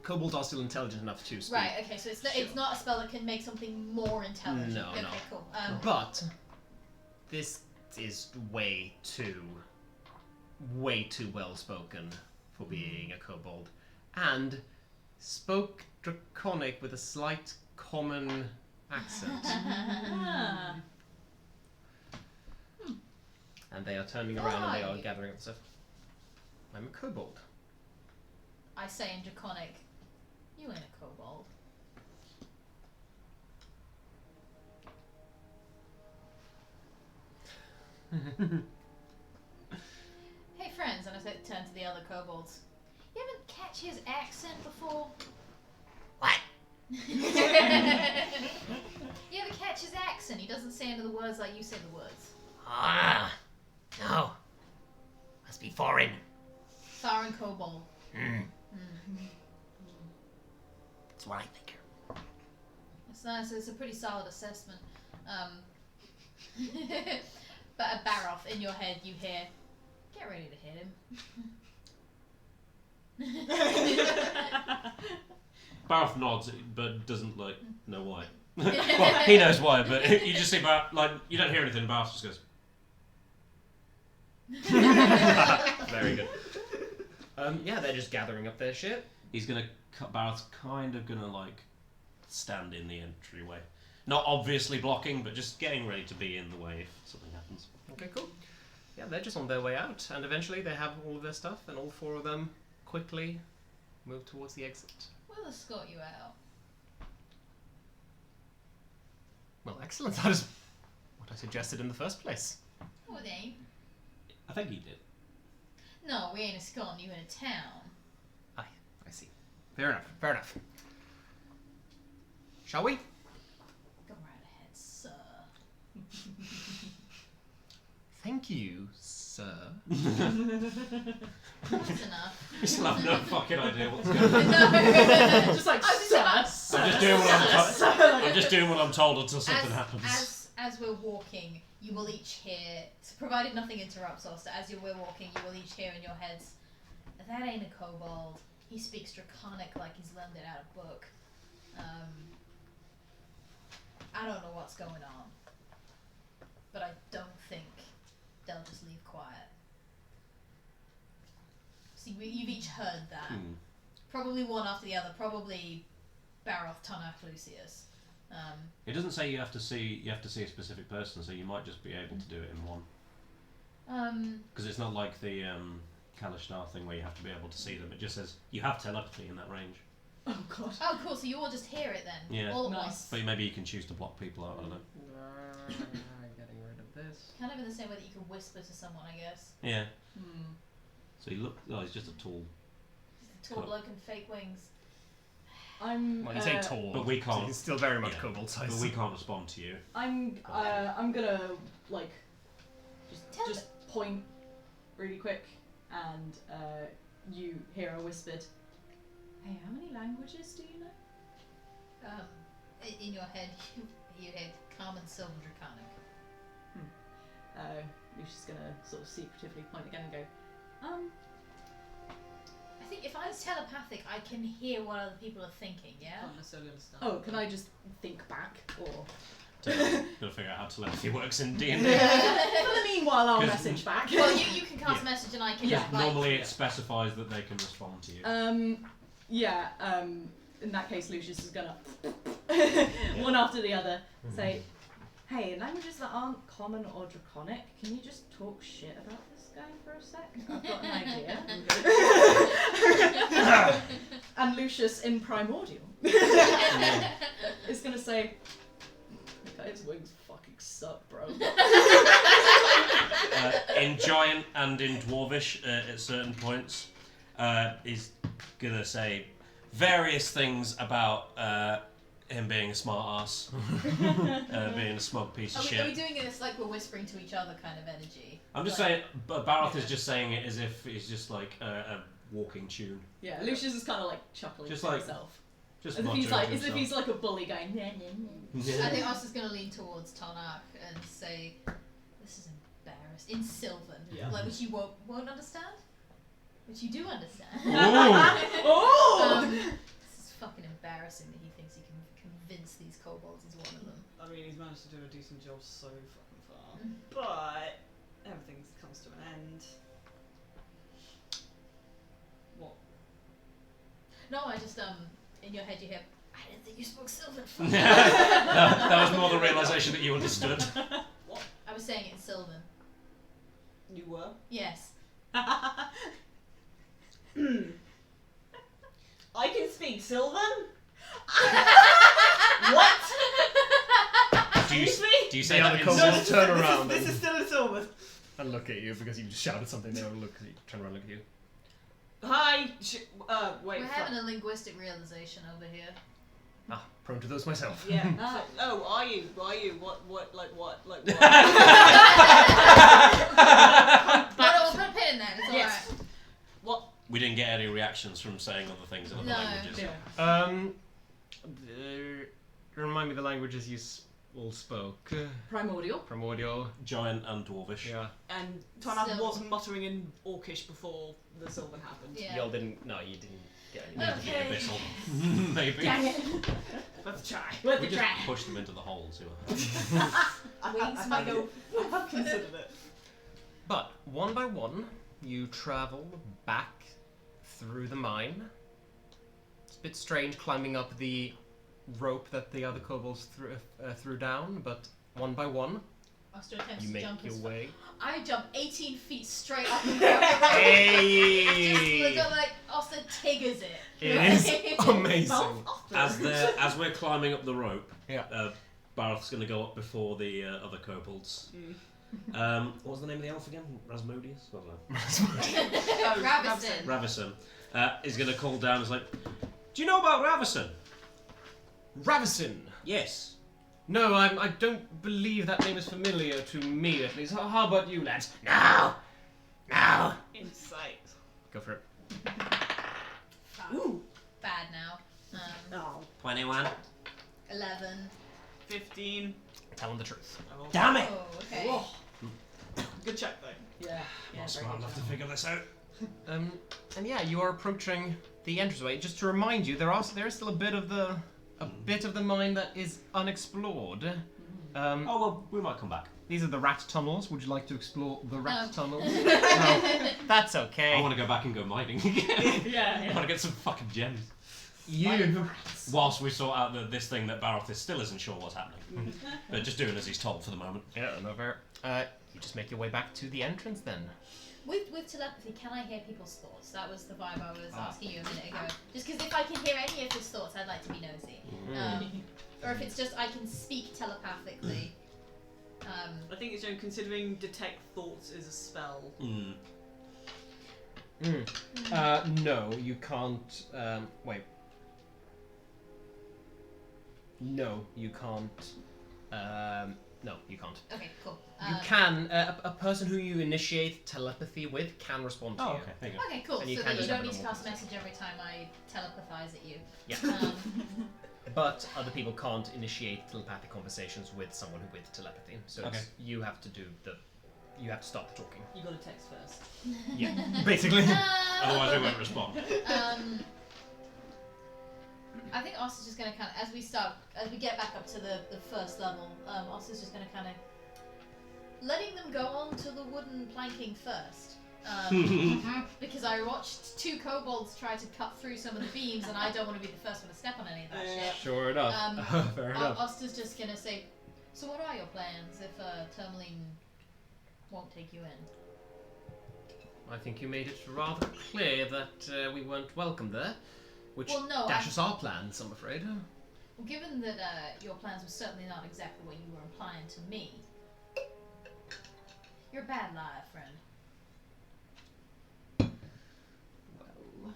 kobolds are still intelligent enough to speak. Right. Okay. So it's not a spell that can make something more intelligent. No, okay, no. Cool. But this is way too well spoken for being a kobold, and spoke Draconic with a slight common accent. And they are turning around and they are gathering up stuff. I'm a kobold. I say in Draconic, you ain't a kobold. Hey friends, and I turn to the other kobolds. You haven't catch his accent before? What? You ever catch his accent? He doesn't say any of the words like you say the words. Ah, no. Must be foreign. Foreign kobold. That's what I think. It's nice. It's a pretty solid assessment. But a Baroth in your head, you hear, "Get ready to hit him." Barth nods, but doesn't know why. Well, he knows why, but you just see Barth, you don't hear anything. Barth just goes. Very good. Yeah, they're just gathering up their shit. He's gonna cut. Barth's kind of gonna stand in the entryway, not obviously blocking, but just getting ready to be in the way if something happens. Okay, cool. Yeah, they're just on their way out, and eventually they have all of their stuff, and all four of them quickly move towards the exit. We'll escort you out. Well, excellent. That is what I suggested in the first place. Oh, they ain't. I think he did. No, we ain't escorting you in a town. I see. Fair enough. Shall we? Go right ahead, sir. Thank you, sir. That's enough. We still have no fucking idea what's going on. Just like, I was sir. I'm just doing what I'm told until something happens. As we're walking, you will each hear, provided nothing interrupts us, as we're walking, you will each hear in your heads, "That ain't a kobold. He speaks Draconic like he's learned it out of book. I don't know what's going on, but I don't think they'll just leave quiet." See, you've each heard that. Probably one after the other. Probably Baroth, Tonaich, Lucius. It doesn't say you have to see a specific person, so you might just be able to do it in one. Because it's not like the Kalishtar thing where you have to be able to see them. It just says you have telepathy in that range. Oh god. Oh, cool. So you all just hear it then. Yeah. All at Nice. once. But maybe you can choose to block people out. I don't know. Getting rid of this. Kind of in the same way that you can whisper to someone, I guess. Yeah. So you look. Oh, he's just a tall. Tall bloke and fake wings. Well, you say tall, but we can't. So he's still very much kobold size. But we can't respond to you. I'm gonna just point really quick, and you hear a whispered, "Hey, how many languages do you know?" In your head, you hear Common, Sylvan, Draconic. Lucia's gonna sort of secretively point again and go, I think if I'm telepathic, I can hear what other people are thinking, yeah? Can't necessarily understand. "Oh, can I just think back?" Or Gotta figure out how telepathy works in D&D. for the meanwhile, I'll 'Cause- message back. Well, you can cast a message and I can Yeah. like, Normally it specifies that they can respond to you. In that case, Lucius is gonna one after the other say, "Hey, in languages that aren't common or draconic, can you just talk shit about this guy for a sec? I've got an idea." And Lucius in primordial is gonna say, "The guy's wings fucking suck, bro." In giant and in dwarvish at certain points, he's gonna say various things about him being a smart ass, being a smug piece of shit. Are we doing this like we're whispering to each other kind of energy? I'm just saying, but Baroth is just saying it as if it's just like a walking tune. Yeah, Lucius is kind of like chuckling Just to like- himself. Just As if he's like a bully going, "Nah, nah, nah." I think Us is going to lean towards Tonaich and say, "This is embarrassed." In Sylvan, Yeah. like which you won't understand. which you do understand. Oh! This is fucking embarrassing that he thinks he can convince these kobolds he's one of them. I mean, he's managed to do a decent job so fucking far. But everything comes to an end. What? No, I just in your head you hear, I didn't think you spoke Sylvan. That was more the realization that you understood. What? I was saying it in Sylvan. You were? Yes. I can speak Sylvan? What? Do you say The that other in kobolds Sylvan? turn around This is still in Sylvan. and look at you because you just shouted something. They will turn around and look at you. Hi. Wait. We're having a linguistic realization over here. Ah, prone to those myself. Yeah. Oh, are you? Are you? What? Like what? Like what? We'll put a pin in that. It's Yes. alright. What? We didn't get any reactions from saying other things in other No. languages. Remind me the languages you all spoke. Primordial. Primordial. Giant and dwarvish. Yeah. And Tonaich Sylvan. wasn't muttering in Orcish before the Sylvan happened. Yeah. Y'all didn't. No, you didn't get any. Okay. Abyssal. Maybe. Dang it. Let's try. Worth We a just try. pushed them into the hole, too. Wings might go. I've considered it. But one by one, you travel back through the mine. It's a bit strange climbing up the rope that the other kobolds threw down, but one by one, Oster attempts you to make jump your as way. I jump 18 feet straight up the rope. Hey! Just look like Oster tiggers it. It is amazing. As we're climbing up the rope, Yeah. Barth's going to go up before the other kobolds. What was the name of the elf again? Rasmodius? I don't know. Ravison. Ravison. Is going to call down. Is like, do you know about Ravison? Ravison. Yes. No, I don't believe that name is familiar to me, at least. How about you, lads? Now! Insight. Go for it. Ooh. Bad now. Oh. 21. 11. 15. Tell him the truth. Damn it! Oh, okay. Whoa. Good check though. Yeah. Not smart enough to figure this out. And yeah, you are approaching the entranceway. Just to remind you, there is still a bit of the mine that is unexplored. Oh, well, we might come back. These are the rat tunnels. Would you like to explore the rat No. tunnels? No, that's okay. I want to go back and go mining again. Yeah. I want to get some fucking gems. You. Whilst we sort out this thing that Barroth still isn't sure what's happening. But just doing as he's told for the moment. Yeah, no fair. You just make your way back to the entrance then. With telepathy, can I hear people's thoughts? That was the vibe I was asking you a minute ago. Just because if I can hear any of his thoughts, I'd like to be nosy. Or if it's just I can speak telepathically. I think it's considering detect thoughts is a spell. No, you can't. Wait. No, you can't. No, you can't. Okay, cool. You can. A person who you initiate telepathy with can respond to you. Okay, there you go. Okay, cool. And you So can then you just don't have need a to cast a normal message every time I telepathize at you. Yeah. But other people can't initiate telepathic conversations with someone with telepathy. So it's, you have to you have to start the talking. You got to text first. Yeah, basically. Otherwise we won't respond. I think Oster's just going to kind of, as we get back up to the first level, Oster's just going to kind of letting them go on to the wooden planking first. Because I watched 2 kobolds try to cut through some of the beams, and I don't want to be the first one to step on any of that shit. Sure enough. Fair enough. Oster's just going to say, so what are your plans if Termaline won't take you in? I think you made it rather clear that we weren't welcome there, which Well, no, dashes our plans, I'm afraid. Well, given that your plans were certainly not exactly what you were implying to me, you're a bad liar, friend. Well,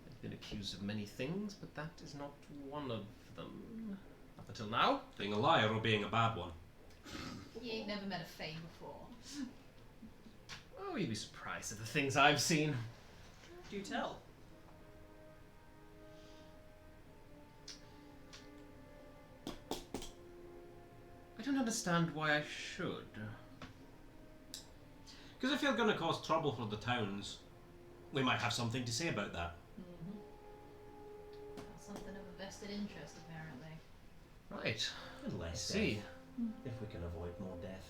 I've been accused of many things, but that is not one of them. Up until now. Being a liar or being a bad one? You ain't never met a Fae before. Oh, you'd be surprised at the things I've seen. Do tell. I don't understand why I should. Because if you're going to cause trouble for the towns, we might have something to say about that. Something of a vested interest, apparently. Right. Unless See. if we can avoid more death.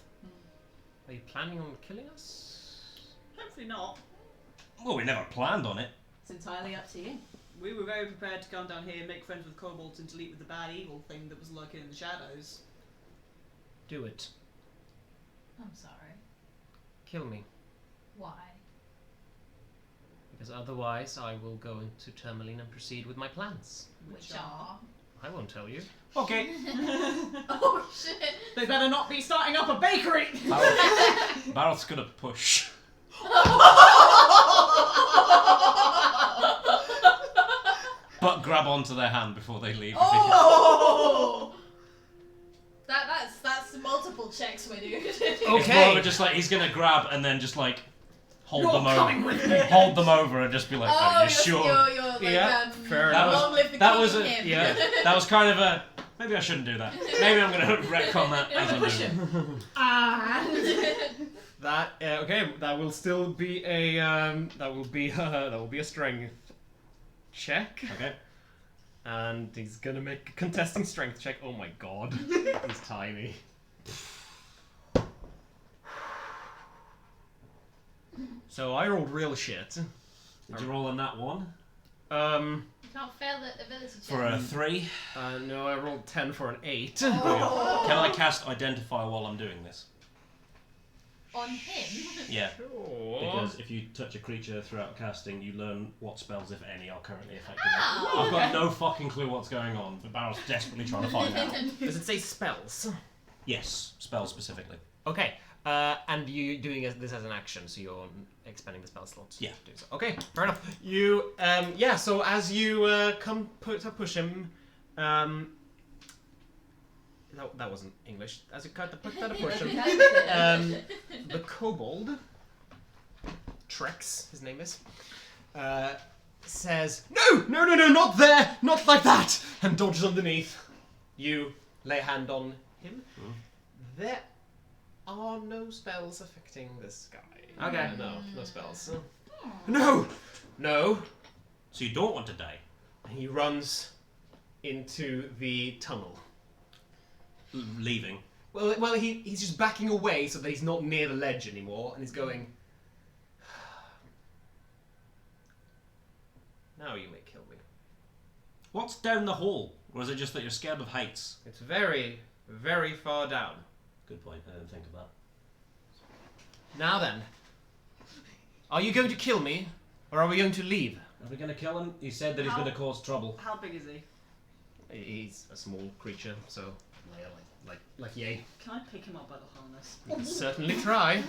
Are you planning on killing us? Hopefully not. Well, we never planned on it. It's entirely up to you. We were very prepared to come down here and make friends with kobolds and delete with the bad evil thing that was lurking in the shadows. Do it. I'm sorry. Kill me. Why? Because otherwise I will go into Termaline and proceed with my plans. Which are? I won't tell you. Okay. Oh shit! They better not be starting up a bakery! Barrel's gonna push. But grab onto their hand before they leave. Oh! That's multiple checks, my dude. It's more of a just like he's gonna grab and then just like hold them over, hold them over, and just be like, "Are you sure?" You're like, Yeah, fair That enough. long live the that king was and a him. yeah. That was kind of a maybe I shouldn't do that. Maybe I'm gonna retcon that as I push do. him. That okay. That will still be a that will be a strength check. Okay. And he's gonna make a contesting strength check. Oh my god, he's tiny. So I rolled real shit. Did you roll a nat 1? You can't fail the ability check. For a 3. No, I rolled 10 for an 8. Oh. Can I cast Identify while I'm doing this? On him? Yeah. Sure. Because if you touch a creature throughout casting, you learn what spells, if any, are currently affecting it. Oh, I've got no fucking clue what's going on, but Barrel's desperately trying to find out. Does it say spells? Yes, spells specifically. Okay. And you doing this as an action, so you're expending the spell slots. Yeah. To do so. Okay, fair enough. You, yeah. So as you push him, that wasn't English. As you push him, the kobold, Trex, his name is, says, "No, not there, not like that," and dodges underneath. You lay a hand on him. There are no spells affecting this guy. Okay. No spells. No. So you don't want to die. He runs into the tunnel. Leaving. Well, he's just backing away so that he's not near the ledge anymore, and he's going, "Now you may kill me." What's down the hole? Or is it just that you're scared of heights? It's very, very far down. Good point, I didn't think of that. Now then, are you going to kill me, or are we going to leave? Are we going to kill him? He said that he's going to cause trouble. How big is he? He's a small creature, so like yay. Can I pick him up by the harness? You can certainly try.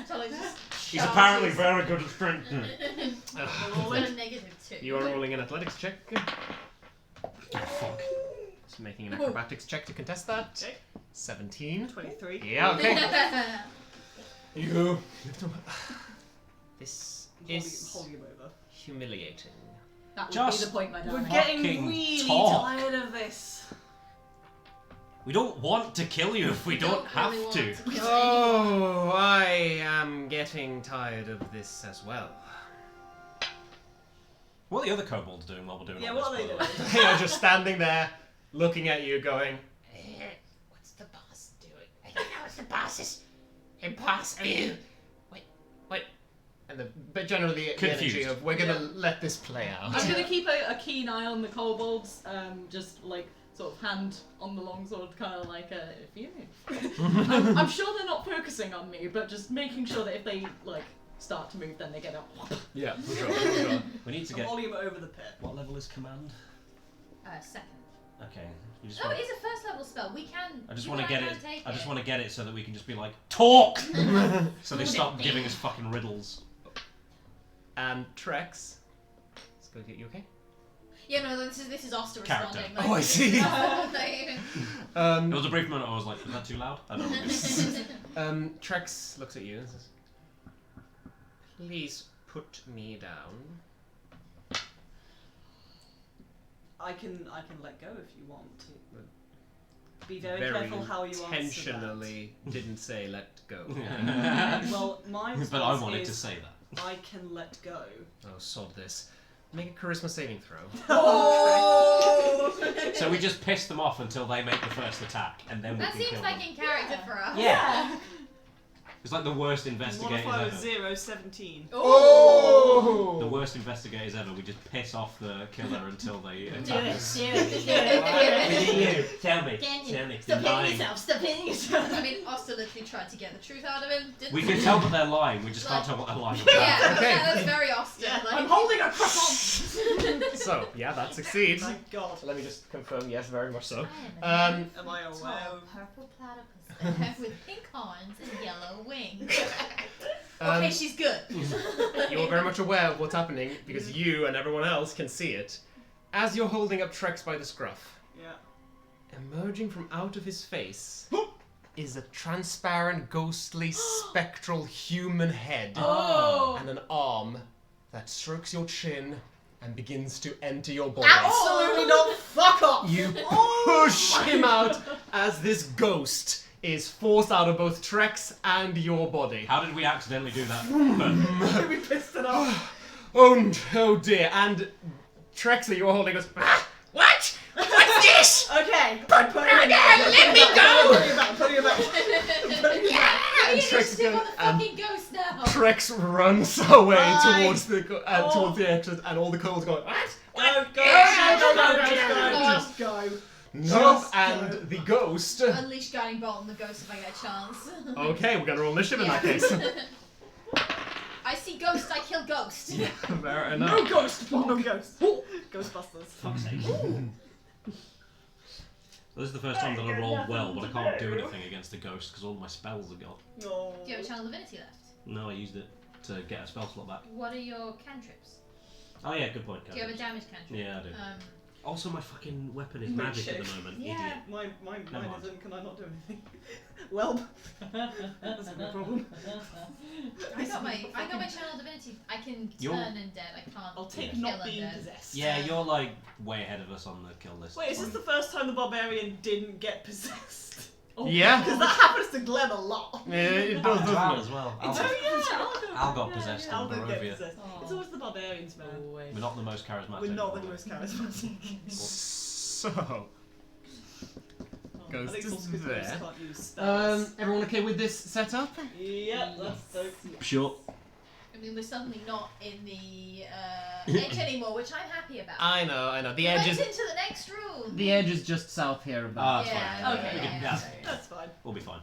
So I just He's apparently very good at strength. roll a -2. You are rolling an athletics check. Oh, fuck. Just making an acrobatics check to contest that. Okay. 17. 23. Yeah, okay. You lift him up. This is Holding him over. humiliating. That would Just- be the point, my We're darling. getting Fucking really talk. tired of this. We don't want to kill you if we don't have really to. want kill anyone. Oh, I am getting tired of this as well. What are the other kobolds doing while we're doing Yeah, all what are this, they by the doing? way? They are just standing there, looking at you, going, "What's the boss doing? I don't know. It's the boss is impossible." Wait. And but generally the energy Confused. of we're gonna let this play out. I'm gonna keep a keen eye on the kobolds, just like sort of hand on the longsword, kind of like a feeling. I'm sure they're not focusing on me, but just making sure that if they like start to move, then they get up. Yeah, for sure. We need to I'm get... holding him over the pit. What level is command? Second. Okay. You just No, want... it is a first level spell. We can. I just you want to and get can it. take I just it. want to get it so that we can just be like, talk. So they stop giving us fucking riddles. And Trex, let's go get you. Okay. Yeah, no, this is Oster Character. responding. Oh, I see. There was a brief moment I was like, is that too loud? I don't know. Trex looks at you and says, "Please put me down." I can let go if you want. Be very careful how you intentionally didn't say let go. answer that. Well, my But I response wanted is, to say that. I can let go. Oh, sod this. Make a charisma saving throw. Oh! So we just piss them off until they make the first attack, and then we That can seems kill like them. in character for us. Yeah. It's like the worst investigators Modifier ever. was 0, 17. Oh! The worst investigators ever. We just piss off the killer until they attack us. Do it. Tell me. Can you? Tell me. Stop hitting Lying. yourself. Stop hitting yourself. I mean, Oster literally tried to get the truth out of him. Didn't We can tell that they're lying. We just can't tell what they're lying about. Yeah, Okay. that's very Oster. Yeah, Like, I'm holding a croissant. So, yeah, that succeeds. Thank God. Let me just confirm, yes, very much so. I am a Am I tall, aware? purple platypus with pink horns and yellow wings. Um, Okay, she's good. You're very much aware of what's happening because you and everyone else can see it. As you're holding up Trex by the scruff, Yeah. emerging from out of his face is a transparent, ghostly, spectral human head Oh. and an arm that strokes your chin and begins to enter your body. Absolutely not. Fuck off. You push him out as this ghost is forced out of both Trex and your body. How did we accidentally do that? We pissed it off. Oh dear. And Trex that you're holding goes, "Ah, what? What's this? Okay. Let me go! Put it back. Yeah, And the Trex initiative on goes- the and fucking ghost now. Trex runs away Bye. towards the exit, and all the coals going, what? Go, go, Just go, go. No, Just and go. the ghost. Unleash Guiding Bolt on the ghost if I get a chance. Okay, we're gonna roll initiative in that Yeah. case. I see ghost, I kill ghost. Yeah, fair No enough. ghost. No ghost. Ghostbusters. Fuck's sake. This is the first time that I rolled well, but I can't do anything against a ghost because all my spells are gone. No. Do you have a Channel Divinity left? No, I used it to get a spell slot back. What are your cantrips? Oh yeah, good point. Do you have a damage cantrip? Yeah, I do. Also, my fucking weapon is No magic shit. at the moment, Yeah. idiot. Mine Never mind. isn't. Can I not do anything? Well, that's a good problem. I got my Channel Divinity. I can You're- turn undead. I can't. I'll take kill not being undead. possessed. Yeah, you're like way ahead of us on the kill list. Wait, is this the first time the barbarian didn't get possessed? Yeah. Because that happens to Glenn a lot. Yeah, it does, Al doesn't it? as well. Oh yeah, Al got possessed in Al did get Barovia. possessed. Aw. It's always the barbarians, man. We're not the most charismatic. We're not the most charismatic. So, Ghost I think is it's also 'cause there. ghosts can't use spells. everyone okay with this setup? Yep, that's dope. Sure. I mean, we're suddenly not in the edge anymore, which I'm happy about. I know. The We edge went is into the next room. the edge is just south here about. That's Yeah, fine. okay, We can, yeah. That's fine. we'll be fine.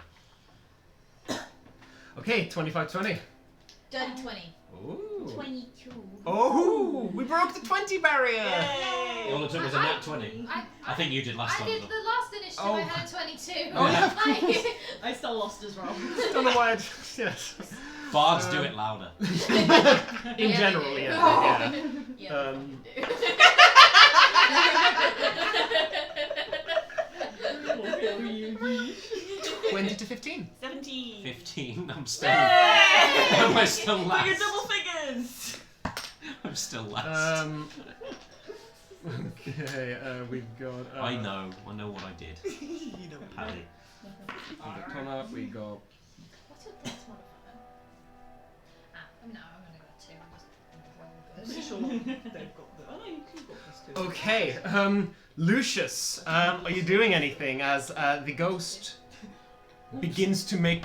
Okay, 25-20. Dirty 20. Ooh. 22. Oh, we broke the 20 barrier. Yay! All it took was a nat 20. I I think you did last I time. did the last initiative. Oh. I had a 22. Oh, yeah. Like- I still lost as well. Don't know why. Yes. Bards do it louder. In Yeah, general, they do. yeah. Yeah, Um, they do. 20 to 15. 17. 15. I'm still. Yay! Am I still But last? you're double figures. I'm still last. Okay, we've got. I know what I did. You know. Paddy. We got Tonaich, we got. What's your dex modifier? No, I'm gonna go 2. I'm I'm pretty just sure they've got the. Oh no, you've got this too. Okay, Lucius, are you doing anything as the ghost begins to make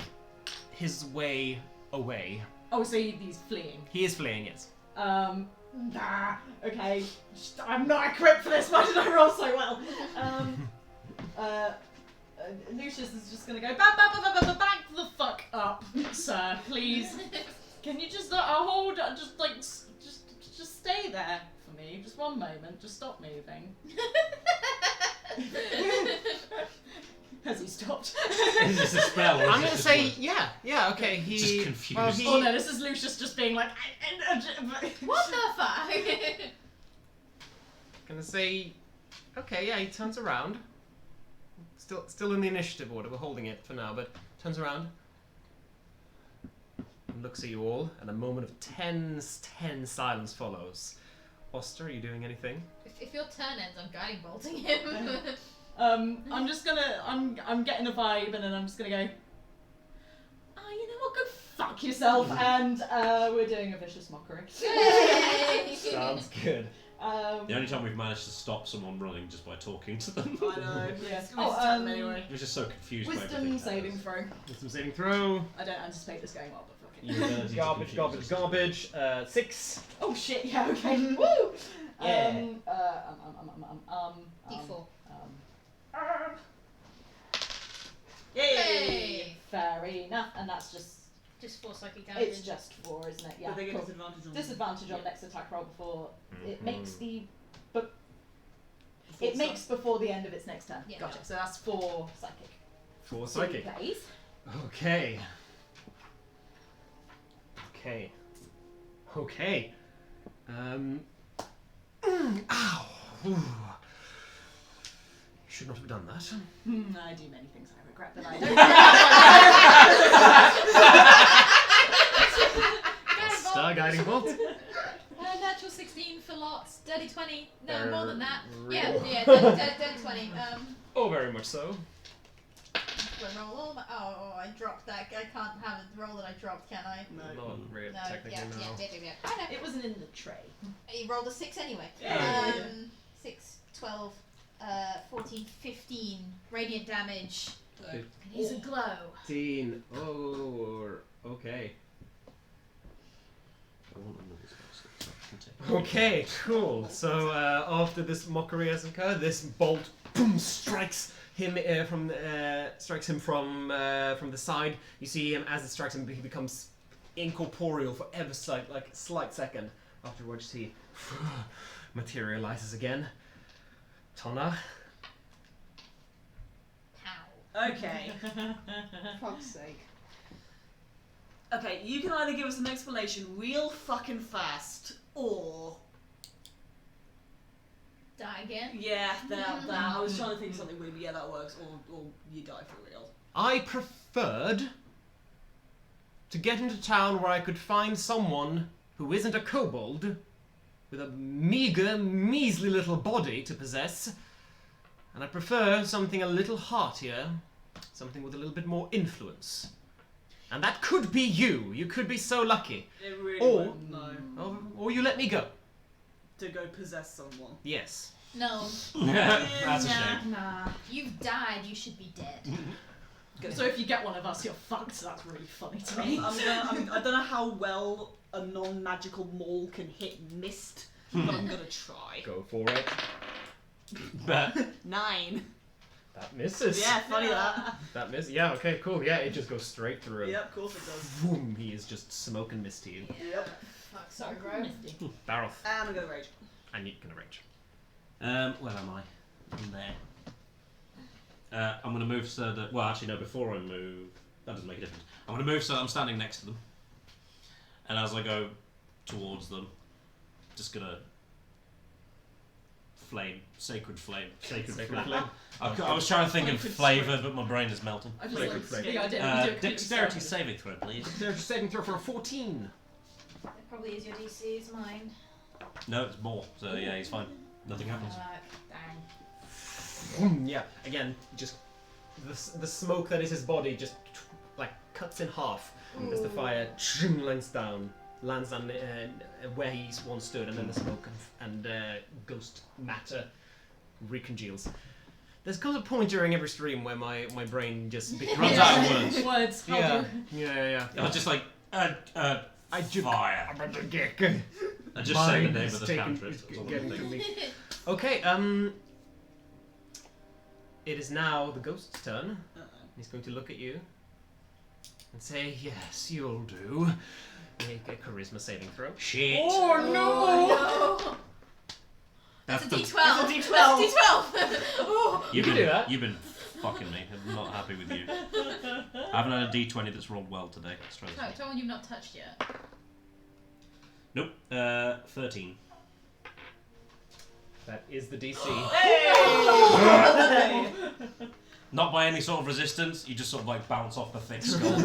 his way away? Oh, so he's fleeing. He is fleeing, yes. Okay. I'm not equipped for this. Why did I roll so well? Lucius is just gonna go back the fuck up, sir. Please. Can you just hold? Just stay there for me. Just one moment. Just stop moving. Has he stopped? Is this a spell? Or is I'm it gonna just say, words? yeah, okay, he... Just confused. Well, he, Oh no, this is Lucius just being like. What the fuck? gonna say, okay, yeah, he turns around. Still in the initiative order, we're holding it for now, but turns around. And looks at you all, and a moment of tense silence follows. Oster, are you doing anything? If your turn ends, I'm guiding bolting him. I'm just gonna. I'm getting a vibe, and then I'm just gonna go. Oh, you know what? Go fuck fuck yourself, and we're doing a vicious mockery. Yay! Sounds good. The only time we've managed to stop someone running just by talking to them. I know. Yeah. Oh, anyway. He was just so confused by Wisdom everything. saving throw. Wisdom saving throw. I don't anticipate this going well, but fuck it. Your ability to Garbage, confuse garbage, us. garbage. 6. Oh shit! Yeah. Okay. Woo. Yeah. D4. Yay! Fair enough, and that's just. Just 4 psychic damage. It's just 4, isn't it? Yeah. But they get cool. disadvantage on Disadvantage on Yeah. next attack roll before it Mhm. makes the. But Before it makes before the end of its next turn. Yeah. Gotcha. So that's 4 psychic. 4 So psychic. Please. Okay. Okay. Okay. Ow. Ooh. Should not have done that. I do many things I regret that I don't. Star guiding bolt. Natural 16 for lots. Dirty 20. No, more than that. Real. Yeah, dirty 20. Oh, very much so. Do I roll all my... Oh, I dropped that. I can't have a roll that I dropped, can I? No. Not really, No, technically, no. yeah. I know. It wasn't in the tray. You rolled a 6 anyway. Yeah. 6, 12, 14, 15 radiant damage. So, And he's a glow. 15. Oh, okay. I want another spell slot, so I can take it. Okay, cool. So after this mockery has occurred, this bolt boom, strikes him from the side. You see him as it strikes him, he becomes incorporeal for ever so like a slight second. Afterwards, he materializes again. Tonna. Pow. okay. Fuck's sake. Okay, you can either give us an explanation real fucking fast, or Die again. yeah, that. I was trying to think of something weird, but yeah, that works. Or you die for real. I preferred to get into town where I could find someone who isn't a kobold, with a meager, measly little body to possess, and I prefer something a little heartier, something with a little bit more influence. And that could be you. You could be so lucky. It really Or- won't, no. Or you let me go. To go possess someone. Yes. No. That's a Nah. shame. Nah. You've died. You should be dead. So if you get one of us, you're fucked. So that's really funny to me. I don't know how well a non-magical maul can hit mist, but I'm gonna try. Go for it. But 9. That misses. Yeah, funny that. That misses. Yeah, okay, cool. Yeah, it just goes straight through him. Yep, of course it does. Boom, he is just smoke and misty. Yep. Fuck, sorry, bro. Baroth. And I'm gonna rage. And you can rage. where am I? I'm there. I'm gonna move so that. Well, actually, no. Before I move, that doesn't make a difference. I'm gonna move so that I'm standing next to them, and as I go towards them, just gonna sacred flame. I was trying to think of Sacred flavour, but my brain is melting. I just Flavor, like flavor. the idea that we do a quick Dexterity start. saving throw, please. They're just saving throw for a 14. That probably is your DC. It's mine. No, it's more. So yeah, he's fine. Nothing happens. Dang. Boom, yeah, again, just the smoke that is his body just like cuts in half as the fire lands on where he once stood, and then the smoke and ghost matter recongeals. There's comes a point during every stream where my brain just Runs out of words. Words. How Yeah, do- yeah. I was just like, I just fire. I just say the name of the cantrip. That's all I'm getting to thinking. me. Okay, it is now the ghost's turn. He's going to look at you and say, "Yes, you'll do." Make a charisma saving throw. Shit. Oh No. That's a the- D12. It's a D12. That's a D12. Ooh. You've can been, do that. You've been fucking me. I'm not happy with you. I haven't had a D20 that's rolled well today. Let's try this one. Tell one you've not touched yet. Nope. 13. That is the DC. Hey! Not by any sort of resistance. You just sort of like bounce off the thick skull.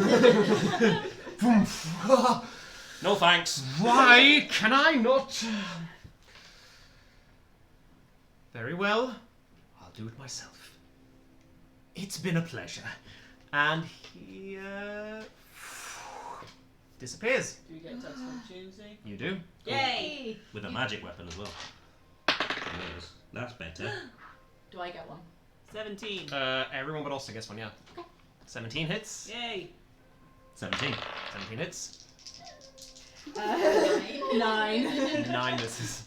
No thanks. Why can I not? Very well, I'll do it myself. It's been a pleasure. And he disappears. Do we get attacks of opportunity? You do. Yay! With a magic weapon as well. Yes, that's better. Do I get one? 17. Everyone but Oster gets one, yeah. 17 hits. Yay! 17. 17 hits. 9. 9 misses.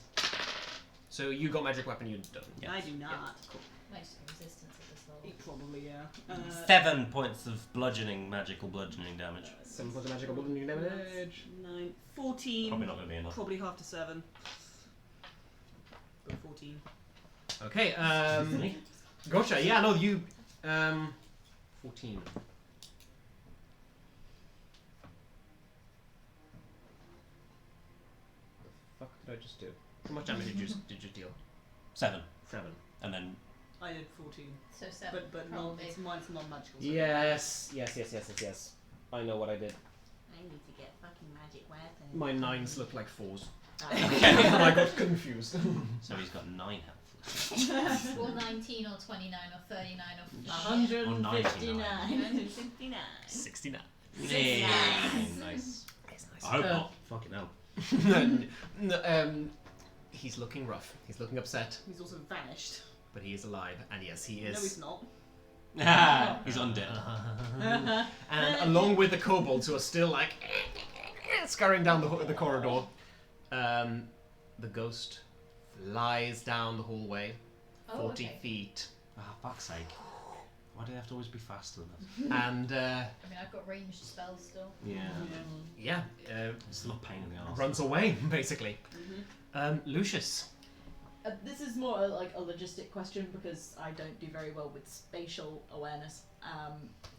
So you got magic weapon, you don't. Yeah. I do not. Might just be resistance at this level. Probably, yeah. 7 points of magical bludgeoning damage. 7 points of magical bludgeoning damage. 9, 14. Probably not going to be enough. Probably half to 7. But 14. Okay, gotcha. Yeah, no, you, 14. The fuck did I just do? How much damage did you deal? 7. 7. And then I did 14. So 7. But no, probably. mine's non-magical. So Yes. I know what I did. I need to get fucking magic weapons. My 9s look like 4s. Okay. And I got confused. So he's got 9 health. Or 19 or 29 or 39 or 159. 159. 69. Yay. Nice. Nice. It's I hope not. Fucking hell. He's looking rough. He's looking upset, He's also vanished. but he is alive, and yes, he No, he's is. not. He's undead. And along with the kobolds who are still like scurrying down the corridor, the ghost flies down the hallway, 40 okay. feet, Ah, fuck's sake. Why do they have to always be faster than us? and I mean, I've got ranged spells still. yeah, It's still a pain in the arse. runs away basically. Lucius. This is more like a logistic question because I don't do very well with spatial awareness,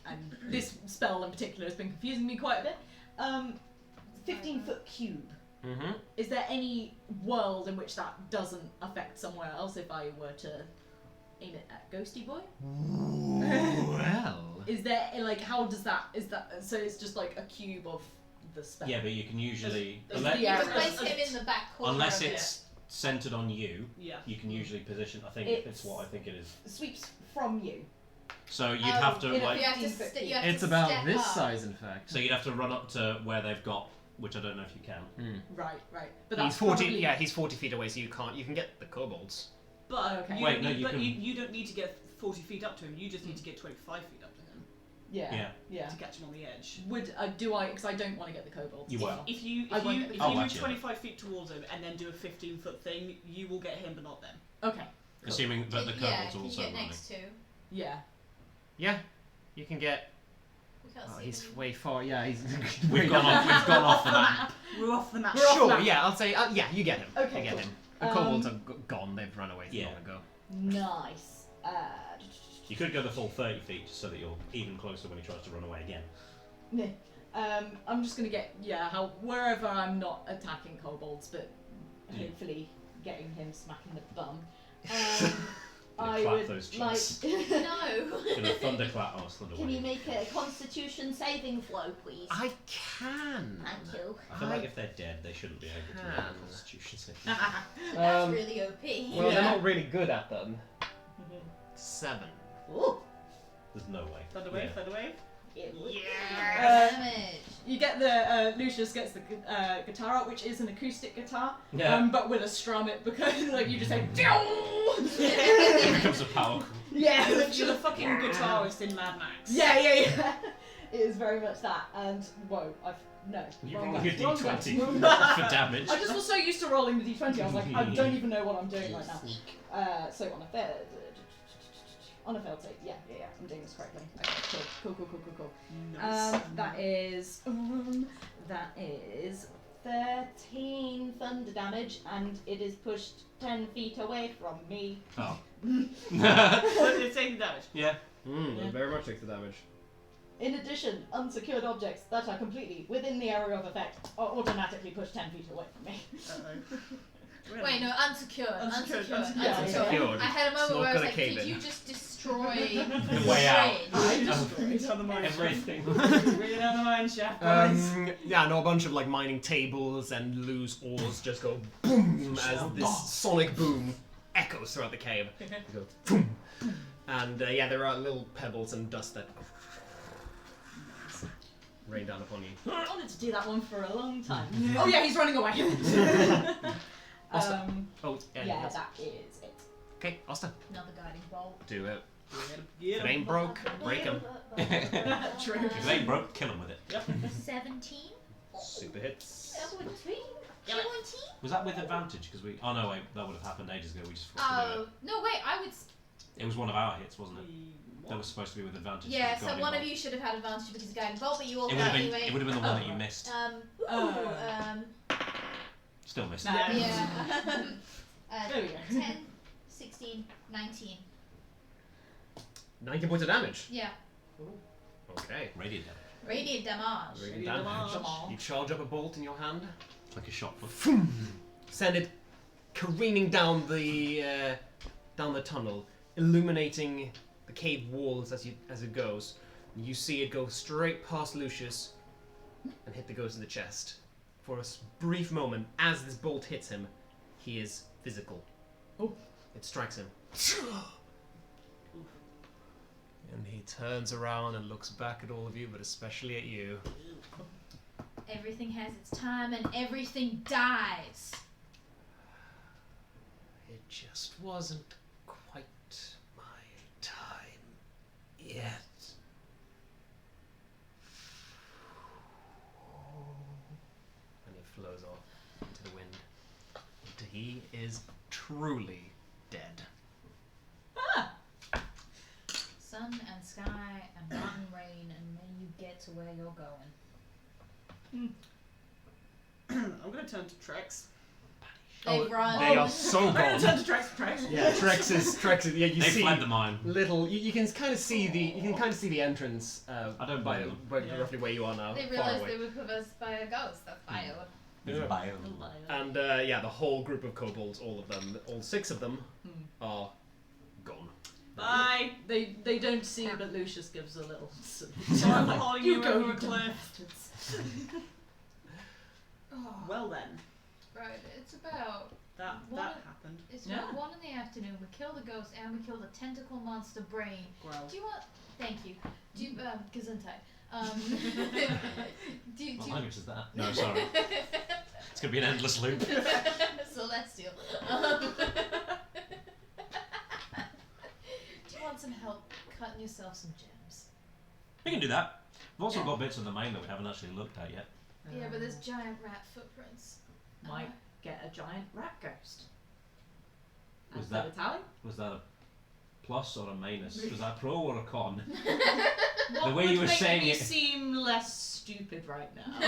and this spell in particular has been confusing me quite a bit. 15-foot cube. Mm-hmm. Is there any world in which that doesn't affect somewhere else if I were to aim it at Ghosty Boy? Well. Is there like how does that so it's just like a cube of the spell? Yeah, but you can usually... There's unless, the You arrow. can place him in the back corner. unless of it. it's centered on you, Yeah. you can usually position... I think It's- it's what I think it is. Sweeps from you. So you'd Oh, have to, in a like... You have to 15-foot you have It's to about step this up. size, in fact. So you'd have to run up to where they've got... Which I don't know if you can. Right. But He's that's 40. probably- Yeah, he's 40 feet away, so you can't. You can get the kobolds. But Okay. you Wait, don't no, need, you but can- you don't need to get 40 feet up to him. You just need to get 25 feet up to him Yeah. to catch him on the edge. Would do I? Because I don't want to get the kobolds. You as will. well. If you I won't get the Oh, move actually. 25 feet towards him and then do a 15-foot thing, you will get him, but not them. Okay. Assuming that the Yeah, kobolds can are you also get running. next to? Yeah. Yeah, you can get. We can't Oh, see he's them. way far. Yeah, he's. We've gone off the map. We're off the map. We're off Sure. map. Yeah, I'll say. Yeah, you get him. Okay, You get cool. him. The kobolds are gone. They've run away Yeah. long ago. Nice. You could go the full 30 feet just so that you're even closer when he tries to run away again. I'm just gonna get wherever I'm not attacking kobolds, but hopefully getting him smacking the bum. I clap would those like. cheeks. No. Gonna thunderclap us. Can you make a Constitution saving throw, please? I can. Thank you. I feel like if they're dead, they shouldn't be able to make Can. a constitution save. That's really OP. Well, they're Yeah. not really good at them. 7. Ooh. There's no way. Thunder wave, Yeah. thunder wave. Damage. You get the Lucius gets the guitar out, which is an acoustic guitar, Yeah. but with a strum. It because like you just say. It becomes a power chord. Yeah, You're the literally. fucking guitarist in Mad Max. Yeah. It is very much that. And whoa, no. You wrong roll your dice, wrong dice, d20 wrong dice. for damage. I just was so used to rolling the d20. I was like, I don't even know what I'm doing right now. So on a failed save, yeah, I'm doing this correctly. Okay, cool. Nice. That is 13 thunder damage, and it is pushed 10 feet away from me. Oh. But it's taking damage. Yeah. Yeah. Very much takes the damage. In addition, unsecured objects that are completely within the area of effect are automatically pushed 10 feet away from me. Uh-oh. Wait, no, unsecured. Unsecured, yeah. Unsecured. I had a It's moment not where I was gonna like, cave did in. you just destroy The way out. I Destroyed the mine shaft. Everything. Bring down the mine shaft, boys. Yeah, no, a bunch of like mining tables and loose oars just go boom as this sonic boom echoes throughout the cave. It goes boom. And yeah, there are little pebbles and dust that rain down upon you. I wanted to do that one for a long time. Oh yeah, he's running away. Oster. Oh, yeah, that is it. Okay, Oster. Another guiding bolt. Do it. Yeah. If it ain't broke, break him. True. If they broke, kill him with it. 17. Super hits. Was that with advantage? Because we. Oh no, wait, that would have happened ages ago. We just forgot to do Oh, no, wait, I would. it. It was one of our hits, wasn't it? That was supposed to be with advantage. Yeah, because so guiding one of bolt. you should have had advantage because of guiding bolt, but you all It would had have been. anyway. It would have been the one that you missed. Still missed it. Nah. Yeah. There we go. 10, 16, 19. 19 points of damage. Yeah. Okay. Radiant damage. Radiant damage. Radiant Radiant damage. damage. You charge up a bolt in your hand. Like a shot put. Send it careening down the tunnel, illuminating the cave walls as it goes. You see it go straight past Lucius and hit the ghost in the chest. For a brief moment, as this bolt hits him, he is physical. Oh. It strikes him. And he turns around and looks back at all of you, but especially at you. Everything has its time and everything dies. It just wasn't quite my time yet. And he flows off into the wind. And he is truly dead. Sun and sky and mountain rain, and may you get to where you're going. I'm gonna turn to Trex. They run. They are so I'm gonna gone. turn to Trex. Yeah, Trex is. Yeah, you They see fled the mine. little. You can kind of see the entrance. I don't by blame them. by roughly where you are now. They far realized away. they were possessed by a ghost. That's why it would. Yeah. Bio. And yeah, the whole group of kobolds, all of them, all 6 of them, are gone. Bye. They don't see, but Lucius gives a little. So I'm hauling you go, over you a cliff. bastards. Oh, Well then, right. It's about. that What? happened. It's Yeah. about 1 in the afternoon. We killed a ghost and we killed a tentacle monster brain. Growl. Do you want? Thank you. Do you? Gesundheit. Do you? What language is that? No, sorry. It's gonna be an endless loop. Celestial. Do you want some help cutting yourself some gems? We can do that. We've also got bits of the mine that we haven't actually looked at yet. Yeah, but there's giant rat footprints. Might get a giant rat ghost. Was Add that- to the tally? Was that a plus or a minus? Was that a pro or a con? What The way would you were make saying me it- seem less stupid right now?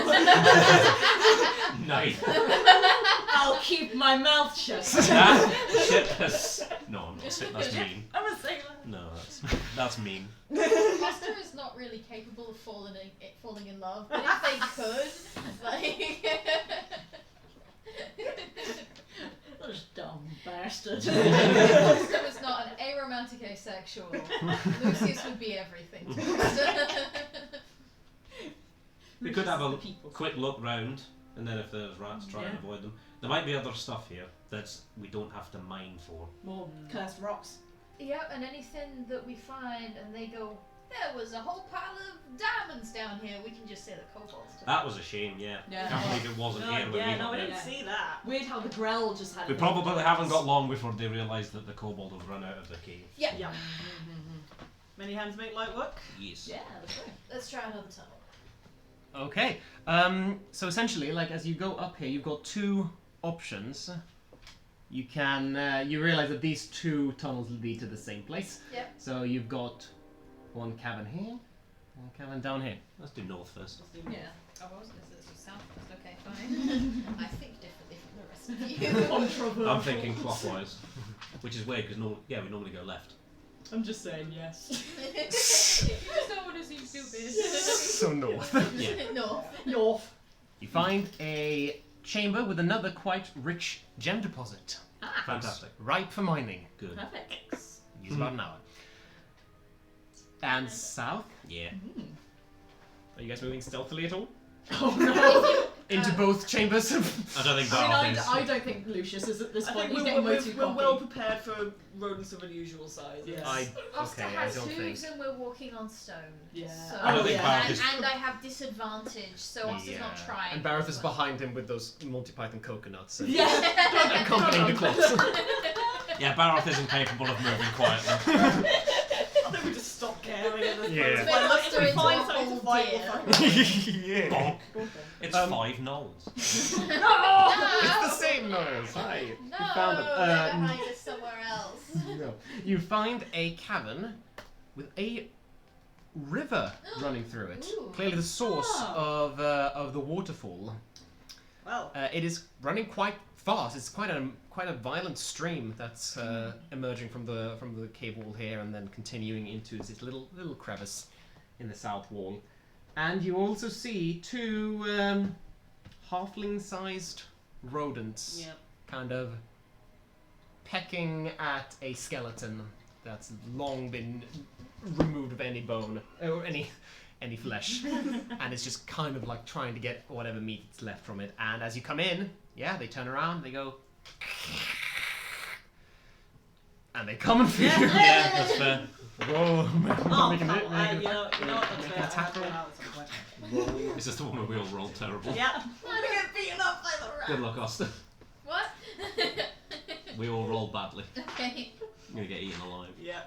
Nice. I'll keep my mouth shut. That shit has... No, I'm not saying that's mean. I'm a sailor. No, that's mean. Buster is not really capable of falling in love, but if they could, like. Those dumb bastards. If Buster was not an aromantic asexual, Lucius would be everything to Buster. We could have a People. quick look round, and then if there's rats, try and Yeah. avoid them. There might be other stuff here that we don't have to mine for. More cursed rocks. Yep, and anything that we find and they go, there was a whole pile of diamonds down here, we can just say that kobolds did. That was a shame, yeah. Yeah. Can't believe it wasn't here when we no, got we there. didn't see that. Weird how the Grell just had. We probably haven't got long before they realise that the kobold have run out of the cave. Yep. Yeah. Many hands make light work. Yes. Yeah, that's right. Let's try another tunnel. Okay. So essentially, like as you go up here, you've got 2 options. You can you realize that these 2 tunnels lead to the same place. Yep. So you've got one cavern here, and a cavern down here. Let's do north first. Yeah. Oh, what was this? This was south first. Okay, fine. I think differently from the rest of you. I'm thinking clockwise, which is weird because we normally go left. I'm just saying yes. You just don't want to seem stupid. So north. Yeah. No. Yorf. You find a chamber with another quite rich gem deposit. Fantastic. Ripe for mining. Good. Perfect. Use about an hour. And south? Yeah. Are you guys moving stealthily at all? Oh no. into both chambers. I don't think I Barth is. I don't think Lucius is at this I point. think He's getting way too we're cocky. well prepared for rodents of unusual size. Yeah. Oster Okay, has I don't hooves think. and we're walking on stone. Yeah. So, I don't think Barth and, is. and I have disadvantage, so Oster's not trying. And Bareth is as well. behind him with those Monty Python coconuts. And Yeah. accompanying the cloths. Yeah, Barth isn't capable of moving quietly. I think we just stop caring at this Yeah. point. Make Like, Oster if we into find a something to whole fight, deer. we'll fight. Yeah. Bonk. It's 5 gnolls. It's the same noise. Hi. No, You found them. they're behind us somewhere else. No. You find a cavern with a river running through it. Ooh. Clearly the source of the waterfall. Well, It is running quite fast. It's quite a violent stream that's emerging from the cave wall here and then continuing into this little crevice in the south wall. And you also see 2 halfling-sized rodents yep. kind of pecking at a skeleton that's long been removed of any bone or any flesh, and it's just kind of like trying to get whatever meat that's left from it. And as you come in, they turn around, they go, and they come and feed you. Yeah, that's fair. Roll. Oh, Make a- you make know what? That's make fair. an I attack have roll. to out at some point. Is this the one where we all rolled terrible? Yeah. I'm gonna get beaten up by the rat. Good luck, Oster. What? We all rolled badly. Okay. I'm gonna get eaten alive. Yeah.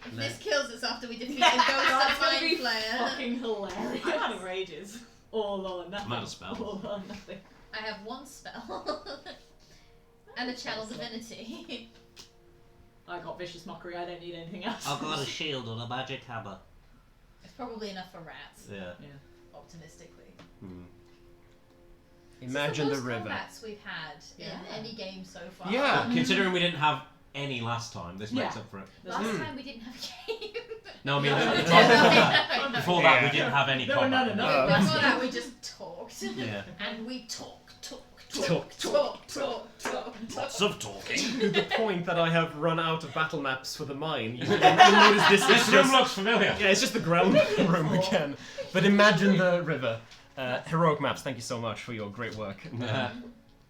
If No. this kills us after we defeat Yeah, the ghost That's of gonna Mind be Flayer, fucking hilarious. I'm having rages. All or nothing. I'm out of spells. All or nothing. I have 1 spell and a channel divinity. I got vicious mockery. I don't need anything else. I've got a shield and a magic hammer. It's probably enough for rats, Yeah. optimistically. Hmm. Imagine It's the most river. combats we've had in Yeah. any game so far. Yeah. Well, considering we didn't have any last time, this makes Yeah. up for it. Last time we didn't have a game. No, I mean, Yeah. before that we Yeah. didn't have any There were combat. none of them. Before that, we just talked. Yeah. And we talk. Lots of talking. To the point that I have run out of battle maps for the mine. You'll notice this is This room just... looks familiar. Yeah, it's just the ground room again. But imagine the river. Heroic maps, thank you so much for your great work. That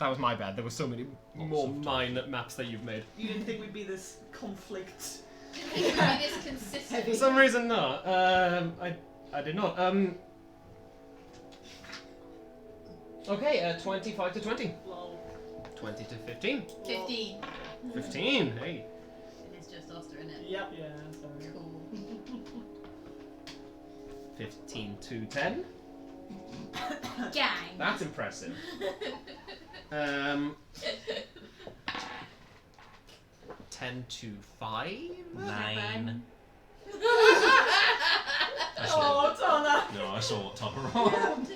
was my bad. There were so many more mine maps that you've made. You didn't think we'd be this conflict. It is consistent. For some reason, no. I did not. Okay, 25 to 20. Lol. 20 to 15. 15. 15, hey. It is just Oster, isn't it? Yep. Yeah, sorry. Cool. 15 to 10. Gang. That's impressive. 10 to 5. 9. Oh, Tana. No, I saw what Topper rolled.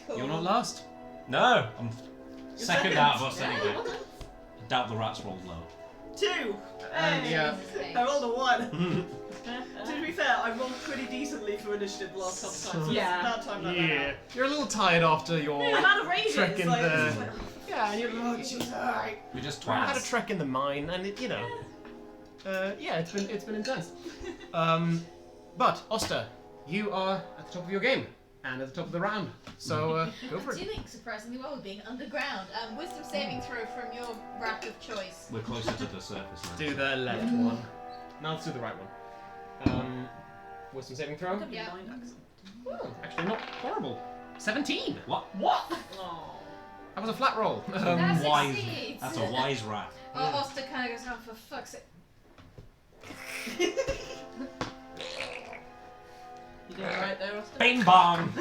Cool. You're not last. No, I'm You're second second. out of us anyway. I doubt the rats rolled low. 2. And Hey. yeah. I rolled a 1. To be fair, I rolled pretty decently for initiative the last couple times. So Yeah. it's about time that Yeah. You're a little tired after your I'm out of rages. trek in like, the... it's like, Yeah, and you're... she was alright. We just I had a twats. trek in the mine, and it, yeah, it's been intense. But Oster, you are at the top of your game and at the top of the round, so go for I'm it. doing surprisingly well with being underground. Wisdom saving throw from your rat of choice. We're closer to the surface now. Do the left one. No, let's do the right one. Wisdom saving throw. Yeah. Oh, actually not horrible. 17. What? Oh. That was a flat roll. That Wise. succeeds. That's a wise rat. Oh, Oster kind of goes, oh, for fuck's sake. You doing alright there, Oster? Bing bong!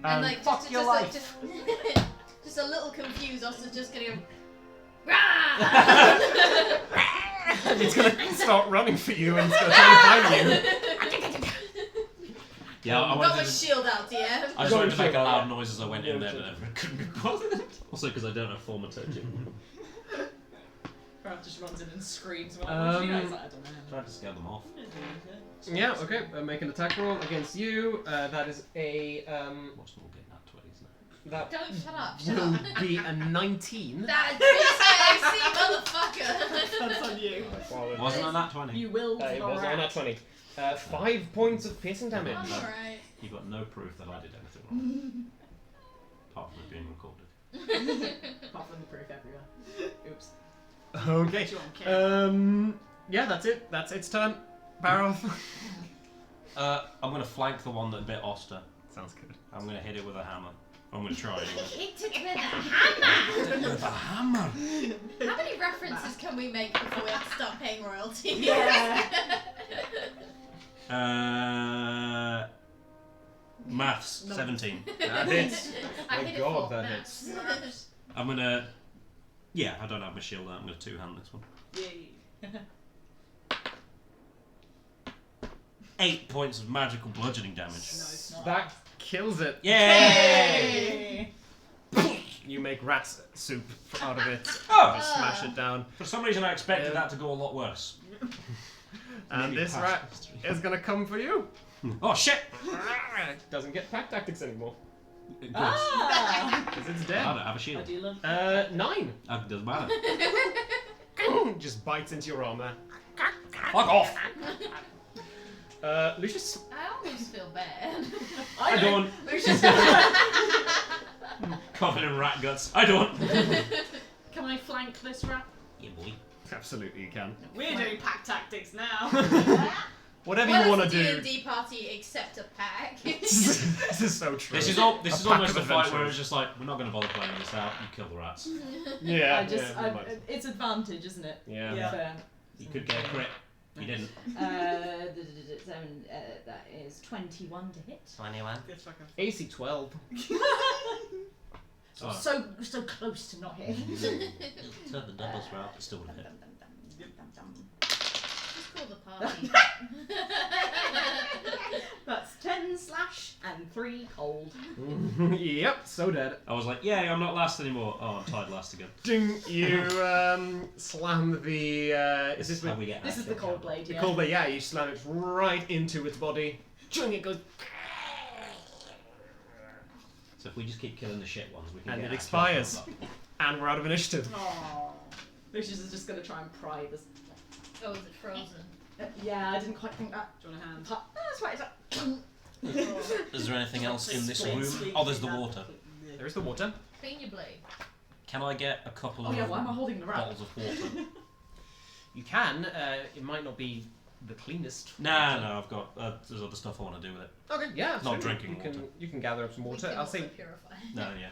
And like, fuck just, your just, like, life. just a little confused, Oster's just gonna go, rah! It's gonna start running for you and start trying to find you. Yeah, I Got wanted my to, shield out, yeah? I just wanted to Go make a for it, loud yeah. noise as I went in there, but I couldn't be bothered. Also because I don't have thaumaturgy. Ralph just runs in and screams. We're like, what do you guys like? I don't know. Tried to scare them off. Yeah, okay. Make an attack roll against you. That is a Watch them all get nat 20s now. that Don't shut up, shut will up. be a 19. That big AC motherfucker! That's on you. Wasn't a nat 20? You will It was on that 20. 5 points of piercing damage. I'm alright. You got no proof that I did anything wrong. Apart from it being recorded. Apart from the proof everywhere. Oops. Okay. Put you on camera. Yeah, that's it. That's its turn. Baroth. I'm going to flank the one that bit Oster. Sounds good. I'm going to hit it with a hammer. I'm going to try anyway. Hit it with a hammer! With a hammer? How many references can we make before we have to start paying royalty? Yeah. Maths, No. 17. That hits. I My hit God, it for that maths. I'm going to... Yeah, I don't have my shield out. I'm going to two-hand this one. Yay. 8 points of magical bludgeoning damage. Nice. That kills it. Yay! You make rat soup out of it. Oh! Just smash it down. For some reason I expected that to go a lot worse. And Maybe this past rat history. is gonna come for you. Oh shit! Doesn't get pack tactics anymore. Good. Ah! Because it's I dead. don't have a I shield. do love 9. That doesn't matter. Just bites into your armor. Fuck off! Lucius. I almost feel bad. I don't. Covered in rat guts. I don't. Can I flank this rat? Yeah, boy. Absolutely, you can. We're doing pack tactics now. Whatever What you want is to a do. D&D party except a pack? This is so true. This is A this is pack almost of a fight where adventurers. it's just like we're not going to bother playing this out. You kill the rats. Yeah. it's advantage, isn't it? Yeah. Yeah. Fair. You could get a crit. You didn't. That is 21 to hit. Anyone? Good fucking. AC 12. Oh. So close to not hitting. Turn the doubles round, but still would hit. Just call the party. That's 10 slash and 3 cold. Yep, so dead. I was like, yay, I'm not last anymore. Oh, I'm tied last again. Ding! You slam the. Is this How we get This is the actual cold cover. blade, the yeah. cold blade? Yeah, you slam it right into its body. Chung! It goes. So if we just keep killing the shit ones, we can And get it actual expires. cover. And we're out of initiative. Aww. Lucius is just going to try and pry this. Oh, is it frozen? Yeah, I didn't quite think that. Do you want a hand? That's right. Is there anything else in this Split, room? split, Oh, there's the split, water. split. There's the water. Clean your blade. Can I get a couple Oh of yeah, why am I holding the rat? bottles of water? You can. It might not be the cleanest. Nah, no, I've got. There's other stuff I want to do with it. Okay, yeah. Not absolutely. drinking you can, water. You can gather up some We water. can I'll also say. purify. No, yeah.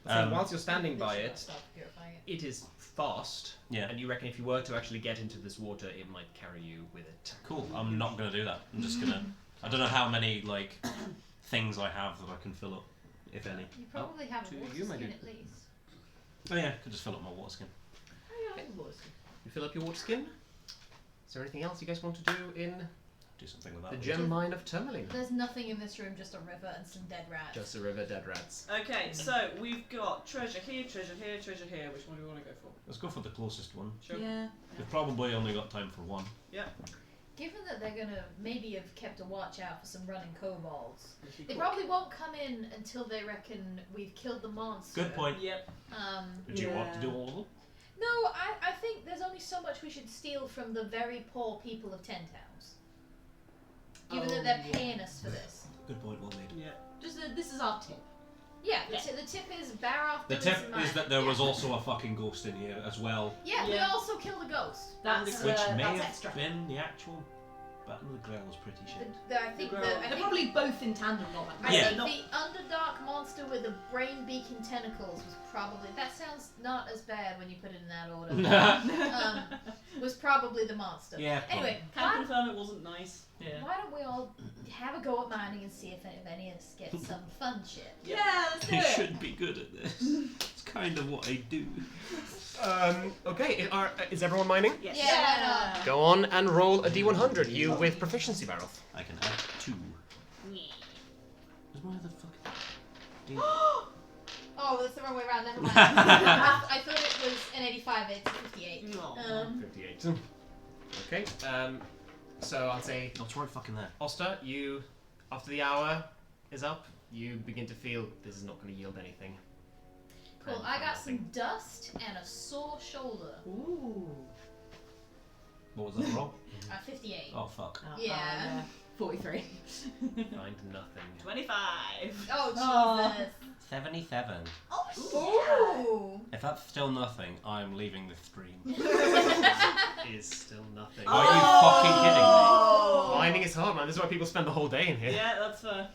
So whilst you're standing by Literally it, stop purifying it. it is fast. Yeah. And you reckon if you were to actually get into this water, it might carry you with it. Cool. I'm not gonna do that. I'm just gonna. I don't know how many like things I have that I can fill up, if any. You probably have to a water you, my skin dude. at least. Oh yeah, could just fill up my water skin. You fill up your water skin. Is there anything else you guys want to do in Do something with that. the gem mine of Termaline? There's nothing in this room, just a river and some dead rats. Just a river, dead rats. Okay, so we've got treasure here, treasure here, treasure here. Which one do we want to go for? Let's go for the closest one. Sure. Yeah. We've probably only got time for one. Given that they're gonna maybe have kept a watch out for some running kobolds, If you they quick. probably won't come in until they reckon we've killed the monster. Good point. Yep. Did you want to do all of them? No, I think there's only so much we should steal from the very poor people of Ten Towns. Given that they're paying us for this. Good point, well made. Yep. Just this is our tip. Yeah, the tip is Baroth. The tip is that there was also a fucking ghost in here as well, Yeah, we Yeah. also killed a ghost. That's which may that's have extra. been the actual Battle of the Grail was pretty shit. I think The the, girl. I They're think, probably both in tandem, not like I Yeah. think not- the Underdark monster with the brain beaking tentacles was probably, that sounds not as bad when you put it in that order. Was probably the monster. Yeah. Anyway, Can confirm it wasn't nice. why don't we all have a go at mining and see if any of us get some fun shit? Yeah, let's do I it. should be good at this. It's kind of what I do. Okay, is everyone mining? Yes. Yeah. Go on and roll a d100. You with proficiency, Baroth. I can have 2. Where's my other fucking... D- Oh, that's the wrong way around, never mind. I thought it was an 85, it's 58. No. 58. Okay, so I'll say, Oh, it's right fucking there. Oster, you, after the hour is up, you begin to feel this is not going to yield anything. Cool, And I got nothing. some dust and a sore shoulder. Ooh. What was that roll? 58. Oh, fuck. Yeah. 43. Find nothing. 25. Oh, Jesus. 77. Ooh. If that's still nothing, I'm leaving the stream. Is still nothing. Are you fucking kidding me? Mining is hard, man. This is why people spend the whole day in here. Yeah, that's fair.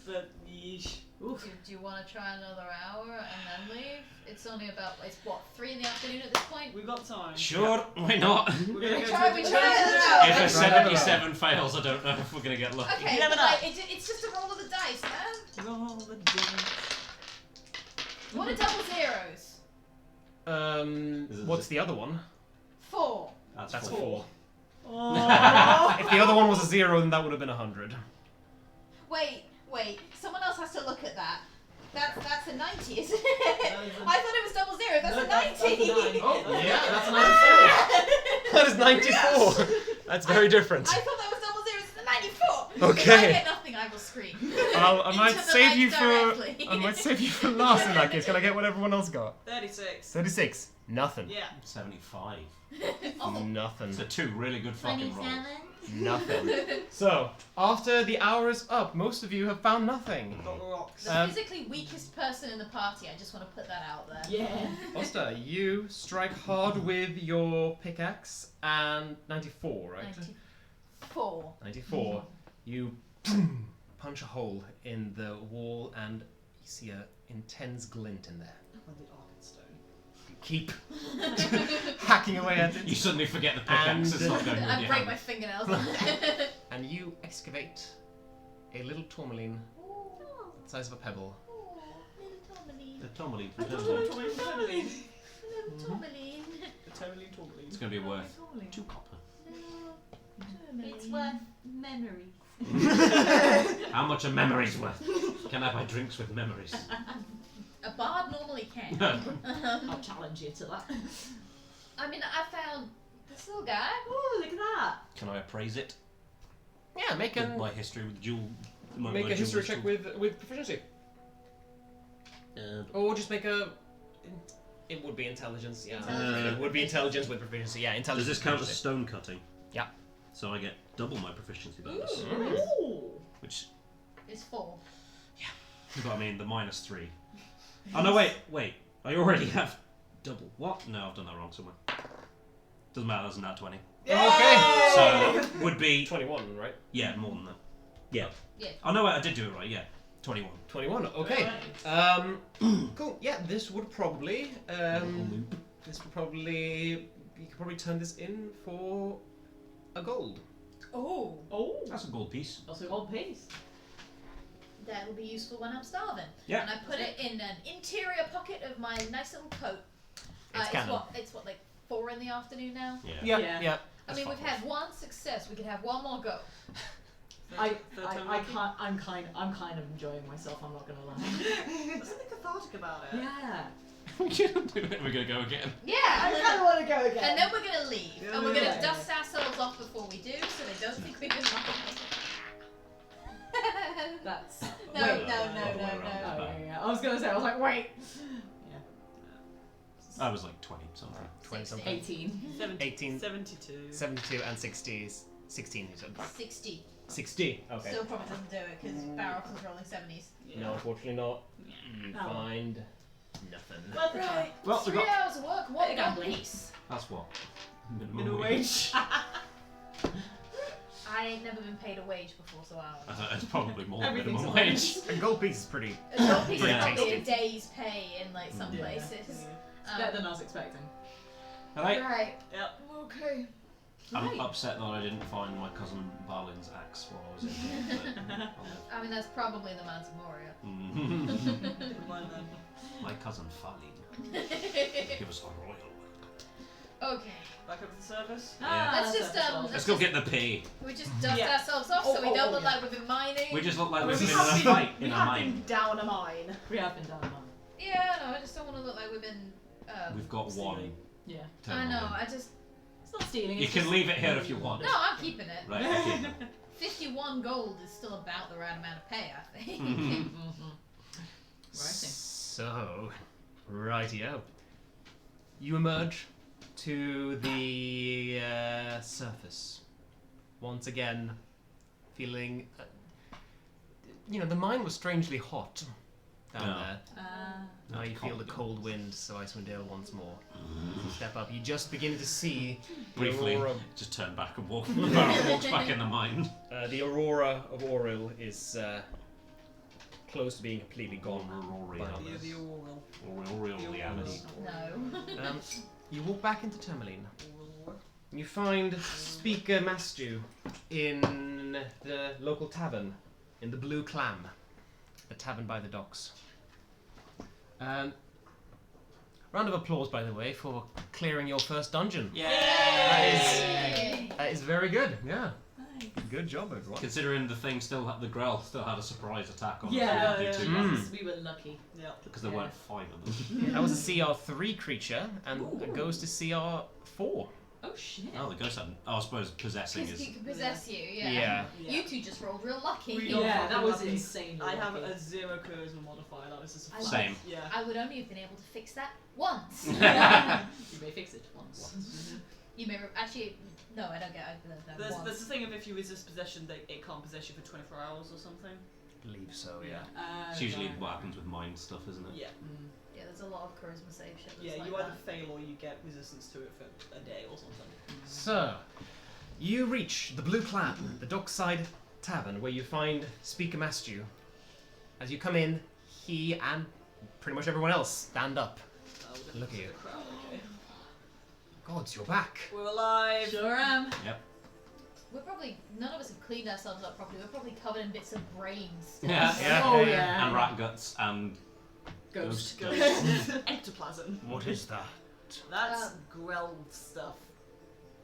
But yeesh. Oof. Do you want to try another hour and then leave? It's only about, it's what, 3 in the afternoon at this point? We've got time. Sure, why not? We're gonna We go try to it the- out. If a Right. 77 fails, I don't know if we're gonna get lucky. Okay, You never but know. like, it's just a roll of the dice, man. Roll the dice. What are double zeros? What's the other one? 4. That's a 4. 4. Oh. If the other one was a 0, then that would have been 100. Wait. Someone else has to look at that. That's a 90, isn't it? That is a- I thought it was double zero. That's No, a that's 90. a 9. Oh, yeah, that's a 94. That is 94. That's very different. I thought that was double zero. It's a 94. Okay. If I get nothing, I will scream. I might Into the save light you for. directly. I might save you for last in that case. Can I get what everyone else got? 36. 36. Nothing. Yeah. 75. Oh. Nothing. So 2 really good fucking rolls. Nothing. So after the hour is up, most of you have found nothing. Got rocks. The Um, physically weakest person in the party. I just want to put that out there. Yeah. Oster, you strike hard with your pickaxe and 94, right? 94. 94. You punch a hole in the wall and you see an intense glint in there. On the Arkenstone. You keep hacking away at You it suddenly forget the pickaxe, it's not going with I your break my hand. fingernails. and you excavate a little tourmaline the size of a pebble. The Tonaich. Tourmaline. Tourmaline. The Termaline Tourmaline. It's going to be worth 2 copper. It's worth memory. How much are memories worth? Can I buy drinks with memories? A bard normally can. I'll challenge you to that. I mean, I found this little guy. Oh, look at that. Can I appraise it? Yeah, make With my history with dual. My a dual history check wisdom? with proficiency. Or just make a. It would be intelligence, yeah. Intelligence. It would be intelligence with proficiency, yeah. Does Intelligence. this count as proficiency. stone cutting? Yeah. So I get double my proficiency bonus. Ooh. Which, It's 4. but I mean, the -3. Oh no, wait. I already have double. What? No, I've done that wrong somewhere. Doesn't matter, that's not 20. Okay. So, would be. 21, right? Yeah, more than that. Yeah. Yeah. Oh no, wait, I did do it right, yeah. 21. 21. Okay. Cool. Yeah, this would probably. This would probably. You could probably turn this in for a gold. Oh. Oh. That's a gold piece. That's a gold piece. That will be useful when I'm starving. Yeah. And I put it in an interior pocket of my nice little coat. It's canon. It's what, like 4 in the afternoon now? Yeah. Yeah. Yeah. Yeah. I mean, we've had 1 success. We could have 1 more go. I can't. I'm kind of enjoying myself. I'm not gonna lie. There's something cathartic about it. Yeah. We're gonna go again. Yeah. I kind of want to go again. And then we're gonna leave, Yeah, and we're gonna yeah. dust ourselves off before we do, so they don't think we've been lying. That's. No, wait. no. Oh, yeah. I was gonna say. I was like, wait. I was like 20 something. 20 something. 18. 18. 72. 72 and 60. 16, you said. 60. 60. Okay. Still probably doesn't do it because Baroff was rolling 70s. No, unfortunately not. You Oh. find nothing. Worth the try. Right. Well, 3 we got- hours of work, 1 Gambling. piece. That's what? Minimum wage. I ain't never been paid a wage before, so I don't know. It's probably more than Everything's minimum a wage. A gold piece is pretty. A gold piece is Yeah. probably a tasty. day's pay in like some Yeah. places. It's better than I was expecting. Alright. Right. Yep. Okay. I'm Right. upset that I didn't find my cousin Balin's axe while I was in here. I mean, that's probably the Mount of Moria. but- Never mind then. My cousin Falin. Give us a royal. Okay. Back up to the surface. Yeah. Let's just Let's go get the pee. we just dust Yeah. ourselves off so we don't look like we've been mining. We just look like We we've been in have a been- fight we in a have mine. been down a mine. We have been down a mine. Yeah, no, I just don't want to look like we've been. We've got Stealing. one. Yeah. I know. Termaline. I just. It's not stealing. You it's can just- leave it here if you want. No, I'm keeping it. Right, okay. 51 gold is still about the right amount of pay, I think. Mhm. Righty. So, rightio. You emerge to the surface. Once again, feeling. The mine was strangely hot down there. Now you feel the cold wind, so Icewind Dale once more. You step up. You just begin to see the Briefly, aurora. just turn back and walk. The barrel walks back in the mine. The aurora of Auril is close to being completely gone. by now. The oral. No. You walk back into Termaline. You find Speaker Mastu in the local tavern, in the Blue Clam, a tavern by the docks. Round of applause, by the way, for clearing your first dungeon. Yay! That is very good. Yeah. Good job, everyone. Considering the thing the Grell still had a surprise attack on Yeah, us. we were lucky. Yeah. Because there weren't 5 of them. That was a CR3 creature, and it goes to CR4. Oh shit. Oh, the ghost had. I suppose possessing Because is. he could possess you, Yeah. You two just rolled real lucky. Yeah, that was lucky. insane. I have a 0 charisma modifier. That was just a Same. Yeah. I would only have been able to fix that once. You may fix it once. You may actually. No, I don't get There's once. the thing of if you resist possession, it can't possess you for 24 hours or something. I believe so, yeah. It's usually what happens with mind stuff, isn't it? Yeah. Yeah, there's a lot of charisma save shit. That's Yeah, like you either that. fail or you get resistance to it for a day or something. So, you reach the Blue Clam, the dockside tavern, where you find Speaker Mastu. As you come in, he and pretty much everyone else stand up. Look at you. Okay. Gods, you're back. We're alive. Sure am. Yep. We're probably none of us have cleaned ourselves up properly. We're probably covered in bits of brains. Yeah. Oh yeah. And rat guts and. Ghost. Ectoplasm. What is that? That's Grell stuff.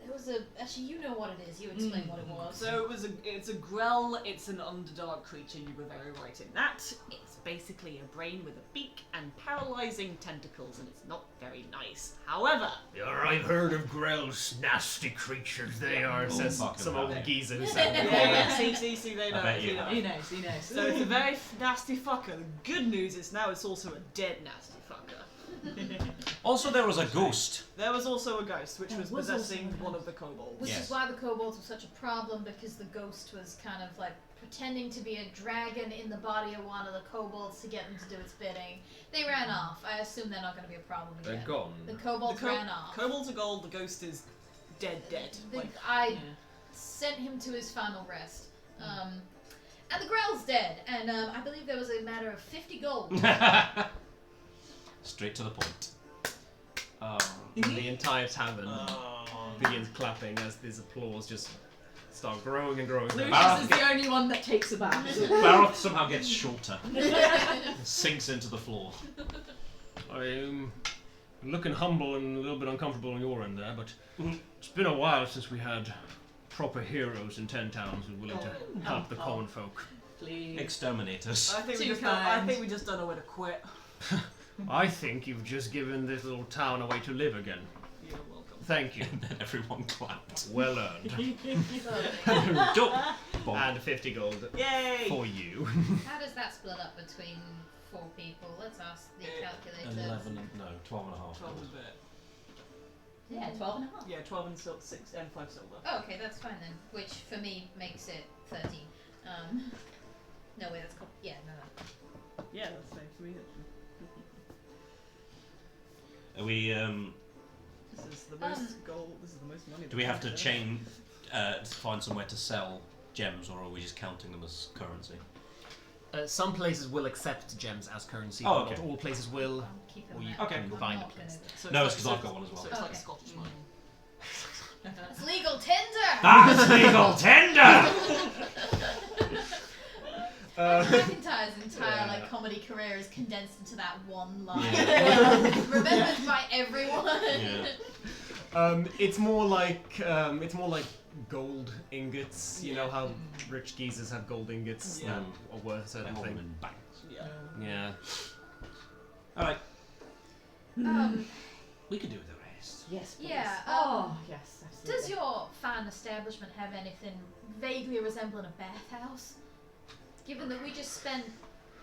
There was a actually, you know what it is. You explain what it was. So it's a Grell, it's an Underdark creature, you were very right in that. It's basically a brain with a beak and paralysing tentacles, and it's not very nice. However... I've heard of Grell's nasty creatures they are, says fucking some hell. old geezer who Yeah. said see, they know. I bet you know. have. He knows, he knows. So it's a very nasty fucker. The good news is now it's also a dead nasty fucker. Also, there was a ghost. There was also a ghost, which was was possessing also a one of the kobolds. Which Yes. is why the kobolds were such a problem, because the ghost was kind of like pretending to be a dragon in the body of one of the kobolds to get them to do its bidding. They ran off. I assume they're not going to be a problem again. They're gone. The kobolds ran off. Kobolds are gold, the ghost is dead. I sent him to his final rest. And the Grell's dead, and I believe there was a matter of 50 gold. Straight to the point. The entire tavern begins clapping as this applause just starts growing and growing. Lucius is the only one that takes a bow. Baroth somehow gets shorter. Sinks into the floor. I'm looking humble and a little bit uncomfortable on your end there, but it's been a while since we had proper heroes in 10 towns who were willing to help the common folk. Please. Exterminators. I think Too we just don't know where to quit. I think you've just given this little town a way to live again. You're welcome. Thank you. And then everyone clapped. Well earned. And 50 gold Yay! for you. How does that split up between 4 people? Let's ask the calculator. 12 and a half. 12 and a bit. Yeah, 12 and a half. Yeah, 12 and 6 and 5 silver. Oh, okay, that's fine then. Which for me makes it 13. No way, that's cool. Yeah, no. Yeah, that's safe for me. Are we, This is the most gold. This is the most money. do we have to find somewhere to sell gems, or are we just counting them as currency? Some places will accept gems as currency, Oh, but okay. not all places will. I'll keep them Or you there. can I'm find not a place. gonna- So No, it's it's 'cause I've got one as well. So it's like Okay. Scottish money. It's legal tender! That's legal tender! McIntyre's entire like comedy career is condensed into that one line. Yeah. Remembered by everyone. Yeah. It's more like gold ingots. You know how rich geezers have gold ingots Yeah. that are worth a They certain hold them thing. in banks. Yeah. Yeah. Alright, Um, we could do with the rest. Yes, please. Yeah, Oh, yes, absolutely. does your fine establishment have anything vaguely resembling a bathhouse? Given that we just spent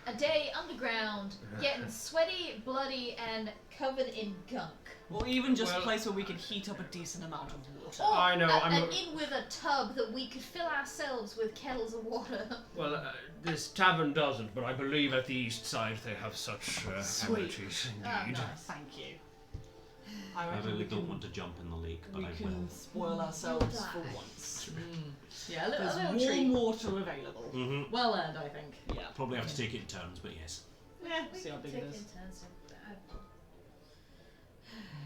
a day underground, getting sweaty, bloody, and covered in gunk. Or even just Well- a place where we could heat up a decent amount of water. Or I know, an inn with a tub that we could fill ourselves with kettles of water. Well, this tavern doesn't, but I believe at the east side they have such Sweet. amenities Oh, indeed. nice. Thank you. I reckon really we don't can- want to jump in the lake, but We I will. can spoil ourselves Die. for once. Yeah, a little There's warm treat. water available. Mm-hmm. Well earned, I think. Yeah. Probably have to take it in turns, but yes. Yeah, We see how could big take it in is. turns to-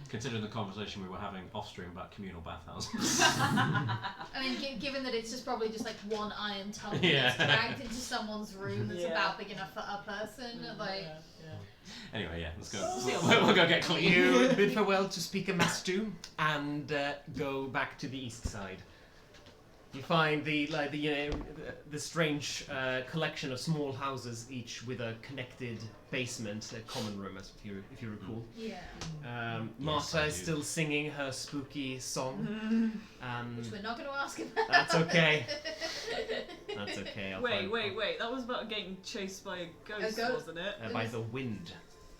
Considering the conversation we were having off stream about communal bathhouses. I mean, given that it's just probably just like one iron tub Yeah. that's dragged into someo's room that's Yeah. about big enough for a person, like. Anyway, yeah, let's go. We'll go get clean. You bid farewell to Speaker Mastu and go back to the east side. You find the strange collection of small houses, each with a connected basement, a common room, if you recall. Yeah. Marta I is do. still singing her spooky song. Which we're not going to ask about. That's okay. That's okay. I'll Wait, find- wait. That was about getting chased by a ghost, ghost? wasn't it? By the wind.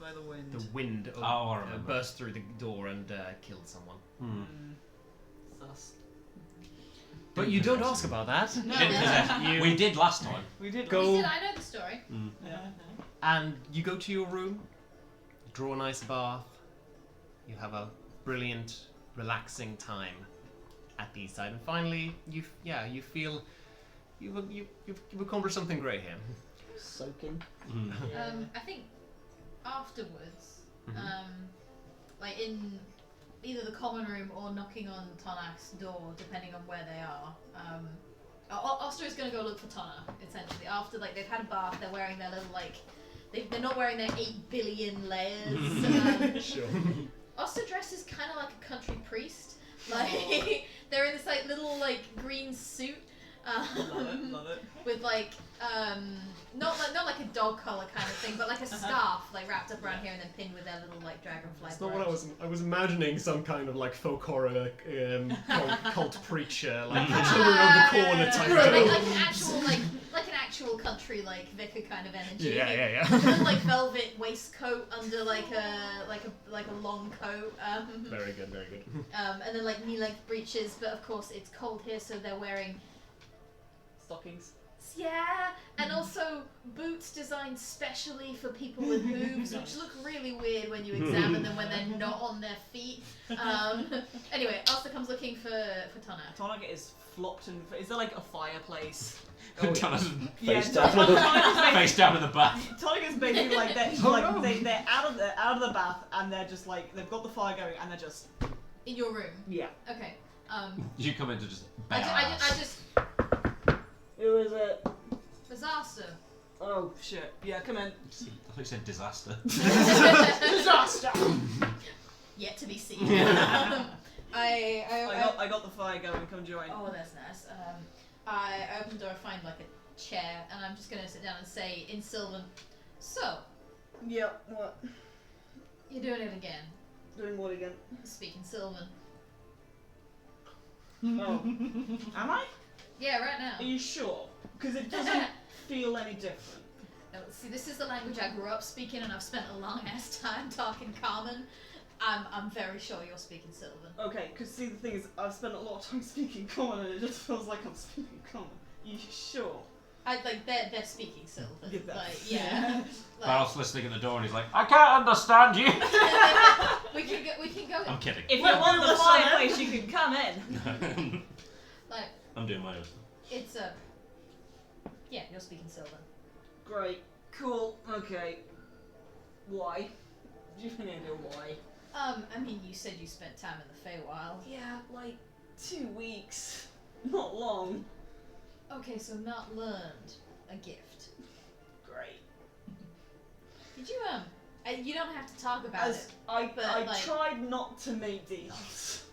By the wind. The wind I remember. burst through the door and killed someone. Sus. But you don't ask about that. We did, we did last time. We did. Go- We did, I know the story. Yeah. And you go to your room, draw a nice bath, you have a brilliant, relaxing time at the east side, and finally, you feel you've accomplished something great here. Soaking. I think afterwards, Mhm. like in either the common room or knocking on Tonach's door, depending on where they are. Oster is going to go look for Tonach, essentially. After like they've had a bath, they're wearing their little like they're not wearing their 8 billion layers. Sure. Oster dresses kind of like a country priest. Like they're in this like little like green suit. Love it. With like not like a dog collar kind of thing, but like a scarf like wrapped up around here and then pinned with their little like dragonfly. That's not what I was imagining. Some kind of like folk horror cult preacher, like the children of the corner type. Like an actual country like vicar kind of energy. Yeah. With like velvet waistcoat under like a long coat. Very good. And then like knee-length breeches, but of course it's cold here, so they're wearing. Stockings. Yeah, and also boots designed specially for people with hooves, which look really weird when you examine them when they're not on their feet. Anyway, Asta comes looking for Tonaich. Tonaich is flopped and. Is there like a fireplace? Thomas Yeah, face down, face down in the bath. Tonaich is basically like they're no. they're out of the bath and they're just like they've got the fire going and they're just In your room. yeah. Okay. You come in to just I badass. just Who is it? disaster. Oh shit! Yeah, come in. I thought you said disaster. Disaster. Yet to be seen. I got the fire going. Come join. Oh, that's nice. I open the door, find like a chair, and I'm just gonna sit down and say in Sylvan. So, Yep. What? you're doing it again. Doing what again? Speaking Sylvan. Oh. Am I? Yeah, right now. Are you sure? Because it doesn't feel any different. No, see, this is the language I grew up speaking, and I've spent a long ass time talking common. I'm very sure you're speaking Sylvan. Okay, because see the thing is, I've spent a lot of time speaking common, and it just feels like I'm speaking common. You sure? They're speaking Sylvan. Yeah, that's- Like, yeah. Barrel's listening at the door and he's like, I can't understand you. we can go. I'm kidding. If you want the fireplace, you can come in. Like, I'm doing my own. it's a. Yeah, you're speaking Sylvan. Great. Cool. Okay. Why? Do you have any idea why? I mean, you said you spent time in the Feywild. Yeah, like 2 weeks. Not long. Okay, so not learned a gift. Great. Did you you don't have to talk about it. I but, like- tried not to make deals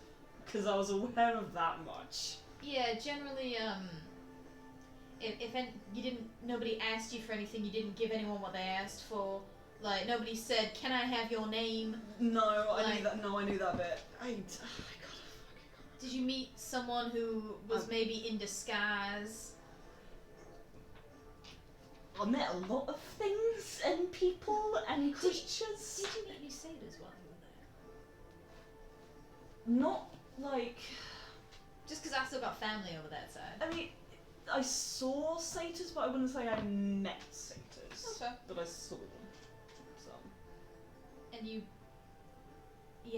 because I was aware of that much. Yeah, generally, nobody asked you for anything, you didn't give anyone what they asked for. Like, nobody said, can I have your name? No, I Like- knew that. No, I knew that bit. Did you meet someone who was maybe in disguise? I met a lot of things and people and creatures. Did you meet any satyrs while you were there? Not like. Just because I still got family over that side. I mean, I saw satyrs, but I wouldn't say I met satyrs. Okay. But I saw them. So. And you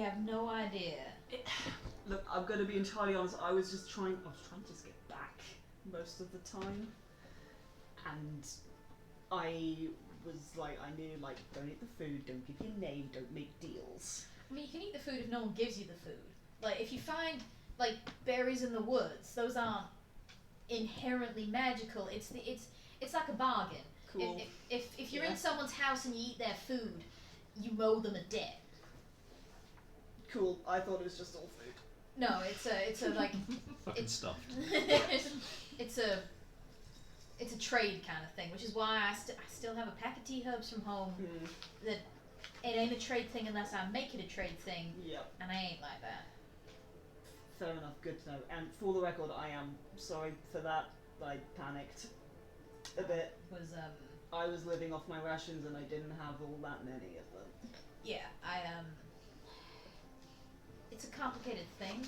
have no idea. Look, I'm gonna be entirely honest. I was trying to just get back most of the time, and I was like, I knew like, don't eat the food, don't give your name, don't make deals. I mean, you can eat the food if no one gives you the food. Like, if you find like berries in the woods, those aren't inherently magical. It's like a bargain. Cool. If you're Yeah. in someone's house and you eat their food, you owe them a debt. Cool. I thought it was just all food. No, it's a like Fucking it's stuffed. it's a trade kind of thing, which is why I still have a pack of tea herbs from home. That it ain't a trade thing unless I make it a trade thing, Yep. and I ain't like that. Fair enough. Good to know. And for the record, I am sorry for that. I panicked a bit. Was I was living off my rations and I didn't have all that many of them. yeah, it's a complicated thing.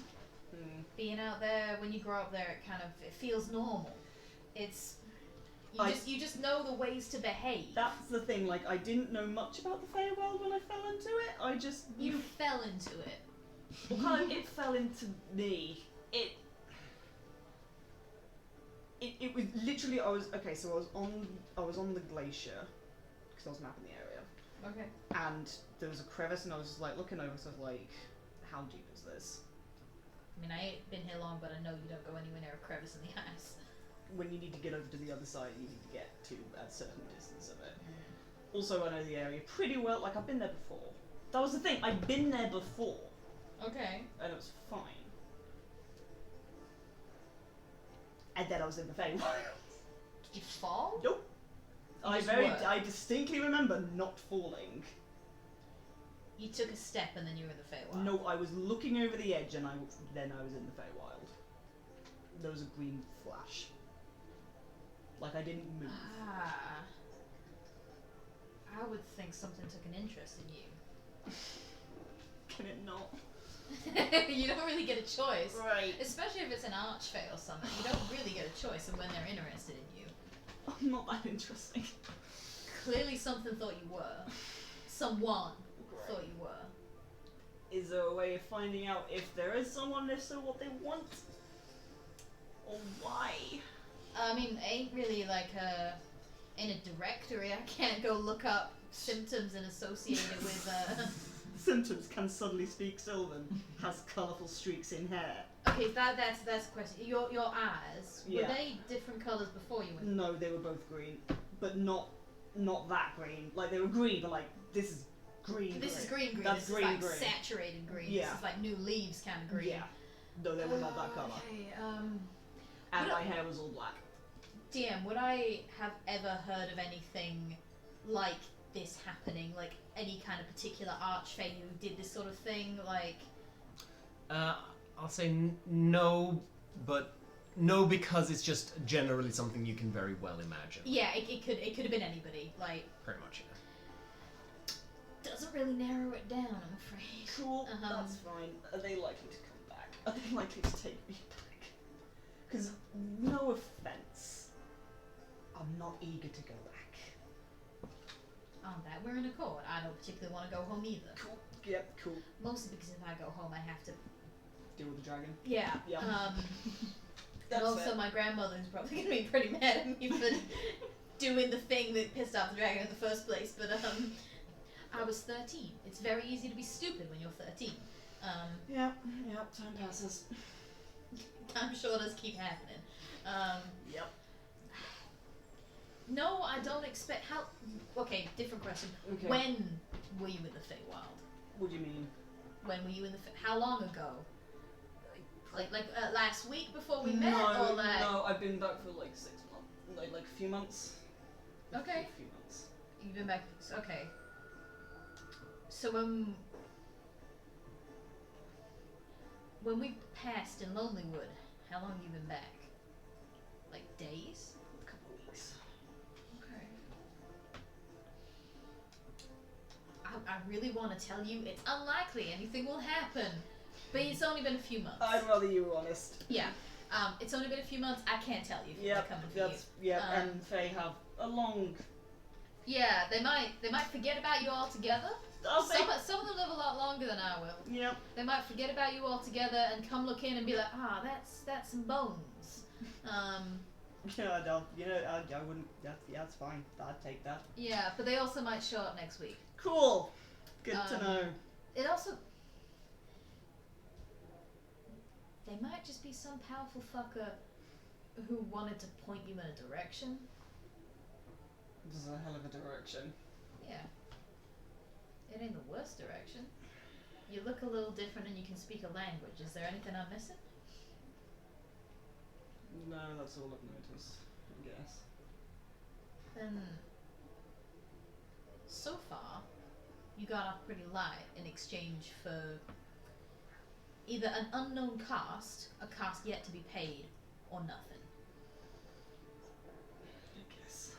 Being out there, when you grow up there, it feels normal. It's you just know the ways to behave. That's the thing. Like, I didn't know much about the Feywild when I fell into it. I just You fell into it. Well, kind of, it fell into me. It was literally, I was on the glacier because I was mapping the area, Okay. and there was a crevice, and I was just like looking over, so I was like, how deep is this? I mean, I ain't been here long, but I know you don't go anywhere near a crevice in the ice. When you need to get over to the other side, you need to get to a certain distance of it. Also, I know the area pretty well. Like, I've been there before. That was the thing. I've been there before. Okay. And it was fine. And then I was in the Feywild. Did you fall? Nope. You just were. I distinctly remember not falling. You took a step and then you were in the Feywild. No, I was looking over the edge and then I was in the Feywild. There was a green flash. Like I didn't move. Ah. I would think something took an interest in you. Can it not? You don't really get a choice. Right. Especially if it's an archfey or something. You don't really get a choice in when they're interested in you. I'm not that interesting. Clearly something thought you were. Someone thought you were. Is there a way of finding out if there is someone, if so, what they want? Or why? I mean, ain't really like in a directory. I can't go look up symptoms and associate it with Symptoms: can suddenly speak Sylvan, has colourful streaks in hair. Okay, that's a question. Your eyes, Yeah. were they different colours before you went? No, they were both green, but not that green. Like they were green, but like this is green. This is green. That's this green, is like green. saturated green. Yeah. This is like new leaves kind of green. Yeah. No, they were not that colour. Okay, And Would my I- hair was all black. DM, would I have ever heard of anything like this happening? Like any kind of particular archfey who did this sort of thing? Like, I'll say no, but no because it's just generally something you can very well imagine. yeah, it could have been anybody. Like, Pretty much, yeah. doesn't really narrow it down, I'm afraid. Cool, that's fine. Are they likely to come back? Are they likely to take me back? Because, no offence, I'm not eager to go back. On that, we're in accord. I don't particularly want to go home either. Cool. Yep, cool. Mostly because if I go home, I have to. Deal with the dragon. Yeah. Yeah. And That's also, fair. my grandmother's probably gonna be pretty mad at me for doing the thing that pissed off the dragon in the first place. But I was 13. It's very easy to be stupid when you're 13. Yep, time passes. I'm sure does keep happening. Yep. No, I don't expect. How? Okay, different question. Okay. When were you in the Feywild? What do you mean? When were you in the? How long ago? Like last week before we met, or like? No, I've been back for like 6 months, like a few months. Okay. A few months. You've been back. Okay. So when we passed in Lonelywood, how long have you been back? Like days? A couple of weeks. Okay. I really want to tell you it's unlikely anything will happen. But it's only been a few months. I'd rather you were honest. Yeah. It's only been a few months. I can't tell you if they're coming for you. Yep, and they have a long... Yeah, they might forget about you altogether. Some of them live a lot longer than I will. Yep. They might forget about you altogether and come look in and be like, that's some bones. Yeah, I wouldn't. That's fine. I'd take that. Yeah, but they also might show up next week. Cool. Good to know. It also... They might just be some powerful fucker who wanted to point you in a direction. This is a hell of a direction. Yeah. It ain't the worst direction. You look a little different and you can speak a language. Is there anything I'm missing? No, that's all I've noticed, I guess. Then... So far, you got off pretty light in exchange for either an unknown cost, a cost yet to be paid, or nothing. I guess.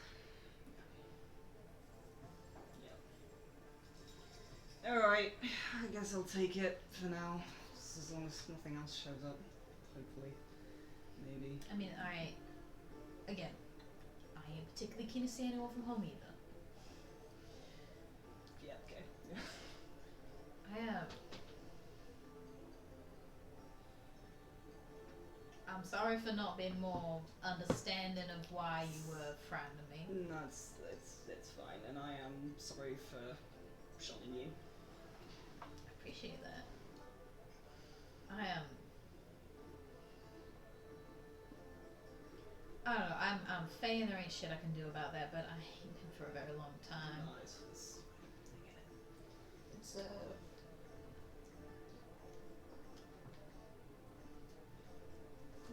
Yeah. Alright, I guess I'll take it for now. Just as long as nothing else shows up. Hopefully. Maybe. I mean, I ain't particularly keen to see anyone from home either. Yeah, okay. I'm sorry for not being more understanding of why you were frightening me. No, it's fine, and I am sorry for shunning you. I appreciate that. I don't know, I'm Faye and there ain't shit I can do about that, but I hate him for a very long time. No, it's So...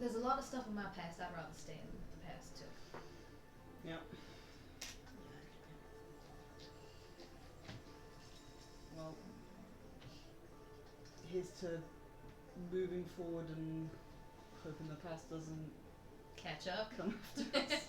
There's a lot of stuff in my past I'd rather stay in the past too. Yep. Well, here's to moving forward and hoping the past doesn't Catch up. come after us.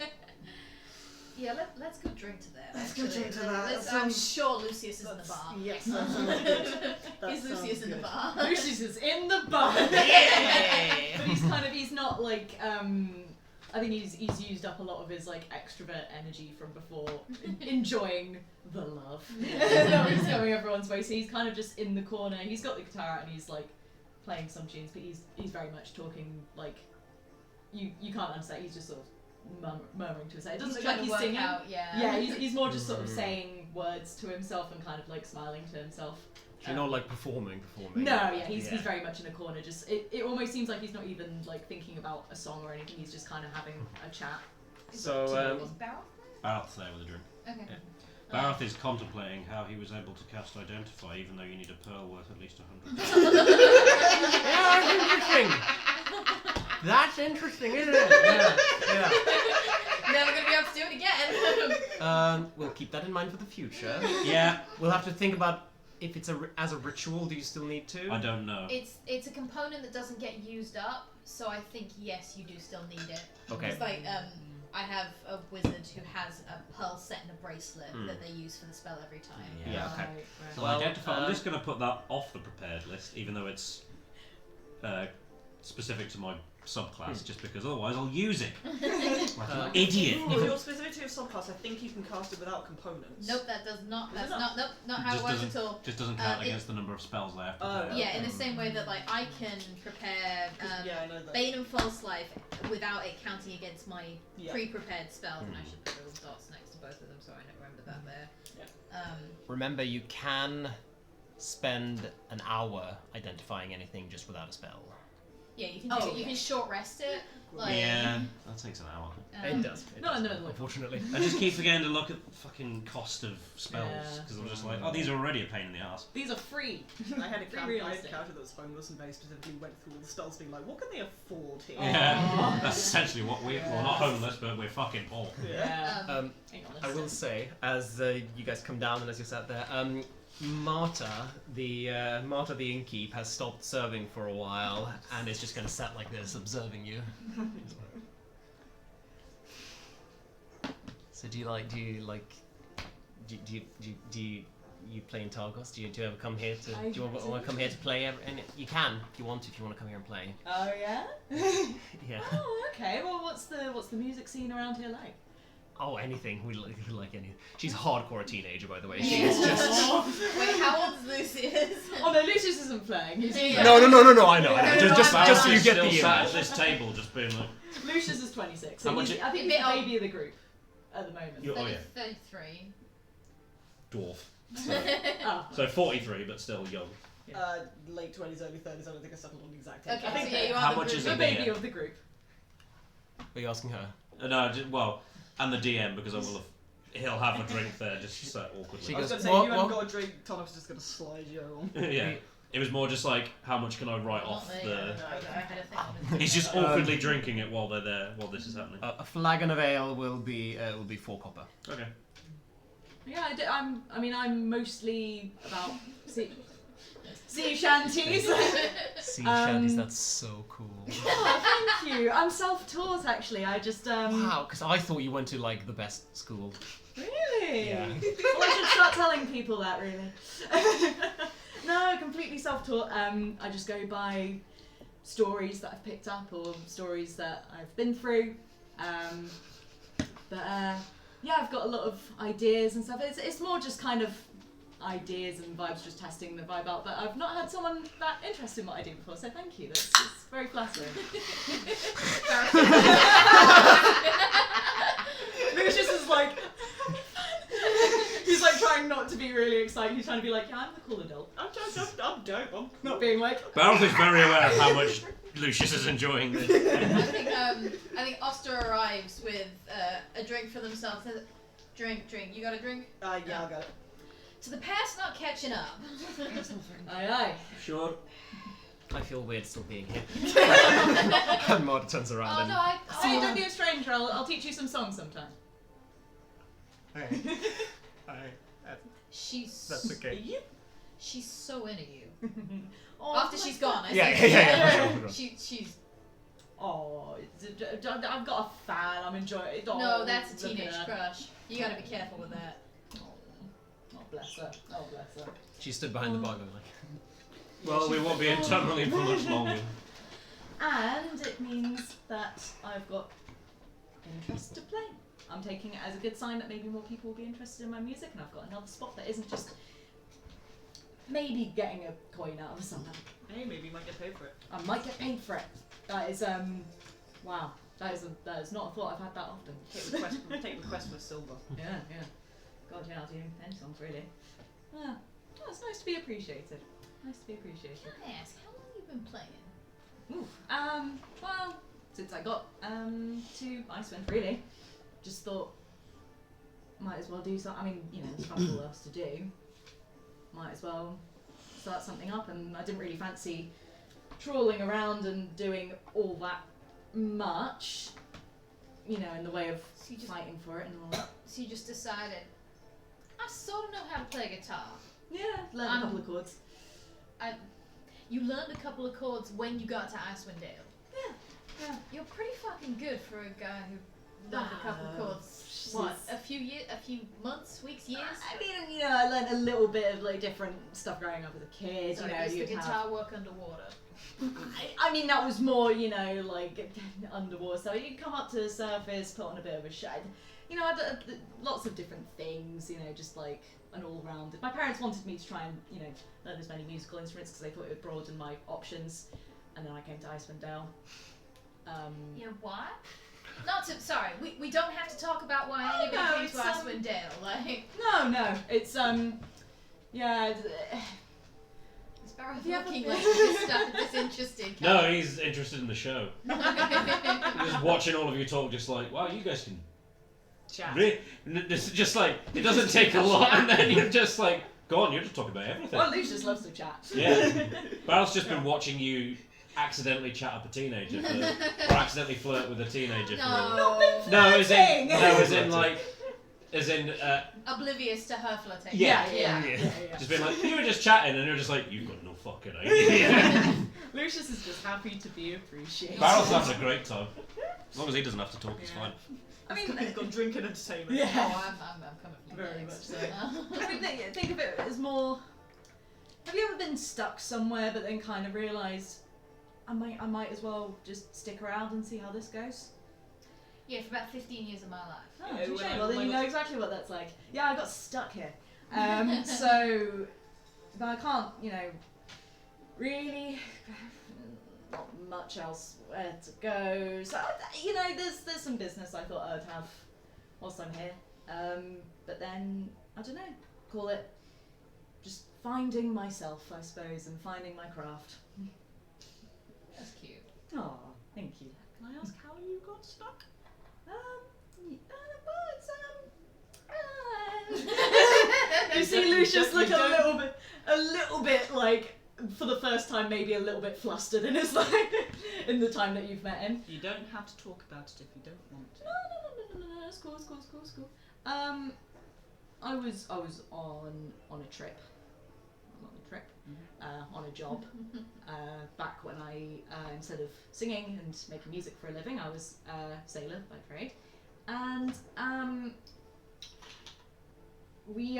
Yeah, let's go drink to that. Let's go actually. drink to that. Let's- That I'm sounds- sure Lucius is in the bar. Yes, that sounds good. That Is Lucius sounds in the good. bar? Lucius is in the bar. Yeah! But he's not like, I think he's used up a lot of his like extrovert energy from before enjoying the love that was going everyone's way. So he's kind of just in the corner. He's got the guitar out and he's like playing some tunes, but he's very much talking like you can't understand. He's just sort of murmuring to himself. It doesn't look like he's singing. Yeah, he's more just sort of saying words to himself and kind of like smiling to himself. You're not like performing. No, yeah, he's very much in a corner. Just it almost seems like he's not even like thinking about a song or anything. He's just kind of having a chat. So, Is Barrel? Barroth's there with a drink. Okay. Yeah. Barroth is contemplating how he was able to cast Identify, even though you need a pearl worth at least 100. Yeah, interesting. That's interesting, isn't it? Yeah. Never gonna be able to do it again. We'll keep that in mind for the future. Yeah, We'll have to think about if it's as a ritual. Do you still need to? I don't know. It's a component that doesn't get used up, so I think yes, you do still need it. Okay. It's like I have a wizard who has a pearl set in a bracelet that they use for the spell every time. Yeah. Okay. So Well, Identify, I'm just going to put that off the prepared list, even though it's specific to my subclass, just because otherwise I'll use it. Like an idiot. If you're specific to your subclass, I think you can cast it without components. Nope, that does not. That's it not. Nope, not how it works at all. Just doesn't count it- against the number of spells I have prepared. Yeah, in the same way that like I can prepare Yeah, I know that. Bane and False Life without it counting against my Yeah. pre-prepared spells, and I should put little dots next to both of them so I remember that there. Remember, you can spend an hour identifying anything just without a spell. Yeah, you can do it. You can short rest it. Like, Yeah, that takes an hour. It does. No, Unfortunately. I just keep forgetting to look at the fucking cost of spells, Yeah. because I'm just like, oh, these are already a pain in the ass. These are free. I had a character realistic. that was homeless and very specifically went through all the spells being like, what can they afford here? Yeah, that's essentially what we're not homeless, but we're fucking poor. Yeah. Um, Hang on, I let's will see. say, as you guys come down and as you sat there, Marta the innkeep has stopped serving for a while and is just kind of sat like this, observing you. So do you you play in Targos? Do you ever come here to? Do you want to come here to play? And you can if you want to come here and play. Oh yeah. Yeah. Oh okay. Well, what's the music scene around here like? Oh, anything. We like anything. She's hardcore a teenager, by the way. Yeah. She's just. Wait, how old is Lucius? Oh no, Lucius isn't playing. He's Yeah. No. I know. Just Barrels so you is get still the sat image. at this table, just being like, Lucius is 26. How So much he's, it- I think he's the baby of the group at the moment. oh yeah, 33. dwarf. Oh. So 43, but still young. Late 20s, early 30s. I don't think I settled on the exact age. Okay, I think so yeah, you are How the much group. is The it? baby Yeah. of the group. Are you asking her? No, well, and the DM because he'll have a drink there, just so awkwardly. She I was goes, going to say, "What- if you haven't what?" got a drink, Tonaich is just going to slide you on. Yeah. It was more just like, how much can I write Not off there the? yet. I had a thing on it. He's just awkwardly drinking it while they're there, while this is happening. A flagon of ale will be 4 copper. Okay. Yeah, I'm mostly about sea shanties. Sea shanties, that's so cool. Oh, thank you. I'm self-taught actually. I just Wow, because I thought you went to like the best school. Really? Yeah. Well, I should start telling people that really. No, completely self-taught. I just go by stories that I've picked up or stories that I've been through. Yeah, I've got a lot of ideas and stuff. It's more just kind of ideas and vibes, just testing the vibe out. But I've not had someone that interested in what I do before, so thank you. It's very flattering. Lucius is like, he's like trying not to be really excited. He's trying to be like, yeah, I'm the cool adult. I'm dope. I'm Not being like, Barrels is very aware of how much Lucius is enjoying this. I think Oster arrives with a drink for themselves. Says, drink. You got a drink? yeah, I got it. So the past not catching up. aye. Sure. I feel weird still being here. And Maud turns around Oh and... no, Hey, don't be a stranger. I'll teach you some songs sometime. She's That's okay. she's so into you. Oh, After she's gone, I Yeah, think. yeah. For sure. She's Oh, I've got a fan. I'm enjoying it. Oh, no, that's a look at teenage her. crush. You gotta be careful with that. Oh, bless her. Oh, bless her. She stood behind the bar going like... Well, we won't be in Termaline for much longer. And it means that I've got interest to play. I'm taking it as a good sign that maybe more people will be interested in my music, and I've got another spot that isn't just maybe getting a coin out of something. Hey, maybe you might get paid for it. I might get paid for it. That is wow. That is not a thought I've had that often. Take request for silver. Yeah. God, yeah, I'll do any songs really. Yeah. Oh, it's nice to be appreciated. Can I ask, how long have you been playing? Ooh. Well, since I got to Icewind, really. Just thought, might as well do something. I mean, you know, there's fuck all else to do. Might as well start something up, and I didn't really fancy trawling around and doing all that much, you know, in the way of So you just fighting for it and all that. So you just decided, I sort of know how to play guitar. Yeah, learn a couple of chords. You learned a couple of chords when you got to Icewind Dale. Yeah. You're pretty fucking good for a guy who learned a couple of chords. What? A few months, weeks, years? I mean, you know, I learned a little bit of like different stuff growing up as a kid. So you know, does the you'd have- guitar work underwater? I mean, that was more, you know, like underwater. So you come up to the surface, put on a bit of a shed. You know, lots of different things. You know, just like an all-rounded. My parents wanted me to try and, you know, learn as many musical instruments because they thought it would broaden my options. And then I came to Icewind Dale. Yeah, why? Not to. Sorry, we don't have to talk about why anybody no, came it's, to Icewind Dale. Like, No, it's yeah. is Barrow Have you ever looking been- like disinterested? No, he's interested in the show. He's just watching all of you talk, just like, wow, you guys can. Chat. It's just like, it doesn't take a lot, and then you're just like, go on, you're just talking about everything. Well, Lucius loves to chat. Yeah. Barrel's just been watching you accidentally chat up a teenager or accidentally flirt with a teenager. No. As in, Oblivious to her flirtation. Yeah. just being like, you were just chatting, and you're just like, you've got no fucking idea. Lucius is just happy to be appreciated. Barrel's having a great time. As long as he doesn't have to talk, it's fine. I mean, He's got drink and entertainment. yeah. Oh, I'm coming from Very next. much so. I mean, think of it as was more. Have you ever been stuck somewhere, but then kind of realised I might as well just stick around and see how this goes? Yeah, for about 15 years of my life. Oh, Yeah, touche. when I- Well, then when you I know got- exactly what that's like. Yeah, I got stuck here. So, but I can't, really, not much else where to go. So, there's some business I thought I'd have whilst I'm here. But then, I don't know, call it just finding myself, I suppose, and finding my craft. That's cute. Aw, thank you. Can I ask how you got stuck? You see don't- Lucius you look don't- a little bit like, for the first time, maybe a little bit flustered in his life, in the time that you've met him. You don't have to talk about it if you don't want to. No, it's cool. I was on a trip. Not a trip. On a job. Back when I, instead of singing and making music for a living, I was a sailor by trade. And we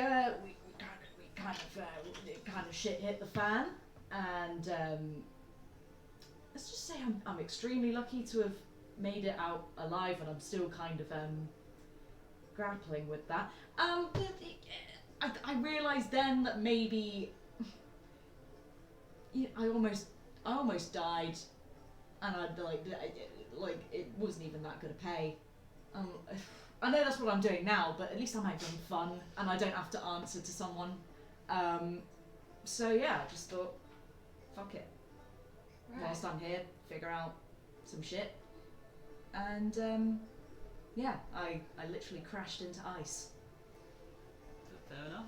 kind of shit hit the fan, and let's just say I'm extremely lucky to have made it out alive, and I'm still kind of grappling with that. But I realised then that maybe I almost died, and I'd like it wasn't even that good a pay. I know that's what I'm doing now, but at least I'm having fun, and I don't have to answer to someone. So yeah, I just thought, fuck it. Right. Whilst I'm here, figure out some shit. And yeah, I literally crashed into ice. Fair enough.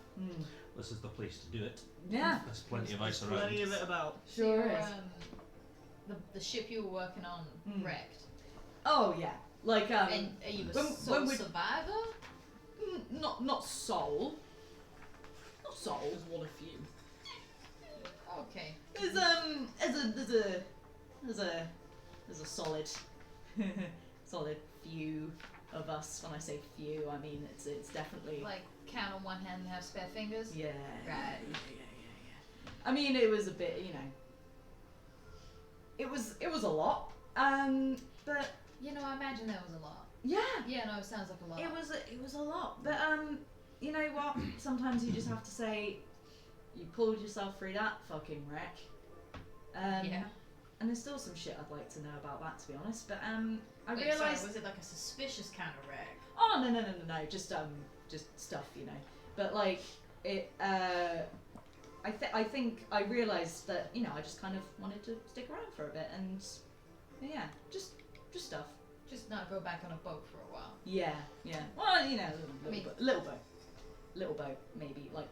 This is the place to do it. Yeah, There's plenty of There's ice around. plenty of it about. sure So, is. the ship you were working on wrecked. Oh yeah, like And are you a when sole we- survivor? not soul. Not soul. There's one of few. Okay. There's a solid solid few of us. When I say few, I mean it's definitely Like count on one hand and have spare fingers? yeah. Right. Yeah. I mean it was a bit, It was a lot. But You know, I imagine there was a lot. yeah. Yeah, no, it sounds like a lot. It was a lot, but you know what? Sometimes you just have to say, you pulled yourself through that fucking wreck. Yeah. And there's still some shit I'd like to know about that, to be honest. But I Wait, realised. sorry, was it like a suspicious kind of wreck? Oh no, just stuff, But like it. I think I realised that I just kind of wanted to stick around for a bit, and yeah, just stuff. Just not go back on a boat for a while. Yeah. Well, mean- little boat, maybe like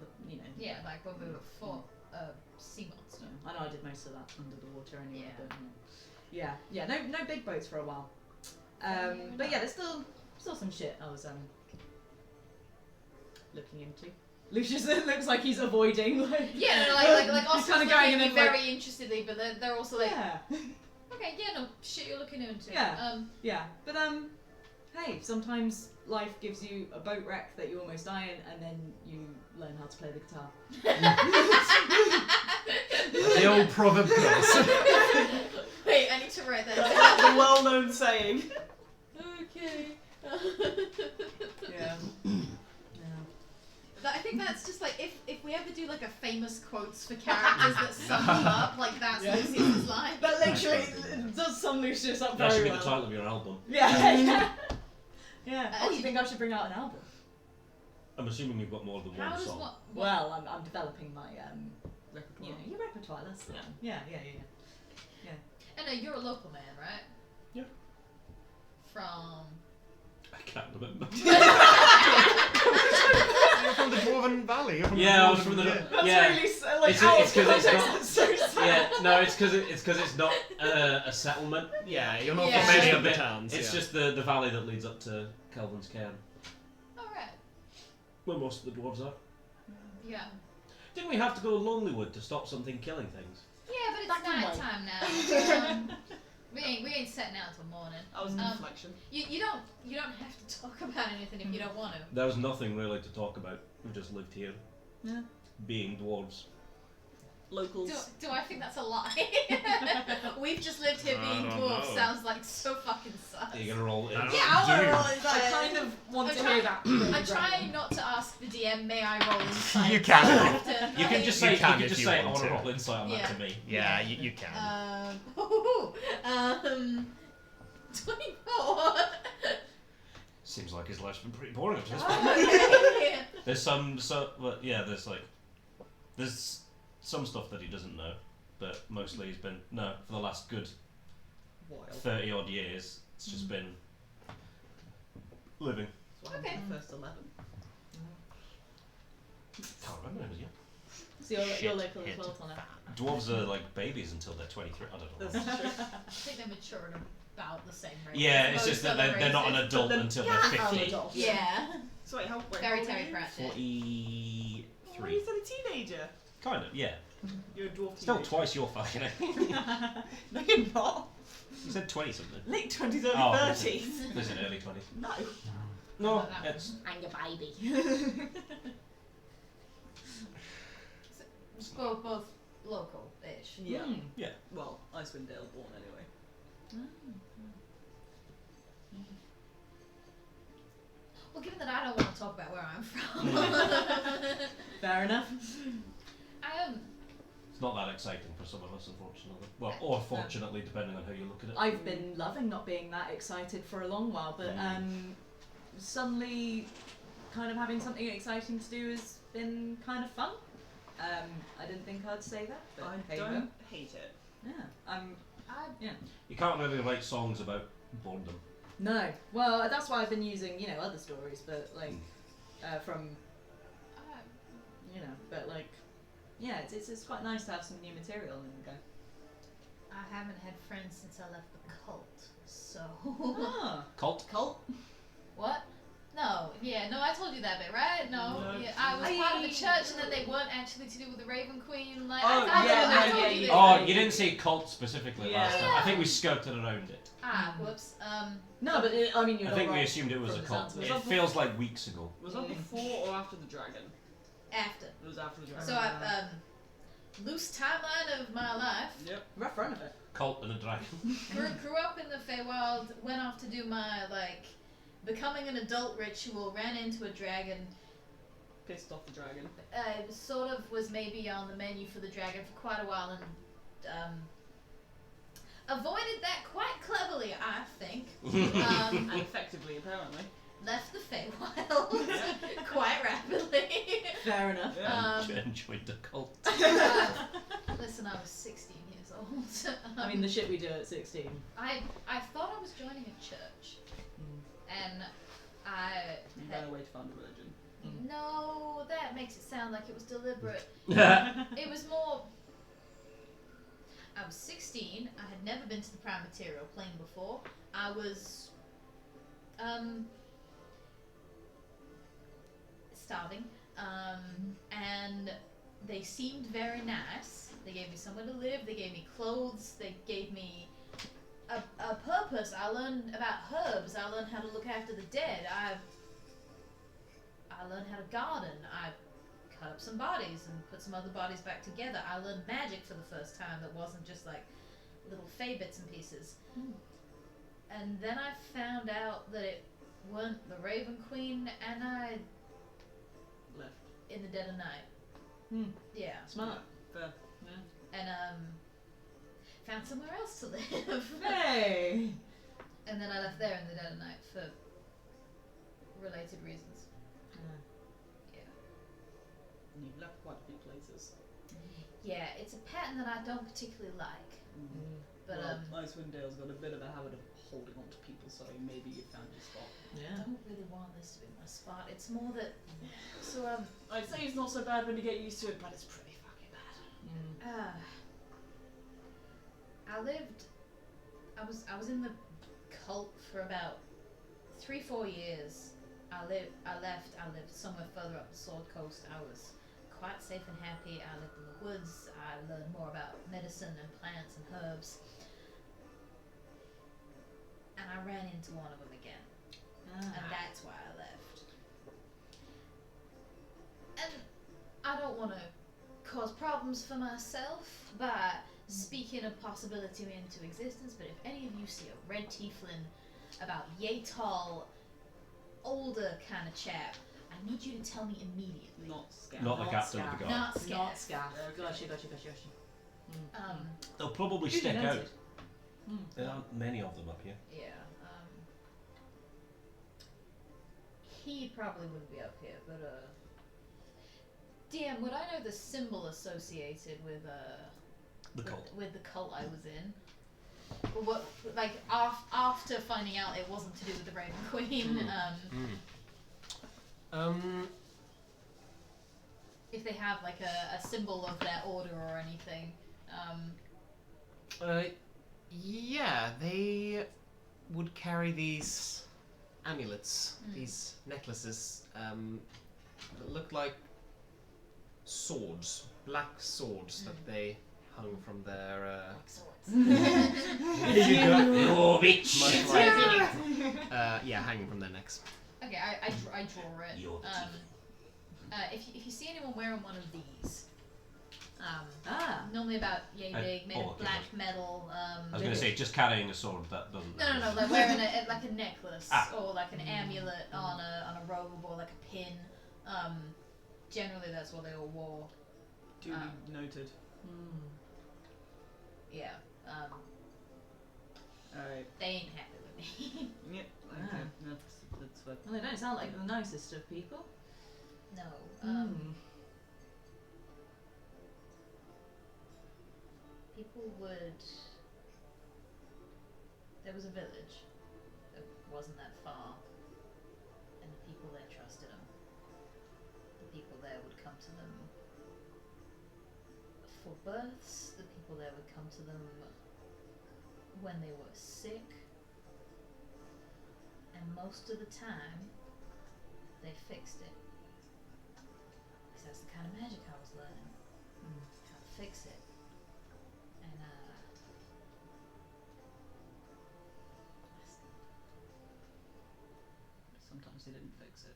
Yeah, like when we fought a sea monster. I know I did most of that under the water anyway. Yeah. But, yeah. No big boats for a while. Fair But enough. yeah, there's still some shit I was looking into. Lucius looks like he's avoiding. Like, Yeah, no, like he's Oscar's kind of looking going at and me then very interestedly, but they're also like, yeah, okay, yeah, no, shit you're looking into. Yeah. yeah. But hey, sometimes life gives you a boat wreck that you almost die in, and then you learn how to play the guitar. The old proverb goes. Wait, I need to write that down. The well-known saying. Okay. Yeah. I think that's just like if we ever do like a famous quotes for characters that sum them up, like that's Yeah. Lucius's line. That literally does sum Lucius up That should very be the well. title of your album. Yeah. Oh, you think I should bring out an album? I'm assuming you've got more than How one does song. what? Well, I'm developing my Repertoire. your repertoire. That's the one. Yeah. And no, you're a local man, right? Yeah. From. I can't remember. You're from the Dwarven Valley. You're from Yeah, I was Dwarven- from the. yeah. That's Yeah. really like It's- out it's of 'cause it's context. not- That's so sad. Yeah, no, it's because it's not a settlement. Yeah, you're not Yeah. from many It's of the just a bit- towns. It's yeah. just the valley that leads up to Kelvin's Cairn, Alright. where most of the dwarves are. Yeah. Didn't we have to go to Lonelywood to stop something killing things? Yeah, but Back it's in night way. time now. We ain't setting out till morning. That was an Um, inflection. You don't have to talk about anything if you don't want to. There was nothing really to talk about. We just lived here. being dwarves. Locals. Do I think that's a lie? We've just lived here I being don't dwarves. know. Sounds like so fucking sus. Are you gonna roll it? I don't Yeah, I want to Dude. roll I inside. kind of want I'm to trying- hear that. I'm trying not to ask the DM, may I roll insight? You can. Often. You can just You say, can you if just you say, I want want to to. roll insight on Yeah. that to me. Yeah, you can. 24. Seems like his life's been pretty boring up to this point. Oh, okay. There's there's some stuff that he doesn't know, but mostly he's been, for the last good Wild. 30 odd years, it's just been living. That's what Okay. happened the first 11. Can't remember him as yet. So you're Shit local as hit. well, Tonna. Dwarves are like babies until they're 23. I don't know. That's true. I think they're mature at about the same rate. Yeah, as it's just most that other they're not an races. adult then- until Yeah, they're 50. adult. Yeah. So wait, how Very old are Terry you? Pratchett. 43. Oh, you said a teenager. Kind of, yeah. You're a dwarf Still teenager. twice your fucking age. No, you're not. You said 20 something. Late 20s, early Oh, 30s. Is it early 20s? No. No, About that it's. And your baby. Both local-ish. Yeah. Yeah. Well, Icewind Dale born anyway. Well, given that I don't want to talk about where I'm from, Fair enough. It's not that exciting for some of us, unfortunately. Well, or fortunately, depending on how you look at it. I've been loving not being that excited for a long while, but suddenly kind of having something exciting to do has been kind of fun. I didn't think I'd say that, but I hey don't ho. hate it. Yeah, You can't really write songs about boredom. no. Well, that's why I've been using, other stories, but like from, but like, yeah, it's quite nice to have some new material and go. I haven't had friends since I left the cult, so... Ah, Cult? What? No, I told you that bit, right? No, No. yeah, I was part of a church and then they weren't actually to do with the Raven Queen, like, Oh, I told you this. Oh, you didn't say cult specifically Yeah. last time. I think we skirted around it. Whoops, no, but I mean, you're I not think we wrong. assumed it was a From the cult. sounds It of it. feels like weeks ago. Was that before or after the dragon? after. It was after the dragon. So I've, loose timeline of my life. Yep. Rough run of it. Cult and a dragon. Grew up in the Feywild, went off to do my, becoming an adult ritual, ran into a dragon, Pissed off the dragon. sort of was maybe on the menu for the dragon for quite a while and avoided that quite cleverly, I think. And effectively, apparently. Left the Feywild quite rapidly. Fair enough. Yeah. And joined the cult. Listen, I was 16 years old. I mean, the shit we do at 16. I thought I was joining a church, and I You had, ran away to find a religion. no, that makes it sound like it was deliberate. Yeah. It was more. I was 16. I had never been to the Prime Material plane before. I was, starving, and they seemed very nice. They gave me somewhere to live. They gave me clothes. They gave me a purpose. I learned about herbs. I learned how to look after the dead. I learned how to garden. I cut up some bodies and put some other bodies back together. I learned magic for the first time that wasn't just like little fey bits and pieces. And then I found out that it weren't the Raven Queen, and I Left. in the dead of night. Yeah. Smart. Fair. And found somewhere else to live. Hey! And then I left there in the dead of night for related reasons. Yeah. And you've left quite a few places. Yeah, it's a pattern that I don't particularly like. But well, Icewind Dale's got a bit of a habit of holding on to people, so maybe you found your spot. I Yeah. don't really want this to be my spot. It's more that so I'd say it's not so bad when you get used to it, but it's pretty fucking bad. I was in the cult for about 3-4 years. I lived somewhere further up the Sword Coast. I was quite safe and happy. I lived in the woods. I learned more about medicine and plants and herbs. And I ran into one of them again. And that's why I left. And I don't want to cause problems for myself by speaking a possibility into existence, but if any of you see a red tiefling about yay tall, older kind of chap, I need you to tell me immediately. Not scared. Not the captain of the guard. Not scared. Not scared. Gotcha. They'll probably Duly stick out. noted. There aren't many of them up here. Yeah. He probably wouldn't be up here, but DM, would I know the symbol associated with The cult. with the cult I was in? Or what, like after finding out it wasn't to do with the Raven Queen, if they have like a symbol of their order or anything. Yeah, they would carry these amulets, these necklaces, that looked like swords, black swords that they hung from their. Here you go, you bitch. Much like, yeah, hanging from their necks. Okay, I draw it. You're the If you see anyone wearing one of these, Ah. normally about yay big, made oh, of okay, black right. metal. I was going to say, just carrying a sword, that doesn't... No, like wearing like a necklace Ah. or like an amulet on a robe or like a pin. Generally, that's what they all wore. Duly noted. Yeah. Alright. They ain't happy with me. Yep. Okay. That's what. Well, they don't sound like the nicest of people. No. People would. There was a village that wasn't that far, and the people there trusted them. The people there would come to them for births. The people there would come to them when they were sick, and most of the time, they fixed it. Because that's the kind of magic I was learning. How to fix it. And Sometimes they didn't fix it.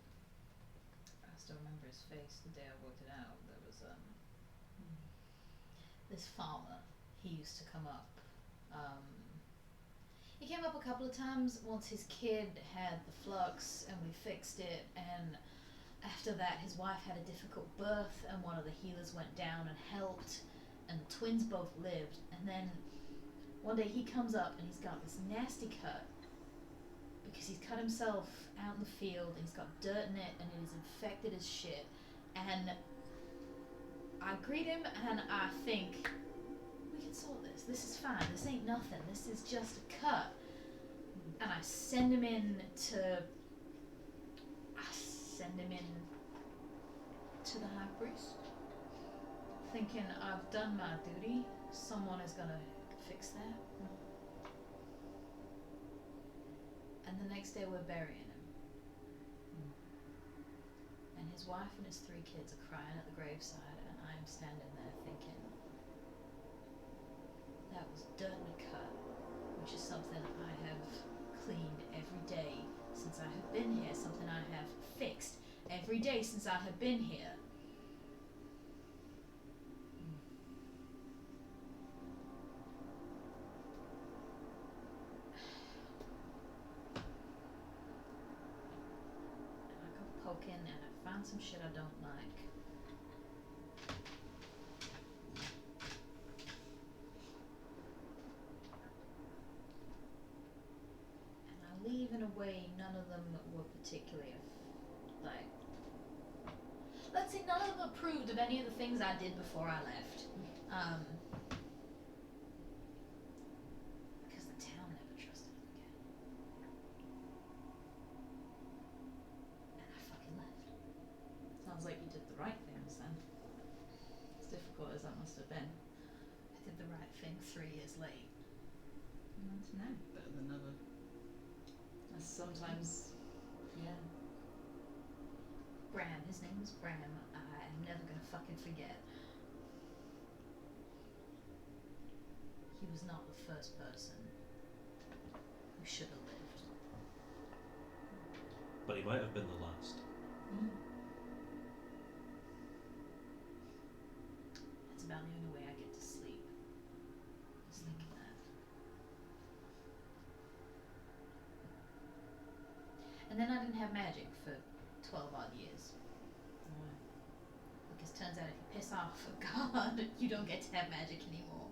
I still remember his face the day I worked it out. There was this farmer. He used to come up. He came up a couple of times once his kid had the flux and we fixed it, and after that his wife had a difficult birth and one of the healers went down and helped, and the twins both lived, and then one day he comes up and he's got this nasty cut because he's cut himself out in the field and he's got dirt in it and it is infected as shit, and I greet him and I think, we can sort this. This is fine. This ain't nothing. This is just a cut. And I send him in to the high priest, thinking I've done my duty. Someone is gonna fix that. And the next day we're burying him. And his wife and his 3 kids are crying at the graveside, and I'm standing there thinking, that was dirt in a cut, which is something I have cleaned every day since I have been here, something I have fixed every day since I have been here. And I go poking and I found some shit I don't like. Leave in a way none of them were particularly like, let's say none of them approved of any of the things I did before I left, because the town never trusted them again, and I fucking left. Sounds like you did the right things then. As difficult as that must have been. I did the right thing 3 years late. Not to know. Better than never. Sometimes, yeah. Bram, his name was Bram. I am never gonna fucking forget. He was not the first person who should have lived. But he might have been the last. about the only way I get to sleep. Just thinking that. And then I didn't have magic for 12 odd years. Because turns out if you piss off a god, you don't get to have magic anymore.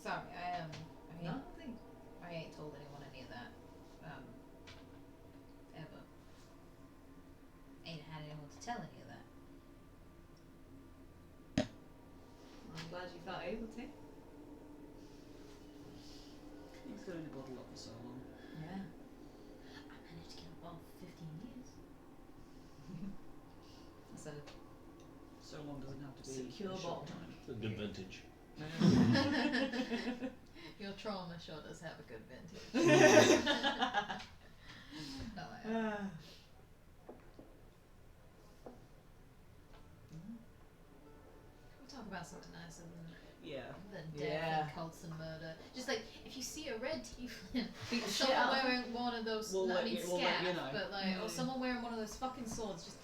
Sorry, I ain't told anyone any of that. Ever. Ain't had anyone to tell any of that. I'm glad you felt able to. He's going to bottle up for so long. Yeah. I managed to get above 15 years. So So long doesn't have to be secure a short bottle. time. A good vintage. Your trauma sure does have a good vintage. No, I haven't. We'll talk about something nicer Yeah. than death Yeah. and cults and murder. Just like, if you see a red tiefling, Beat or the shit someone out of wearing one of those, We'll no, I let mean you- we'll let scaff, you know. but like, or someone wearing one of those fucking swords, just,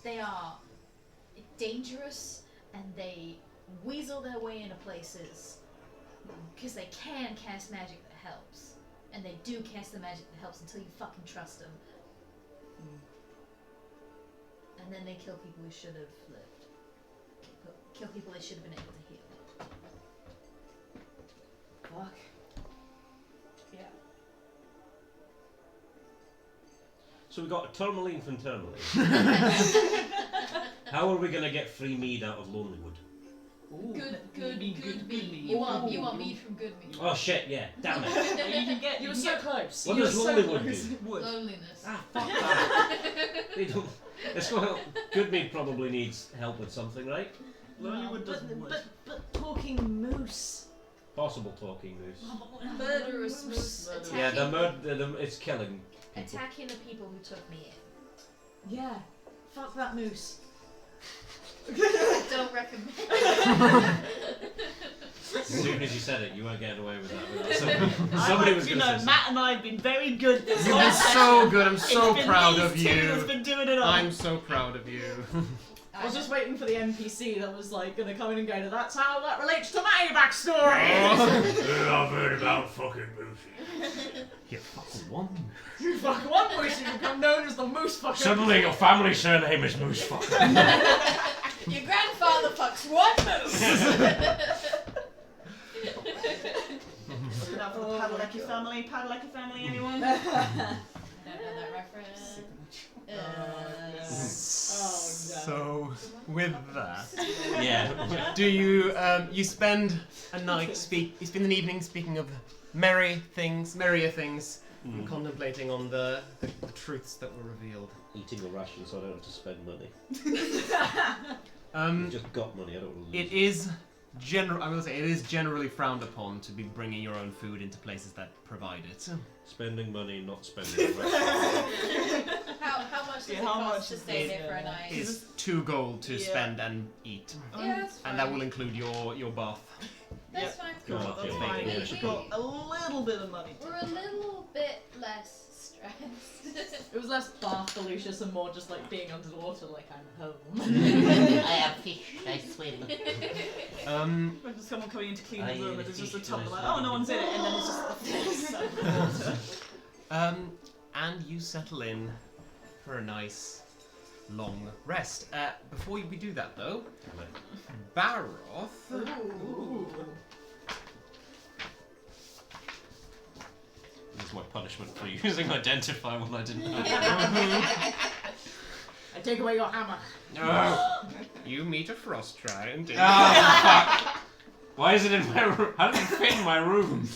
they are dangerous and they weasel their way into places because they can cast magic that helps, and they do cast the magic that helps until you fucking trust them, and then they kill people who should have lived, kill people they should have been able to heal. Fuck. Yeah. So we got a Termaline from Termaline. How are we going to get free mead out of Lonelywood? Ooh. Good mead. mead. You want mead from good mead. Oh shit, yeah, damn it. You can get. You were can so get close. What You does were so Lonelywood close. do? wood. Loneliness. Ah, fuck that. They don't. It's well, good mead probably needs help with something, right? Lonelywood does wood. But talking moose. Possible talking moose. Murderous moose Yeah, it's killing people. attacking the people who took me in. Yeah. Fuck that moose. I don't recommend. As soon as you said it, you weren't getting away with that. Somebody was going to say Matt and I have been very good this You've whole been session. so good. I'm so It's been proud these of two that's you. been doing it all. I'm so proud of you. I was just waiting for the NPC that was like gonna come in and go, that's how that relates to my backstory. I've heard about fucking moose. You fucking won. You fuck one moose, you become known as the moose fucker. Suddenly your family surname is Moosefucker. Your grandfather fucks one moose. Looking out for the Padalecki family, anyone? I don't know that reference. So, with that, Yeah. do you you spend a night you spend an evening speaking of merrier things, and contemplating on the truths that were revealed. Eating a ration so I don't have to spend money. Um, I've just got money, I don't want to lose. It is generally frowned upon to be bringing your own food into places that provide it. Spending money, not spending a ration. How much does it how cost much to is stay it? there for a night? It's 2 gold to Yeah. spend and eat, Yeah, that's fine. and that will include your bath. That's fine. Cool. That's Okay. fine. Yeah, We've got a little bit of money. We're a little bit less stressed. It was less bath delicious and more just like being underwater, like I'm home. I have fish, I swim. When there's someone coming in to clean I the room ate and there's a just a fish tub and I like, swam oh, no in one's in it, and then it's just the face of the water. And you settle in for a nice long rest. Before we do that though, Baroth. This is my punishment for using Identify when I didn't know. I take away your hammer. You meet a frost giant. Fuck! Why is it in my room? How did it fit in my room?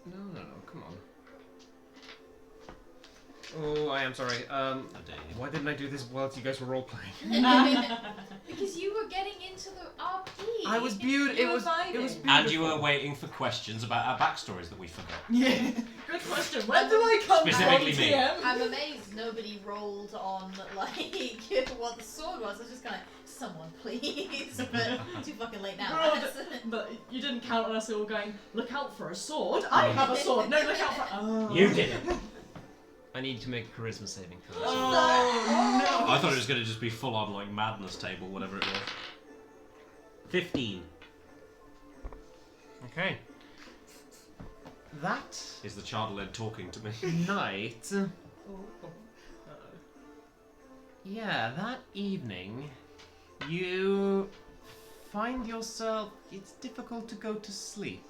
No, come on. Oh, I am sorry. How dare you. Why didn't I do this whilst you guys were role playing? Because you were getting into the RP. I was beautiful. It was beautiful. And you were waiting for questions about our backstories that we forgot. Yeah. Good question. Where do I come Specifically from, me. TM? I'm amazed nobody rolled on like what the sword was. I was just kind of someone please, but too fucking late now. But you didn't count on us all going, look out for a sword. I have a sword. No, look out for. Oh. You didn't. I need to make a charisma saving throw. Oh no. I thought it was going to just be full on like madness table, whatever it was. 15 Okay. That is the Chaturvedi talking to me. night. Yeah, that evening, you find yourself. It's difficult to go to sleep.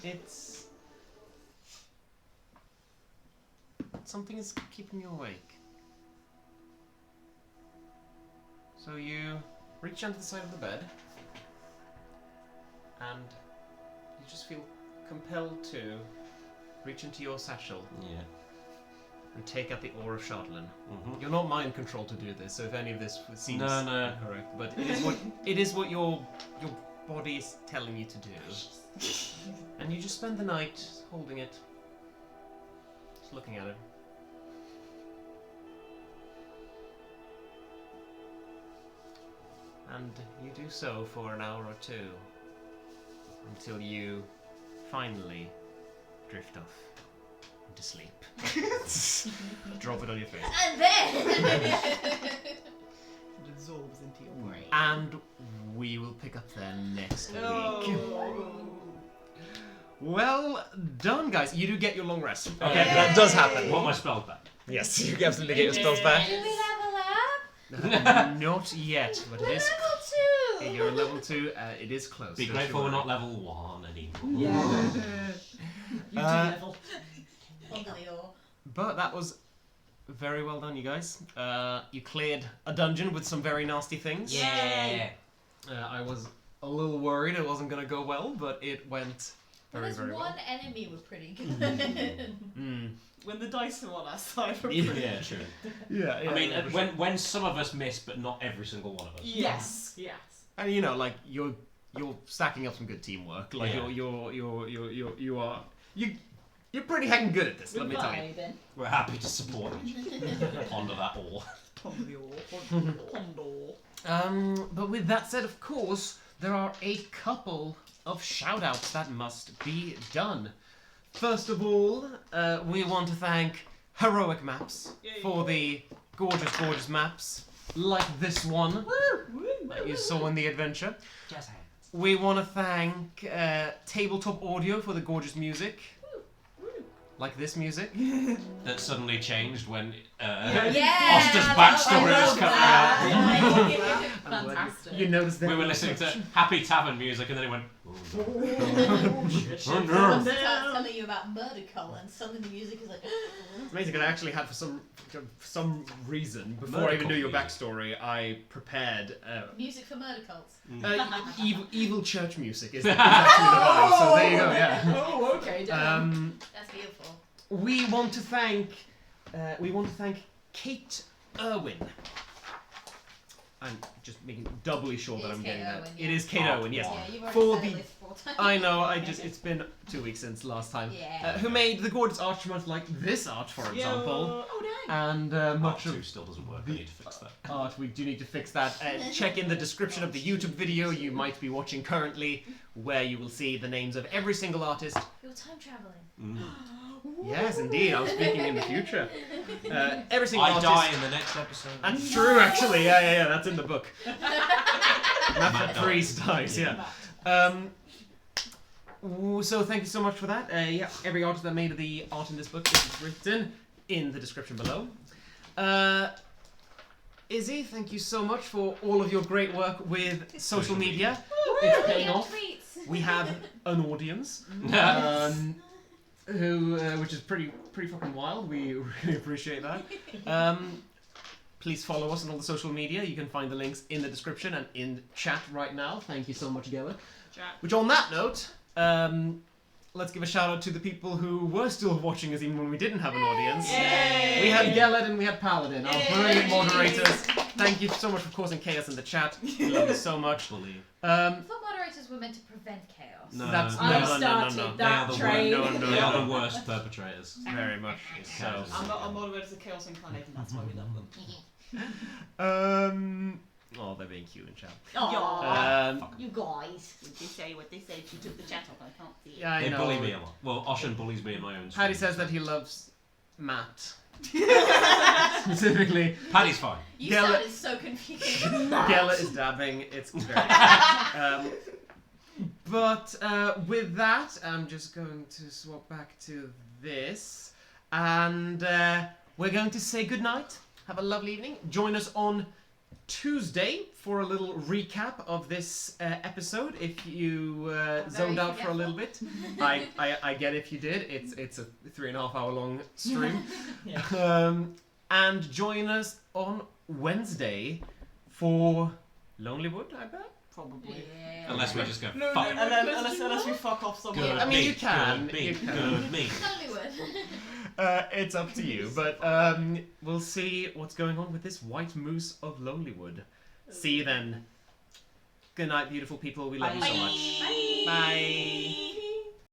It's something is keeping you awake. So you reach under the side of the bed, and you just feel compelled to reach into your satchel Yeah. and take out the ore of Shardlin. Mm-hmm. You're not mind controlled to do this, so if any of this seems No. incorrect, but it is what your body is telling you to do. And you just spend the night holding it, just looking at it. And you do so for an hour or two, until you finally drift off into sleep. Drop it on your face. And then It absorbs into your brain. And we will pick up there next week. Well done, guys. You do get your long rest. Okay, Yeah. that does happen. Want my spells back? Yes, you absolutely get your spells back. do we level up? Not yet, but it We're is. level 2. You're level 2. It is close. Be don't grateful you we're not worry. level 1 anymore. Yeah. You do level. Under the ore. But that was very well done, you guys. You cleared a dungeon with some very nasty things. Yeah. I was a little worried it wasn't going to go well, but it went very, There's very one well. enemy we're pretty good. When the dice are on our side, we're Yeah, true. Yeah, I mean, when some of us miss, but not every single one of us. Yes. Yes. And you know, like you're stacking up some good teamwork. Like Yeah. you're pretty heckin' good at this. Let me tell you. Vibing. We're happy to support each other. Ponder that all. But with that said, of course, there are a couple of shout-outs that must be done. First of all, we want to thank Heroic Maps for the gorgeous, gorgeous maps like this one that you saw in the adventure. Just We want to thank Tabletop Audio for the gorgeous music. Like this music. That suddenly changed when Yeah, Oster's I backstory love was coming that. Fantastic. You noticed that? We were listening to happy tavern music and then it went. Starts telling you about murder cult and suddenly the music is like. It's amazing. I actually had, for some reason, before Murder I even knew your cult backstory, I prepared Music for murder cults. evil church music is actually the vibe. So there you go. Yeah. Oh, okay. Damn. That's beautiful. We want to thank Kate Irwin. I'm just making doubly sure that It is I'm Kate getting that. Irwin, It yeah. is Kate Irwin, yes. Yeah, you've already For said the it like 4 times. I know, it's been 2 weeks since last time. Yeah. Who made the gorgeous archments like this art, for example. Oh, dang. And much Part 2 of still doesn't work. I need to fix that. art, we do need to fix that. Check in the description of the YouTube video you might be watching currently, where you will see the names of every single artist. You're time traveling. Yes, indeed, I'm speaking in the future. Every single I artist. die in the next episode. That's true, actually. Yeah, that's in the book. That's the priest dies, yeah. So thank you so much for that. Every artist that made the art in this book is written in the description below. Izzy, thank you so much for all of your great work with social media. It's paying off. Tweets. We have an audience, which is pretty fucking wild. We really appreciate that. Please follow us on all the social media. You can find the links in the description and in chat right now. Thank you so much, Gellert. Chat. Which, on that note, let's give a shout out to the people who were still watching us even when we didn't have an audience. Yay! We had Gellert and we had Paladin, our brilliant moderators. Thank you so much for causing chaos in the chat. We love you so much. Bully. I thought moderators were meant to prevent chaos. No, That's- no, I no, started no, no. They are that the train. worst. No, They no. are the worst perpetrators. Very much so. Our moderators are chaos incarnate, and that's why we love them. Oh, they're being cute in chat. Aw, you guys. What they say? She took the chat off. I can't see it. Yeah, I They know. bully me a lot. Well, Oshin bullies me in my own stream. Paddy says that he loves Matt. Specifically, Paddy's fine. You Gellert- sounded so confused. Gellert is dabbing. It's very but with that, I'm just going to swap back to this. And we're going to say goodnight. Have a lovely evening. Join us on Tuesday for a little recap of this episode. If you zoned out for a little bit, I get if you did. It's a 3.5 hour long stream. And join us on Wednesday for Lonelywood, I bet. Probably. Yeah. Unless we just go, No, fuck. unless we fuck off somewhere. Good I mean, me, you can, Good me, you can. good me. Hollywood. It's up to you, but we'll see what's going on with this White Moose of Lonelywood. See you then. Good night, beautiful people. We love you so much. Bye. Bye.